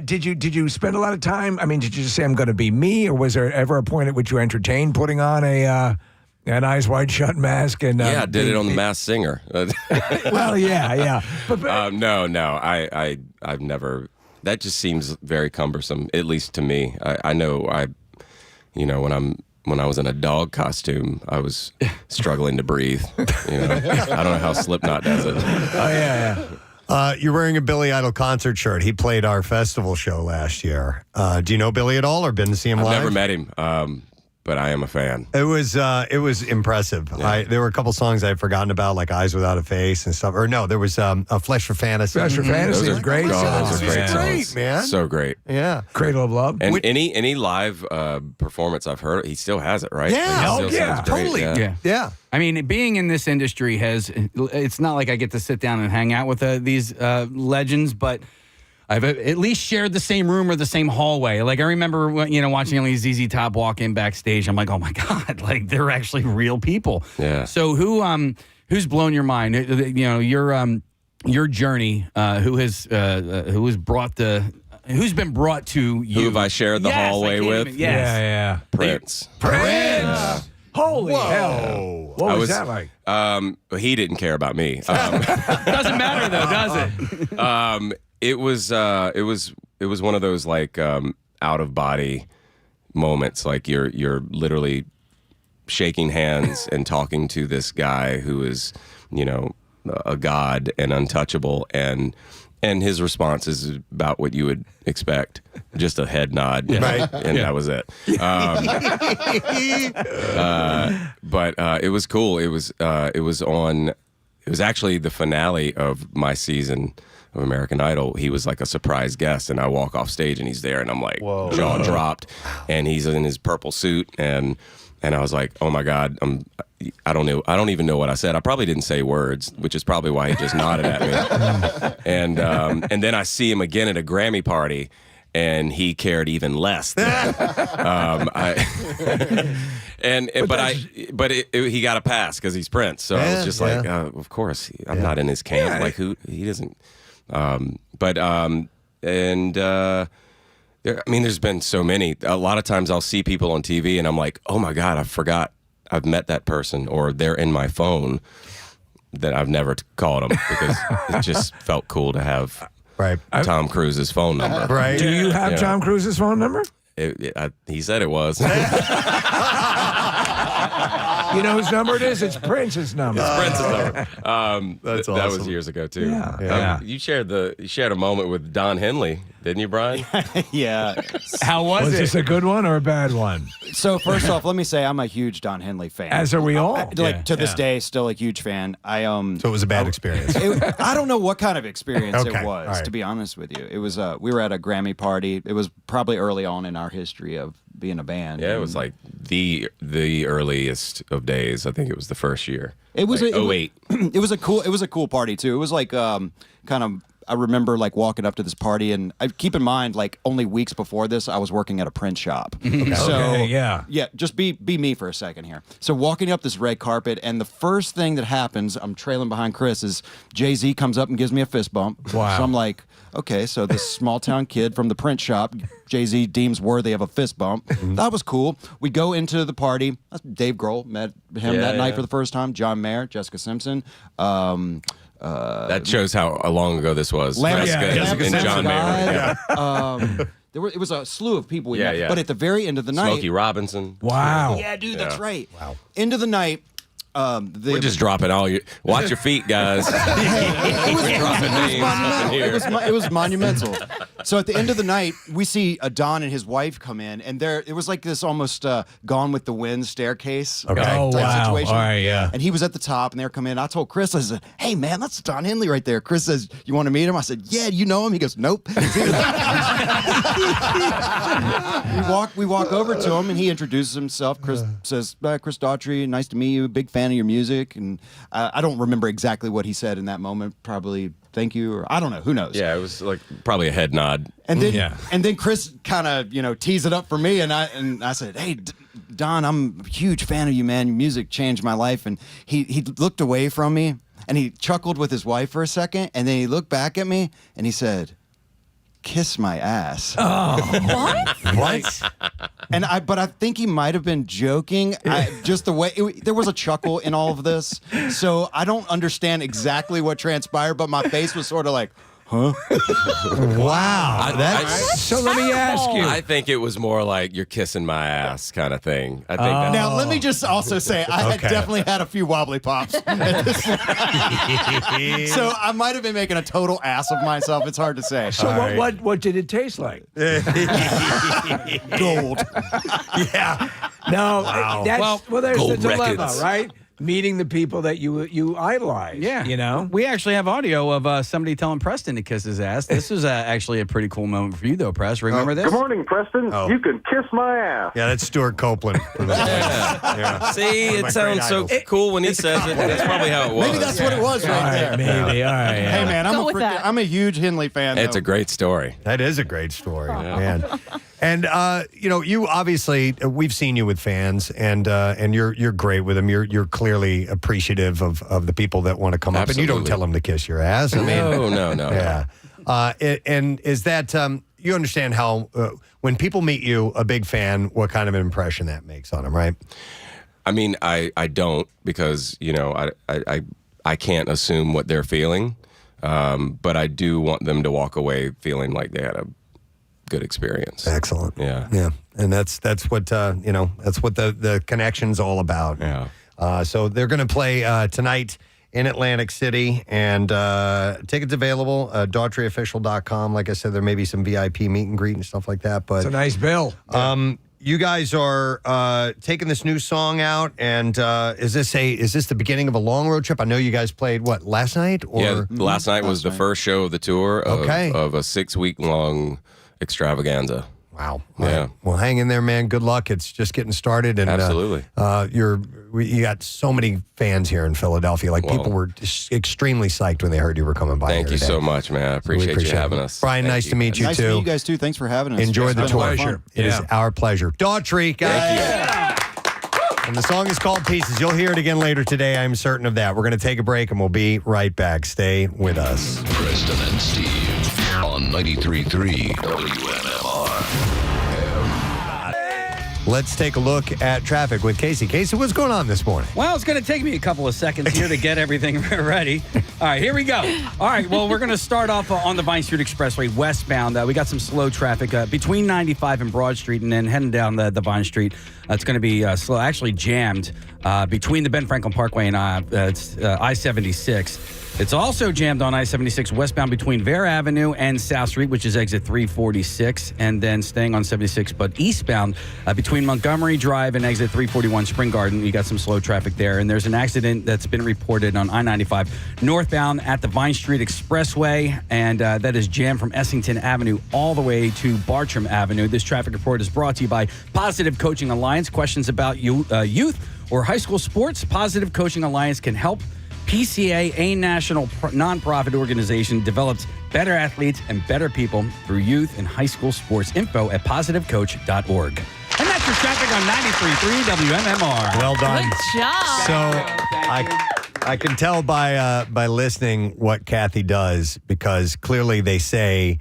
Did you spend a lot of time? I mean, did you just say I'm going to be me, or was there ever a point at which you entertained putting on an eyes wide shut mask? And I did it on The Masked Singer. Well, yeah. But no. I've never. That just seems very cumbersome, at least to me. I know when I was in a dog costume, I was struggling to breathe. I don't know how Slipknot does it. Oh yeah. You're wearing a Billy Idol concert shirt. He played our festival show last year. Do you know Billy at all, or been to see him live? I've never met him, but I am a fan. It was impressive. Yeah. There were a couple songs I had forgotten about, like Eyes Without a Face and stuff. Or no, there was a Flesh for Fantasy. Flesh for Fantasy is great. Those are great songs. Man. So great. Yeah. Cradle of Love. And any live performance I've heard, he still has it, right? Yeah. Like, it still sounds great. Totally. Yeah. I mean, being in this industry it's not like I get to sit down and hang out with these legends, but I've at least shared the same room or the same hallway. Like, I remember, watching only ZZ Top walk in backstage. I'm like, oh my God, like, they're actually real people. Yeah. So who's blown your mind? Your journey, who's been brought to you? Who have I shared the hallway with? Yes. Yeah. Prince. Holy hell. What was that like? He didn't care about me. Doesn't matter though, does it? It was one of those like out of body moments. Like you're literally shaking hands and talking to this guy who is, a god and untouchable, and his response is about what you would expect, just a head nod, right? And that was it. But it was cool. It was actually the finale of my season of American Idol. He was like a surprise guest, and I walk off stage and he's there, and I'm like, whoa, jaw dropped, and he's in his purple suit, and I was like, oh my God, I don't know. I don't even know what I said. I probably didn't say words, which is probably why he just nodded at me. And then I see him again at a Grammy party, and he cared even less. He got a pass because he's Prince. So I was just like, of course, I'm not in his camp. Yeah. Like he doesn't. There's been so many. A lot of times I'll see people on TV and I'm like, oh my God, I forgot I've met that person, or they're in my phone. that I've never called him because it just felt cool to have Tom Cruise's phone number. Right. Do you have Tom Cruise's phone number? He said it was. You know whose number it is? It's Prince's number. It's Prince's number. That's That awesome. was years ago too. Yeah. You shared a moment with Don Henley, didn't you, Brian? Yeah. How was it? Was this a good one or a bad one? So first off, let me say I'm a huge Don Henley fan. As are we all. To this day, still a huge fan. So it was a bad experience. I don't know what kind of experience Okay, it was, all right. to be honest with you. It was we were at a Grammy party. It was probably early on in our history of being a band. Yeah, it was like the earliest of days. I think it was the first year. It was like, a, 08. It was a cool party too. It was like kind of. I remember like walking up to this party, and I keep in mind like only weeks before this, I was working at a print shop. So yeah, just be me for a second here. So walking up this red carpet, and the first thing that happens, I'm trailing behind Chris, is Jay-Z comes up and gives me a fist bump. Wow. So I'm like, okay, so this small town kid from the print shop, Jay-Z deems worthy of a fist bump. That was cool. We go into the party. Dave Grohl, met him that night for the first time. John Mayer, Jessica Simpson. That shows how long ago this was. Jessica and John Mayer. It was a slew of people we Yeah, met. yeah. But at the very end of the night, Smokey Robinson. Wow. Yeah, dude, that's right. Wow. End of the night. We're just dropping all your. Watch your feet, guys. It was monumental. So at the end of the night, we see Don and his wife come in, and it was like this almost Gone with the Wind staircase Okay. Oh, type wow. situation. All right, yeah. And he was at the top, and they were coming in. I told Chris, I said, "Hey, man, that's Don Henley right there." Chris says, "You want to meet him?" I said, "Yeah, you know him?" He goes, "Nope." We walk over to him, and he introduces himself. Chris says, "Chris Daughtry, nice to meet you. Big fan of your music." And I don't remember exactly what he said in that moment. Probably thank you, or I don't know. Who knows? Yeah, it was like probably a head nod. And then Chris kind of teased it up for me, and I said, "Hey, Don, I'm a huge fan of you, man. Your music changed my life." And he looked away from me, and he chuckled with his wife for a second, and then he looked back at me, and he said, "Kiss my ass." Oh. What? But I think he might have been joking. Just the way there was a chuckle in all of this, so I don't understand exactly what transpired. But my face was sort of like, huh? Wow. So let me ask you. I think it was more like you're kissing my ass kind of thing. I think that's Now, let me just also say, I had definitely had a few wobbly pops at this point. So I might have been making a total ass of myself. It's hard to say. So what did it taste like? Gold. Yeah. No, that's there's Gold the dilemma, records. right? Meeting the people that you idolize. Yeah. You know? We actually have audio of somebody telling Preston to kiss his ass. This was actually a pretty cool moment for you, though, Press. Remember this? Good morning, Preston. Oh. You can kiss my ass. Yeah, that's Stuart Copeland. Yeah. See, One of it my sounds great so idols. cool when he says it. That's probably how it was. Maybe that's what it was right there. Maybe. All right. Hey, man, Go with that. I'm a huge Henley fan. It's though. a great story. That is a great story, man. And you obviously we've seen you with fans, and you're great with them. You're clearly appreciative of the people that want to come up, and you don't tell them to kiss your ass. I mean, No. yeah. And is that you understand how when people meet you, a big fan, what kind of an impression that makes on them, right? I mean, I don't because I can't assume what they're feeling, but I do want them to walk away feeling like they had a good experience. Excellent. Yeah. And that's what that's what the connection's all about. Yeah. So they're going to play tonight in Atlantic City, and tickets available daughtryofficial.com. Like I said, there may be some VIP meet and greet and stuff like that. But It's a nice bill. you guys are taking this new song out, and is this the beginning of a long road trip? I know you guys played last night? Or Yeah, last night was the first show of the tour of a 6-week long extravaganza. Wow. Yeah. Right. Well, hang in there, man. Good luck. It's just getting started. And Absolutely. You got so many fans here in Philadelphia. People were just extremely psyched when they heard you were coming by. Thank you so much, man. I appreciate you having it. us. Brian, Thank nice to meet you, Nice too. to meet you guys, too. Thanks for having us. Enjoy the It's tour. been a lot of fun. It is our pleasure. Daughtry, guys. And the song is called Pieces. You'll hear it again later today. I'm certain of that. We're going to take a break, and we'll be right back. Stay with us. Preston and Steve on 93.3 WMMR. Let's take a look at traffic with Casey. Casey, what's going on this morning? Well, it's going to take me a couple of seconds here to get everything ready. All right, here we go. All right, well, we're going to start off on the Vine Street Expressway westbound. We got some slow traffic between 95 and Broad Street, and then heading down the Vine Street. It's going to be slow, actually jammed between the Ben Franklin Parkway and I-76. It's also jammed on I-76 westbound between Vare Avenue and South Street, which is exit 346, and then staying on 76, but eastbound between Montgomery Drive and exit 341 Spring Garden. You got some slow traffic there, and there's an accident that's been reported on I-95 northbound at the Vine Street Expressway, and that is jammed from Essington Avenue all the way to Bartram Avenue. This traffic report is brought to you by Positive Coaching Alliance. Questions about youth or high school sports? Positive Coaching Alliance can help. PCA, a national nonprofit organization, develops better athletes and better people through youth and high school sports. Info at positivecoach.org. And that's your traffic on 93.3 WMMR. Well done. Good job. So I can tell by listening what Kathy does, because clearly they say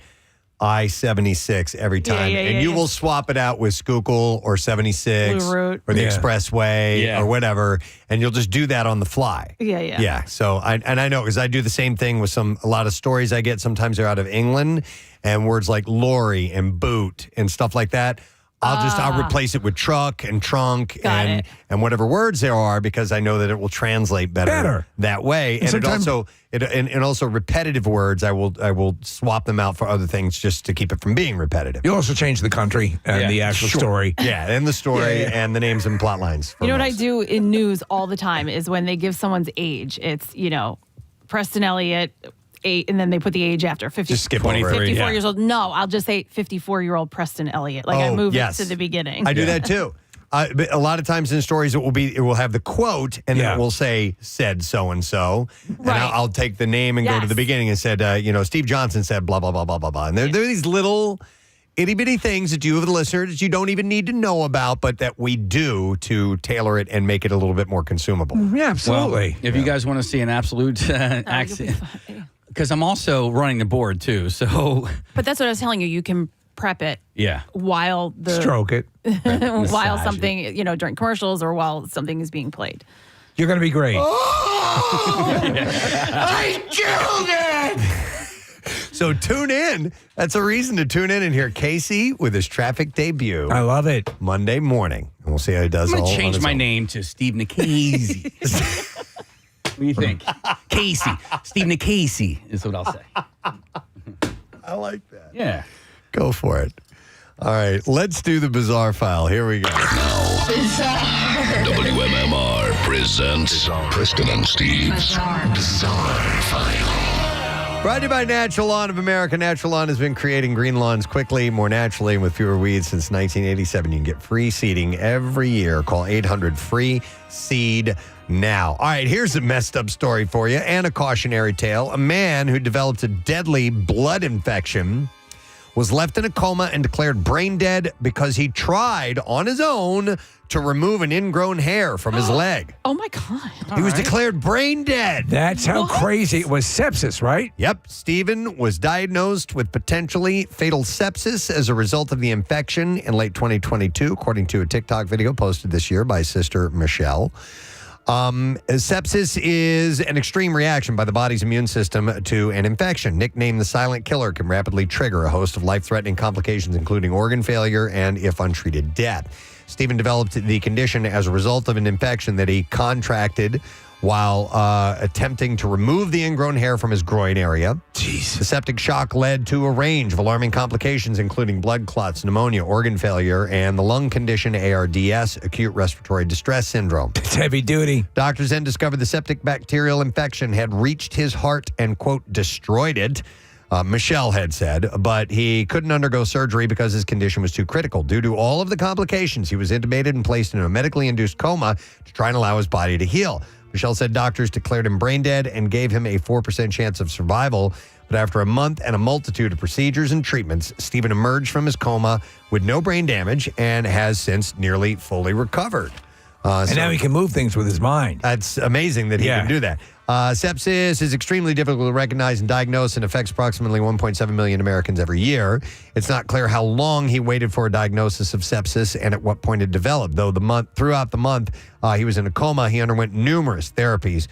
I-76 every time. And you will swap it out with Schuylkill or 76 Blue Route. or the Expressway or whatever, and you'll just do that on the fly. Yeah. So I know, because I do the same thing with a lot of stories I get. Sometimes they're out of England, and words like lorry and boot and stuff like that. I'll replace it with truck and trunk and whatever words there are, because I know that it will translate better. That way. And also repetitive words, I will swap them out for other things just to keep it from being repetitive. You also change the country and the actual story. Yeah, and the story and the names and plot lines. You know what I do in news all the time is when they give someone's age, it's, Preston Elliott, 8, and then they put the age after 50. Just skip over it. 54 years old. No, I'll just say 54-year-old Preston Elliott. I move it to the beginning. I do that too. But a lot of times in stories, it will have the quote, and then it will say said so and so, and I'll take the name and go to the beginning and said, Steve Johnson said blah blah blah blah blah blah. And there are these little itty bitty things that you, the listeners, you don't even need to know about, but that we do to tailor it and make it a little bit more consumable. Yeah, absolutely. Well, if you guys want to see an absolute accent. Because I'm also running the board too, so. But that's what I was telling you. You can prep it. Yeah. While stroke it. while something, during commercials or while something is being played. You're going to be great. I killed it! So tune in. That's a reason to tune in and hear Casey with his traffic debut. I love it. Monday morning. And we'll see how he does. I'm going to change my name to Steve Nicasey. What do you think? Casey. Steve Nicasey is what I'll say. I like that. Yeah. Go for it. All right. Let's do the bizarre file. Here we go. WMMR presents Preston and Steve's Bizarre File. Brought to you by Natural Lawn of America. Natural Lawn has been creating green lawns quickly, more naturally, and with fewer weeds since 1987. You can get free seeding every year. Call 800-FREE-SEED now. All right, here's a messed up story for you and a cautionary tale. A man who developed a deadly blood infection was left in a coma and declared brain dead because he tried on his own to remove an ingrown hair from his leg. Oh, my God. He was declared brain dead. That's how crazy. It was sepsis, right? Yep. Stephen was diagnosed with potentially fatal sepsis as a result of the infection in late 2022, according to a TikTok video posted this year by sister Michelle. Sepsis is an extreme reaction by the body's immune system to an infection. Nicknamed the silent killer, can rapidly trigger a host of life-threatening complications, including organ failure and, if untreated, death. Stephen developed the condition as a result of an infection that he contracted while attempting to remove the ingrown hair from his groin area. Jeez. The septic shock led to a range of alarming complications, including blood clots, pneumonia, organ failure, and the lung condition ARDS, acute respiratory distress syndrome. It's heavy duty. Doctors then discovered the septic bacterial infection had reached his heart and, quote, destroyed it. Michelle had said, but he couldn't undergo surgery because his condition was too critical. Due to all of the complications, he was intubated and placed in a medically induced coma to try and allow his body to heal. Michelle said doctors declared him brain dead and gave him a 4% chance of survival. But after a month and a multitude of procedures and treatments, Stephen emerged from his coma with no brain damage and has since nearly fully recovered. And now he can move things with his mind. That's amazing that he can do that. Sepsis is extremely difficult to recognize and diagnose and affects approximately 1.7 million Americans every year. It's not clear how long he waited for a diagnosis of sepsis and at what point it developed. Though throughout the month, he was in a coma. He underwent numerous therapies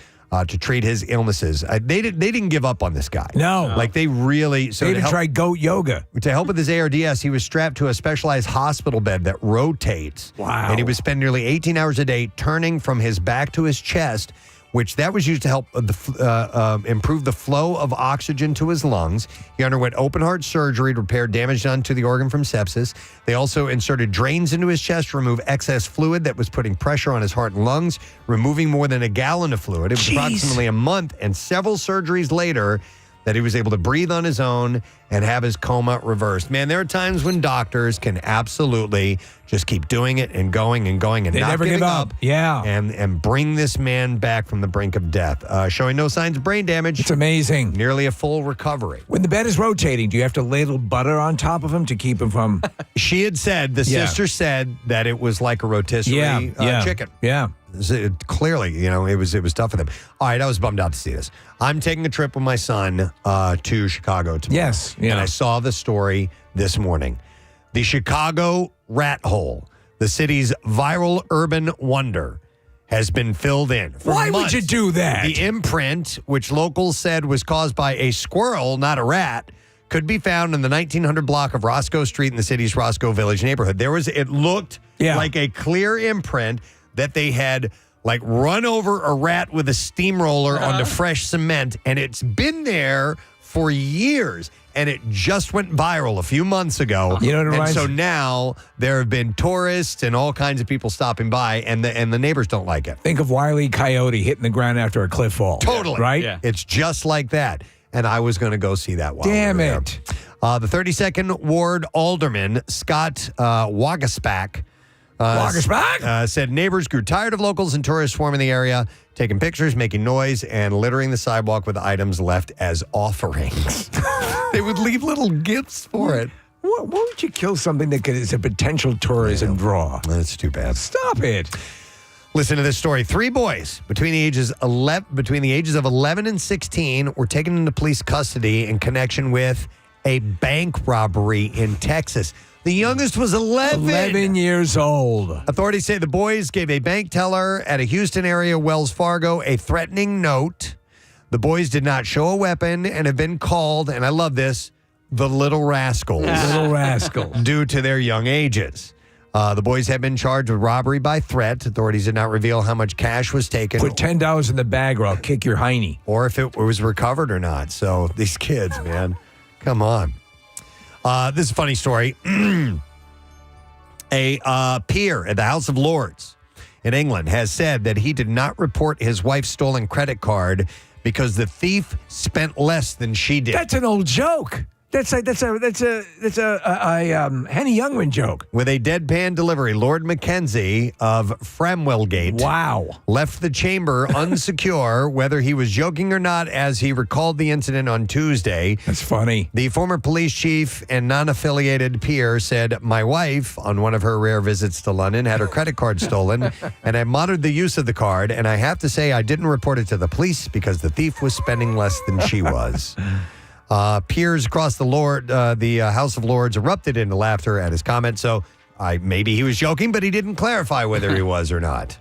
to treat his illnesses. They didn't give up on this guy. No. Like they really... They even tried goat yoga. To help with his ARDS, he was strapped to a specialized hospital bed that rotates. Wow. And he would spend nearly 18 hours a day turning from his back to his chest, which that was used to help improve the flow of oxygen to his lungs. He underwent open heart surgery to repair damage done to the organ from sepsis. They also inserted drains into his chest to remove excess fluid that was putting pressure on his heart and lungs, removing more than a gallon of fluid. It was approximately a month and several surgeries later that he was able to breathe on his own and have his coma reversed. Man, there are times when doctors can absolutely just keep doing it and going and going and They not never giving give up. Yeah. and bring this man back from the brink of death, showing no signs of brain damage. It's amazing. Nearly a full recovery. When the bed is rotating, do you have to ladle butter on top of him to keep him from... She had said, the sister said that it was like a rotisserie chicken. Yeah. Clearly, it was tough for them. All right, I was bummed out to see this. I'm taking a trip with my son to Chicago tomorrow. Yes. Yeah. And I saw the story this morning. The Chicago rat hole, the city's viral urban wonder, has been filled in. For Why months. would you do that? The imprint, which locals said was caused by a squirrel, not a rat, could be found in the 1900 block of Roscoe Street in the city's Roscoe Village neighborhood. It looked like a clear imprint that they had run over a rat with a steamroller onto fresh cement, and it's been there for years. And it just went viral a few months ago. You know what it and reminds so me? now there have been tourists and all kinds of people stopping by, and the neighbors don't like it. Think of Wile E. Coyote hitting the ground after a cliff fall. Totally. Right? Yeah. It's just like that. And I was going to go see that while Damn we were it. there. The 32nd Ward Alderman, Scott Wagaspak, said neighbors grew tired of locals and tourists swarming the area, taking pictures, making noise, and littering the sidewalk with items left as offerings. They would leave little gifts for it. Why would you kill something that is a potential tourism draw? That's too bad. Stop it. Listen to this story. 3 boys between the ages of 11 and 16 were taken into police custody in connection with a bank robbery in Texas. The youngest was 11. 11 years old. Authorities say the boys gave a bank teller at a Houston area Wells Fargo a threatening note. The boys did not show a weapon and have been called, and I love this, the Little Rascals. Little Rascals. Due to their young ages. The boys have been charged with robbery by threat. Authorities did not reveal how much cash was taken. Put $10 in the bag or I'll kick your hiney. Or if it was recovered or not. So these kids, man, come on. This is a funny story. A peer at the House of Lords in England has said that he did not report his wife's stolen credit card because the thief spent less than she did. That's an old joke. That's a Henny Youngman joke. With a deadpan delivery, Lord Mackenzie of Framwellgate left the chamber unsecure whether he was joking or not as he recalled the incident on Tuesday. That's funny. The former police chief and non-affiliated peer said, my wife, on one of her rare visits to London, had her credit card stolen, and I monitored the use of the card, and I have to say I didn't report it to the police because the thief was spending less than she was. Peers across the House of Lords erupted into laughter at his comment. So maybe he was joking, but he didn't clarify whether he was or not.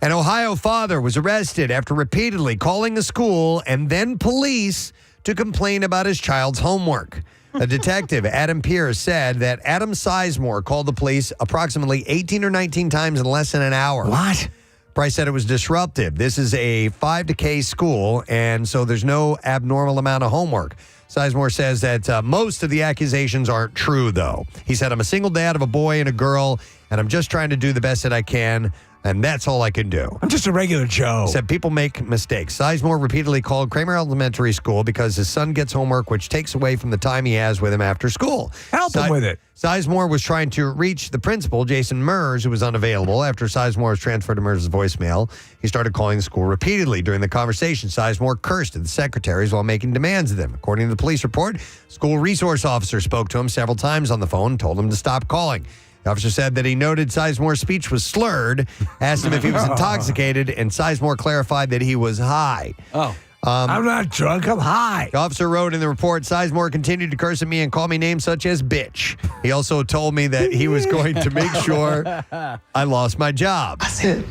An Ohio father was arrested after repeatedly calling a school and then police to complain about his child's homework. A detective, Adam Pierce, said that Adam Sizemore called the police approximately 18 or 19 times in less than an hour. What? Price said it was disruptive. This is a 5 to K school, and so there's no abnormal amount of homework. Sizemore says that most of the accusations aren't true, though. He said, I'm a single dad of a boy and a girl, and I'm just trying to do the best that I can, and that's all I can do. I'm just a regular Joe. Said people make mistakes. Sizemore repeatedly called Kramer Elementary School because his son gets homework, which takes away from the time he has with him after school. Help him with it. Sizemore was trying to reach the principal, Jason Mers, who was unavailable. After Sizemore was transferred to Mers' voicemail, he started calling the school repeatedly. During the conversation, Sizemore cursed at the secretaries while making demands of them. According to the police report, school resource officer spoke to him several times on the phone and told him to stop calling. The officer said that he noted Sizemore's speech was slurred, asked him if he was intoxicated, and Sizemore clarified that he was high. Oh. I'm not drunk, I'm high. The officer wrote in the report, Sizemore continued to curse at me and call me names such as bitch. He also told me that he was going to make sure I lost my job. I said,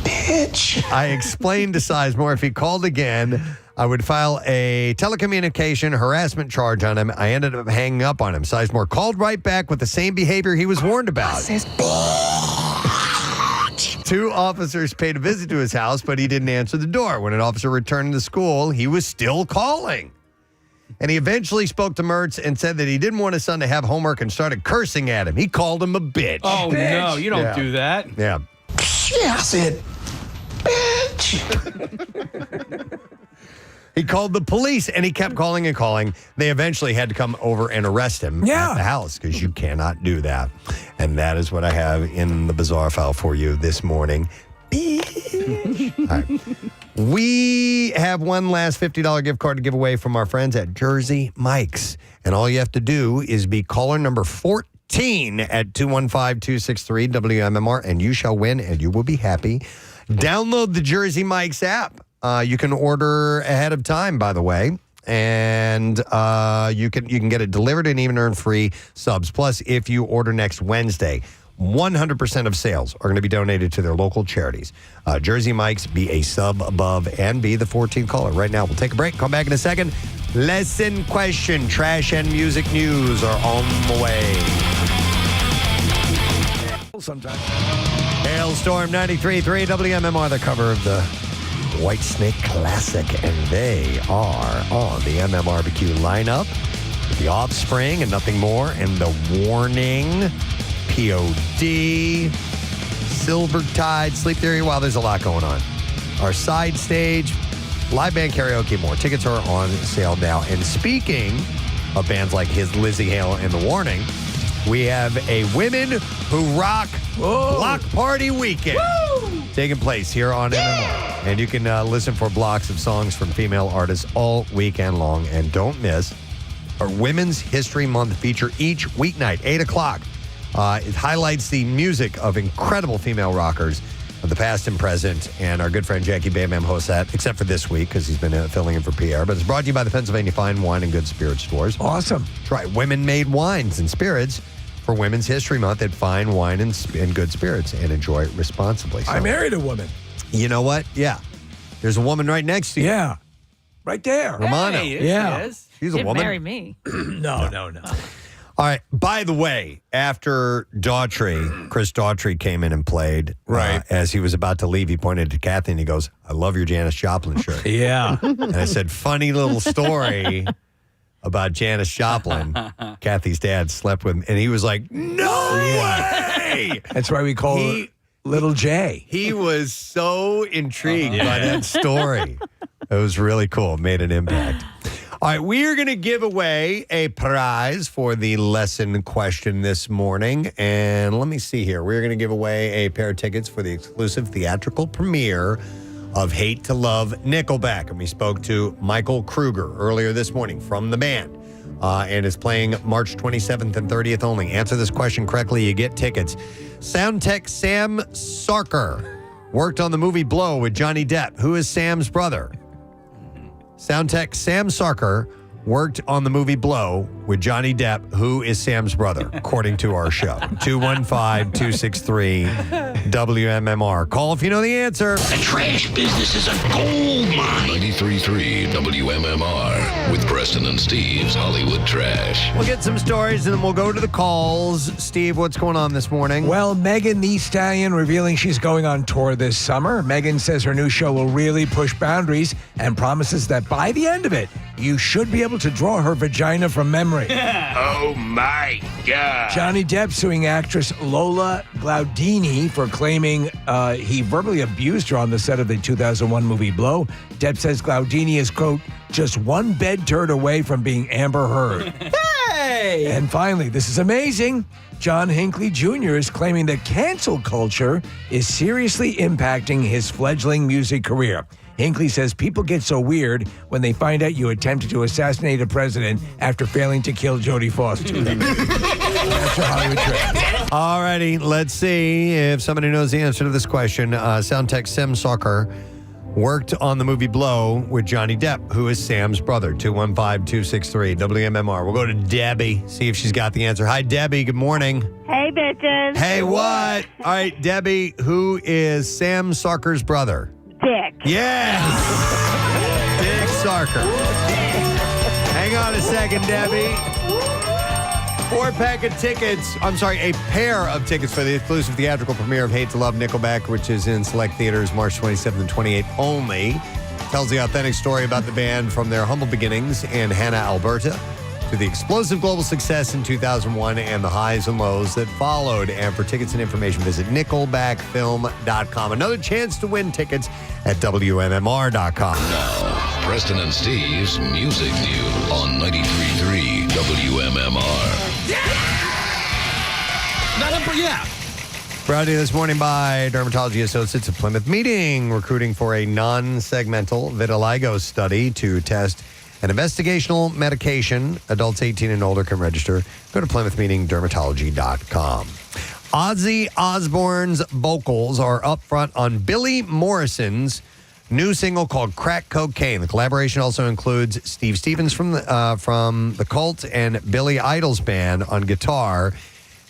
bitch. I explained to Sizemore if he called again, I would file a telecommunication harassment charge on him. I ended up hanging up on him. Sizemore called right back with the same behavior he was warned about. Two officers paid a visit to his house, but he didn't answer the door. When an officer returned to school, he was still calling. And he eventually spoke to Mertz and said that he didn't want his son to have homework and started cursing at him. He called him a bitch. Oh, no, you don't Yeah. do that. Yeah. Yeah, I said, bitch. He called the police, and he kept calling and calling. They eventually had to come over and arrest him at the house because you cannot do that. And that is what I have in the bizarre file for you this morning. All right. We have one last $50 gift card to give away from our friends at Jersey Mike's. And all you have to do is be caller number 14 at 215-263-WMMR, and you shall win, and you will be happy. Download the Jersey Mike's app. You can order ahead of time, by the way, and you can get it delivered and even earn free subs. Plus, if you order next Wednesday, 100% of sales are going to be donated to their local charities. Jersey Mike's, be a sub above and be the 14th caller. Right now, we'll take a break. Come back in a second. Lesson question, trash and music news are on the way. Sometimes. Hailstorm 93.3 WMMR, the cover of the White Snake Classic, and they are on the MMRBQ lineup with The Offspring and Nothing More, and The Warning, POD, Silvertide, Sleep Theory. Wow, there's a lot going on. Our side stage, live band karaoke, more. Tickets are on sale now. And speaking of bands like his Lizzie Hale and The Warning, we have a Women Who Rock Block Party Weekend taking place here on MMR. And you can listen for blocks of songs from female artists all weekend long. And don't miss our Women's History Month feature each weeknight, 8 o'clock. It highlights the music of incredible female rockers of the past and present. And our good friend Jackie Bam Bam hosts that, except for this week because he's been filling in for Pierre. But it's brought to you by the Pennsylvania Fine Wine and Good Spirits stores. Awesome. Try women-made wines and spirits for Women's History Month at Fine Wine and Good Spirits, and enjoy it responsibly. So, I married a woman. You know what? Yeah. There's a woman right next to you. Yeah. Right there. Romano. Hey, Yeah. She's a Didn't woman. marry me. No. All right. By the way, after Chris Daughtry came in and played, as he was about to leave, he pointed to Kathy and he goes, "I love your Janis Joplin shirt." Yeah. And I said, "Funny little story about Janis Joplin." Kathy's dad slept with him, and he was like, "No way!" That's why we call her Little J. He was so intrigued by that story. It was really cool. It made an impact. All right, we are going to give away a prize for the lesson question this morning. And let me see here. We're going to give away a pair of tickets for the exclusive theatrical premiere of Hate to Love Nickelback. And we spoke to Michael Kruger earlier this morning from the band. And is playing March 27th and 30th only. Answer this question correctly, you get tickets. Sound tech Sam Sarker worked on the movie Blow with Johnny Depp. Who is Sam's brother? Sound tech Sam Sarker worked on the movie Blow with Johnny Depp. Who is Sam's brother, according to our show? 215-263-WMMR. Call if you know the answer. The trash business is a gold mine. 93.3 WMMR with Preston and Steve's Hollywood Trash. We'll get some stories and then we'll go to the calls. Steve, what's going on this morning? Well, Megan Thee Stallion revealing she's going on tour this summer. Megan says her new show will really push boundaries and promises that by the end of it, you should be able to draw her vagina from memory. Oh my God. Johnny Depp suing actress Lola Glaudini for claiming he verbally abused her on the set of the 2001 movie Blow. Depp says Glaudini is, quote, just one bed turd away from being Amber Heard. Hey! And finally, this is amazing. John Hinckley Jr. is claiming that cancel culture is seriously impacting his fledgling music career. Hinckley says people get so weird when they find out you attempted to assassinate a president after failing to kill Jodie Foster. That's your Hollywood trip. All righty, let's see if somebody knows the answer to this question. Sound tech Sim Soccer worked on the movie Blow with Johnny Depp, who is Sam's brother. 215-263 WMMR. We'll go to Debbie, see if she's got the answer. Hi, Debbie. Good morning. Hey, bitches. Hey, what? All right, Debbie, who is Sam Sarker's brother? Dick. Yes. Dick Sarker. Hang on a second, Debbie. A pair of tickets for the exclusive theatrical premiere of Hate to Love Nickelback, which is in select theaters March 27th and 28th only. Tells the authentic story about the band from their humble beginnings in Hanna, Alberta, to the explosive global success in 2001 and the highs and lows that followed. And for tickets and information, visit nickelbackfilm.com. Another chance to win tickets at WMMR.com. Now, Preston and Steve's Music News on 93.3 WMMR. Brought to you this morning by Dermatology Associates of Plymouth Meeting, recruiting for a non-segmental vitiligo study to test an investigational medication. Adults 18 and older can register. Go to PlymouthMeetingDermatology.com. Ozzy Osbourne's vocals are up front on Billy Morrison's new single called Crack Cocaine. The collaboration also includes Steve Stevens from the Cult and Billy Idol's band on guitar,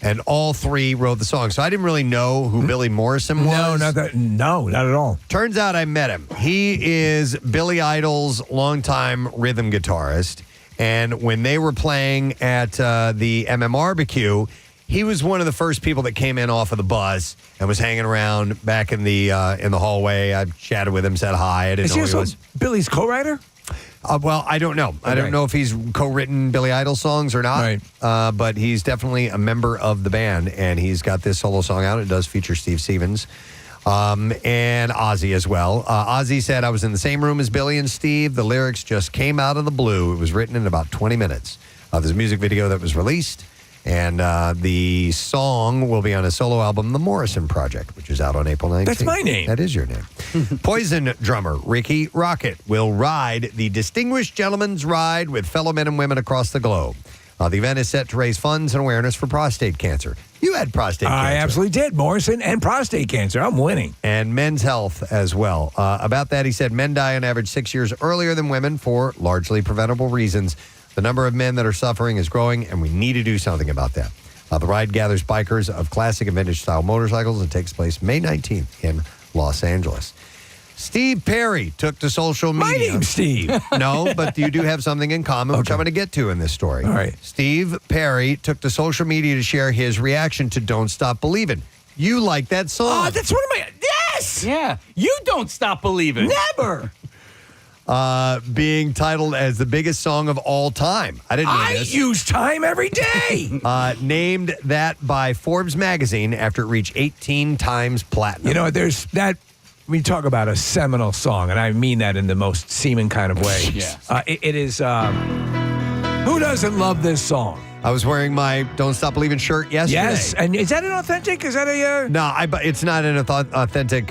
and all three wrote the song. So I didn't really know who Billy Morrison was. No, not at all. Turns out I met him. He is Billy Idol's longtime rhythm guitarist, and when they were playing at the MMRBQ, he was one of the first people that came in off of the bus and was hanging around back in the hallway. I chatted with him, said hi. I didn't know who he was. Billy's co-writer? Well, I don't know. Okay. I don't know if he's co-written Billy Idol songs or not. Right. But he's definitely a member of the band, and he's got this solo song out. It does feature Steve Stevens and Ozzy as well. Ozzy said, "I was in the same room as Billy and Steve. The lyrics just came out of the blue. It was written in about 20 minutes of his music video that was released. And the song will be on a solo album, The Morrison Project, which is out on April 19th. That's my name. That is your name. Poison drummer Ricky Rocket will ride the Distinguished Gentleman's Ride with fellow men and women across the globe. The event is set to raise funds and awareness for prostate cancer. You had prostate cancer. I absolutely did. Morrison and prostate cancer. I'm winning. And men's health as well. About that, he said, men die on average 6 years earlier than women for largely preventable reasons. The number of men that are suffering is growing, and we need to do something about that. The ride gathers bikers of classic and vintage-style motorcycles and takes place May 19th in Los Angeles. Steve Perry took to social media. My name's Steve. No, but you do have something in common, which I'm going to get to in this story. All right. Steve Perry took to social media to share his reaction to Don't Stop Believin'. You like that song. Oh, that's one of my... Yes! Yeah. You don't stop believing. Never! Being titled as the biggest song of all time. I didn't know this. I use Time every day. Named that by Forbes magazine after it reached 18 times platinum. You know, there's that. We talk about a seminal song, and I mean that in the most seaman kind of way. Yeah. It is. Who doesn't love this song? I was wearing my Don't Stop Believin' shirt yesterday. Yes, and is that an authentic? Is that a... No, it's not an authentic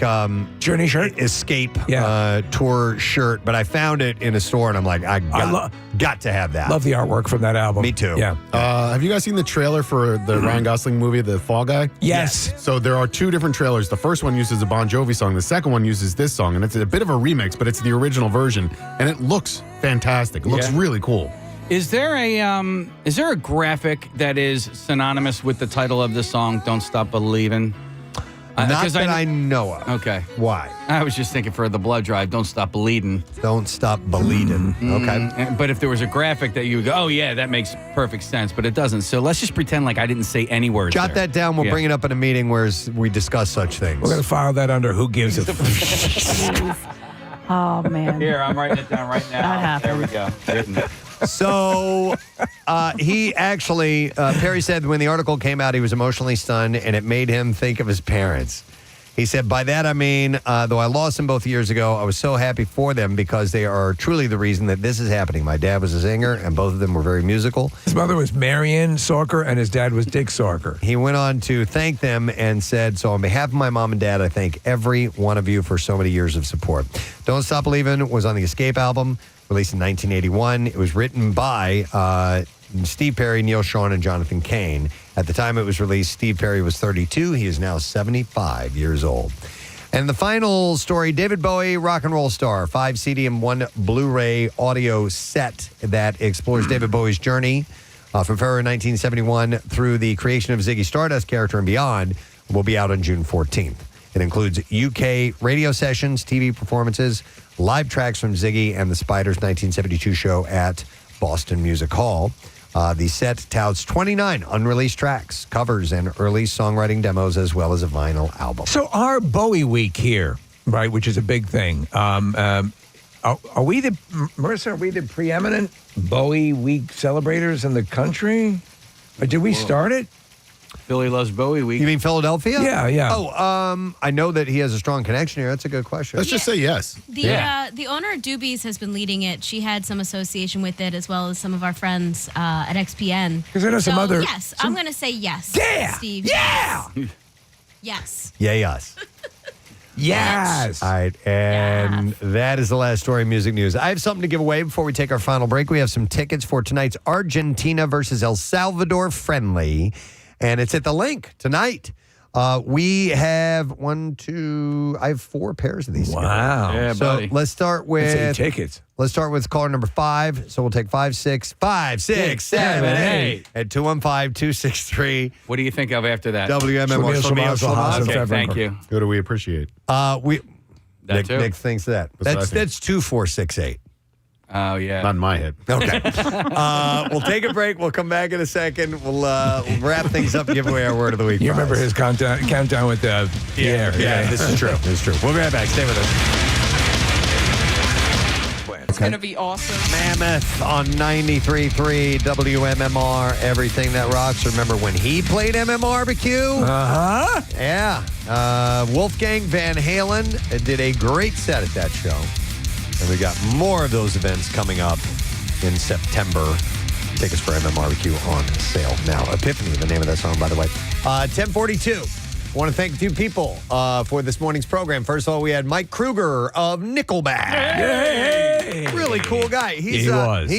Journey shirt? Escape tour shirt, but I found it in a store, and I'm like, I got to have that. Love the artwork from that album. Me too. Yeah. Have you guys seen the trailer for the Ryan Gosling movie, The Fall Guy? Yes. So there are two different trailers. The first one uses a Bon Jovi song. The second one uses this song, and it's a bit of a remix, but it's the original version, and it looks fantastic. It looks really cool. Is there a graphic that is synonymous with the title of the song, Don't Stop Believin'? Not that I know of. Okay. Why? I was just thinking for the blood drive, Don't Stop Bleeding. Don't Stop Bleeding. Okay. But if there was a graphic that you would go, oh, yeah, that makes perfect sense, but it doesn't. So let's just pretend like I didn't say any words. Jot that down. We'll bring it up in a meeting where we discuss such things. We're going to file that under Who Gives a... Oh, man. Here, I'm writing it down right now. That happened. There we go. Written. So he actually, Perry said when the article came out, he was emotionally stunned and it made him think of his parents. He said, by that I mean, though I lost them both years ago, I was so happy for them because they are truly the reason that this is happening. My dad was a singer, and both of them were very musical. His mother was Marion Sorker, and his dad was Dick Sorker. He went on to thank them and said, so on behalf of my mom and dad, I thank every one of you for so many years of support. Don't Stop Believin' was on the Escape album, released in 1981. It was written by Steve Perry, Neil Schon, and Jonathan Cain. At the time it was released, Steve Perry was 32. He is now 75 years old. And the final story, David Bowie, rock and roll star, 5 CD and 1 Blu-ray audio set that explores David Bowie's journey from February 1971 through the creation of Ziggy Stardust character and beyond, will be out on June 14th. It includes UK radio sessions, TV performances, live tracks from Ziggy and the Spiders' 1972 show at Boston Music Hall. The set touts 29 unreleased tracks, covers, and early songwriting demos, as well as a vinyl album. So our Bowie week here, right, which is a big thing. Are we the, Marissa, are we the preeminent Bowie week celebrators in the country? Or did we start it? Philly loves Bowie week. You mean Philadelphia? Yeah. Oh, I know that he has a strong connection here. That's a good question. Let's just say yes. The owner of Doobies has been leading it. She had some association with it, as well as some of our friends at XPN. Because I know some other. Yes, I'm going to say yes. Yeah. Steve. Yeah. Yes. Yeah, yes. Yes. All right, and that is the last story in music news. I have something to give away before we take our final break. We have some tickets for tonight's Argentina versus El Salvador friendly, and it's at the Link tonight. We have I have 4 pairs of these. Wow. Yeah, so buddy. let's start with tickets. Let's start with caller number 5. So we'll take 5, 6, 7, 8 at 215-263. What do you think of after that? WMMR. Okay, thank you. Who do we appreciate? Nick thinks that. That's 2468. Oh, yeah. Not in my head. Okay. We'll take a break. We'll come back in a second. We'll wrap things up and give away our word of the week. You remember his countdown with Pierre. Yeah, this is true. This is true. We'll be right back. Stay with us. It's going to be awesome. Mammoth on 93.3 WMMR. Everything that rocks. Remember when he played MMRBQ? Uh-huh. Yeah. Wolfgang Van Halen did a great set at that show. And we got more of those events coming up in September. Tickets for MMRBQ on sale now. Epiphany, the name of that song, by the way. 1042. I want to thank a few people for this morning's program. First of all, we had Mike Kruger of Nickelback. Yay! Really cool guy. He was.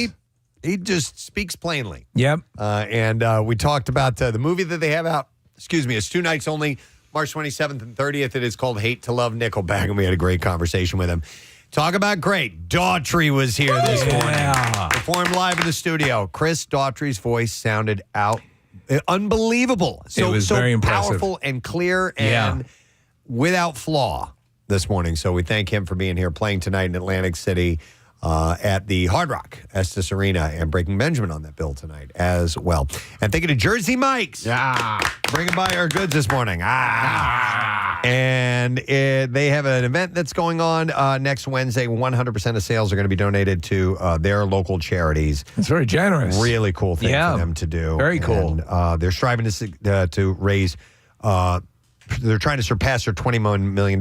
He just speaks plainly. Yep. And we talked about the movie that they have out. It's 2 nights only, March 27th and 30th. It is called Hate to Love Nickelback, and we had a great conversation with him. Talk about great. Daughtry was here this morning. Performed live in the studio. Chris Daughtry's voice sounded unbelievable. It was very impressive. Powerful and clear and without flaw this morning. So we thank him for being here, playing tonight in Atlantic City at the Hard Rock Estes Arena, and Breaking Benjamin on that bill tonight as well. And thank you to Jersey Mike's. Bringing by our goods this morning. And they have an event that's going on next Wednesday. 100% of sales are going to be donated to their local charities. It's very generous. Really cool thing for them to do. Very cool. And, they're striving to raise, they're trying to surpass their $21 million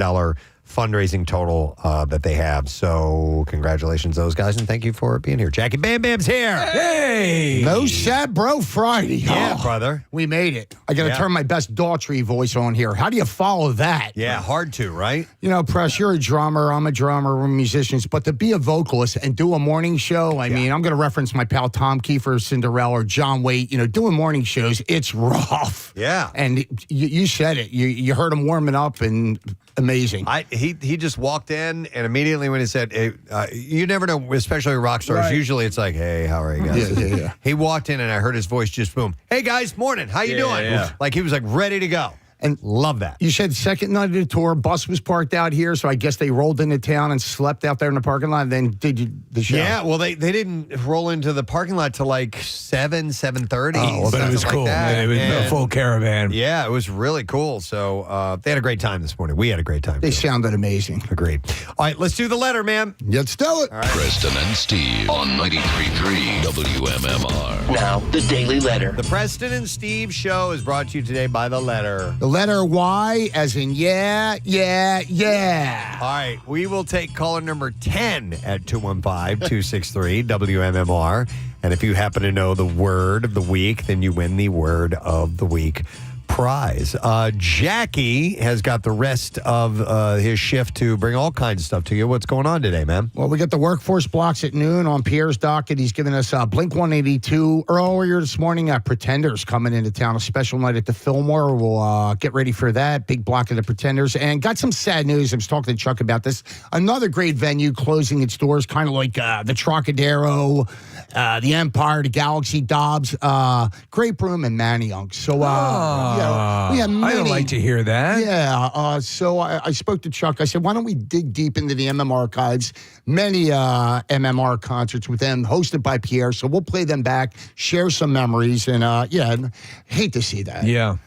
fundraising total that they have. So congratulations to those guys, and thank you for being here. Jackie Bam Bam's here. Hey! No Sad Bro Friday. Yeah, brother. We made it. I got to turn my best Daughtry voice on here. How do you follow that? Yeah, hard to, right? You know, Press, you're a drummer. I'm a drummer. We're musicians. But to be a vocalist and do a morning show, I mean, I'm going to reference my pal Tom Kiefer, Cinderella, or John Waite. You know, doing morning shows, it's rough. Yeah. And you said it. You heard him warming up, and amazing. He just walked in, and immediately when he said, hey, you never know, especially rock stars. Right. Usually it's like, hey, how are you guys? Yeah. He walked in, and I heard his voice just boom. Hey, guys, morning. How you doing? Yeah. Like he was like ready to go. And love that. You said second night of the tour, bus was parked out here, so I guess they rolled into town and slept out there in the parking lot, and then did the show. Yeah, well, they didn't roll into the parking lot till like 7:30. Oh, but it was cool. It was a full caravan. Yeah, it was really cool. So they had a great time this morning. We had a great time. They sounded amazing. Agreed. All right, let's do the letter, man. Let's do it. All right. Preston and Steve on 93.3 WMMR. Now, the Daily Letter. The Preston and Steve Show is brought to you today by The Letter. The letter Y as in yeah. All right, we will take caller number 10 at 215-263-WMMR. And if you happen to know the word of the week, then you win the word of the week prize. Jackie has got the rest of his shift to bring all kinds of stuff to you. What's going on today, man? Well, we got the workforce blocks at noon on Pierre's docket. He's giving us Blink 182 earlier this morning. Pretenders coming into town, a special night at the Fillmore. We'll get ready for that. Big block of the Pretenders. And got some sad news. I was talking to Chuck about this. Another great venue closing its doors, kind of like the Trocadero, the Empire, the Galaxy, Dobbs, Grape Room, and Manayunk. So, we have many. I don't like to hear that. Yeah. So I spoke to Chuck. I said, why don't we dig deep into the MM archives? Many MMR concerts with them, hosted by Pierre. So we'll play them back, share some memories, and hate to see that. Yeah.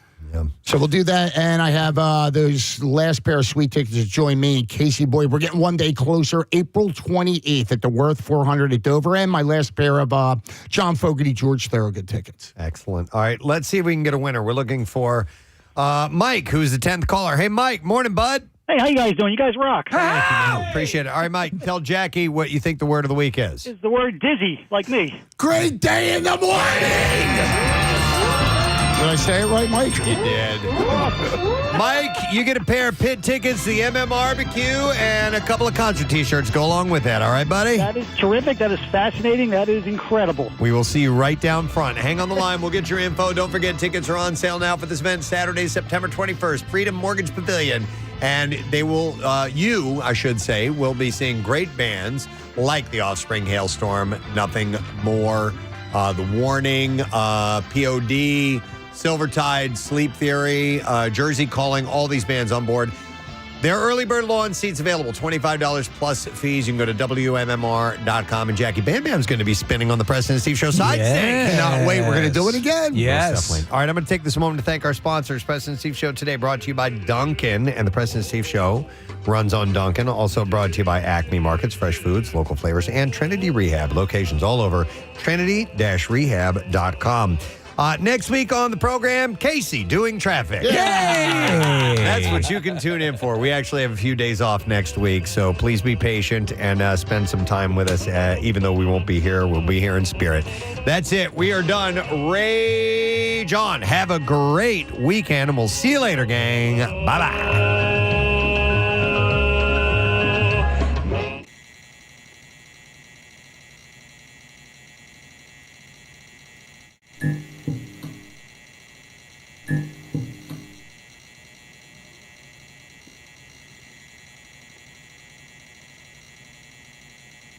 So we'll do that, and I have those last pair of sweet tickets to join me and Casey Boyd. We're getting one day closer, April 28th at the Worth 400 at Dover, and my last pair of John Fogerty, George Thorogood tickets. Excellent. All right, let's see if we can get a winner. We're looking for Mike, who's the 10th caller. Hey, Mike. Morning, bud. Hey, how you guys doing? You guys rock. Thank you, man. Appreciate it. All right, Mike, tell Jackie what you think the word of the week is. It's the word dizzy, like me. Great day in the morning! Did I say it right, Mike? You did. Mike, you get a pair of pit tickets to the MM Barbecue and a couple of concert T-shirts. Go along with that, all right, buddy? That is terrific. That is fascinating. That is incredible. We will see you right down front. Hang on the line. We'll get your info. Don't forget, tickets are on sale now for this event, Saturday, September 21st, Freedom Mortgage Pavilion. And they will, you, I should say, will be seeing great bands like The Offspring, Hailstorm, Nothing More, The Warning, POD, Silvertide, Sleep Theory, Jersey Calling, all these bands on board. There are early bird lawn seats available, $25 plus fees. You can go to WMMR.com. And Jackie Bam Bam's going to be spinning on the Preston and Steve Show side stage. Cannot wait. We're going to do it again. Yes. Most definitely. All right, I'm going to take this moment to thank our sponsors. Preston and Steve Show today brought to you by Dunkin'. And the Preston and Steve Show runs on Dunkin'. Also brought to you by Acme Markets, fresh foods, local flavors, and Trinity Rehab. Locations all over trinity-rehab.com. Next week on the program, Casey doing traffic. Yay! That's what you can tune in for. We actually have a few days off next week, so please be patient and spend some time with us. Even though we won't be here, we'll be here in spirit. That's it. We are done. Rage on. Have a great weekend, and we'll see you later, gang. Bye-bye.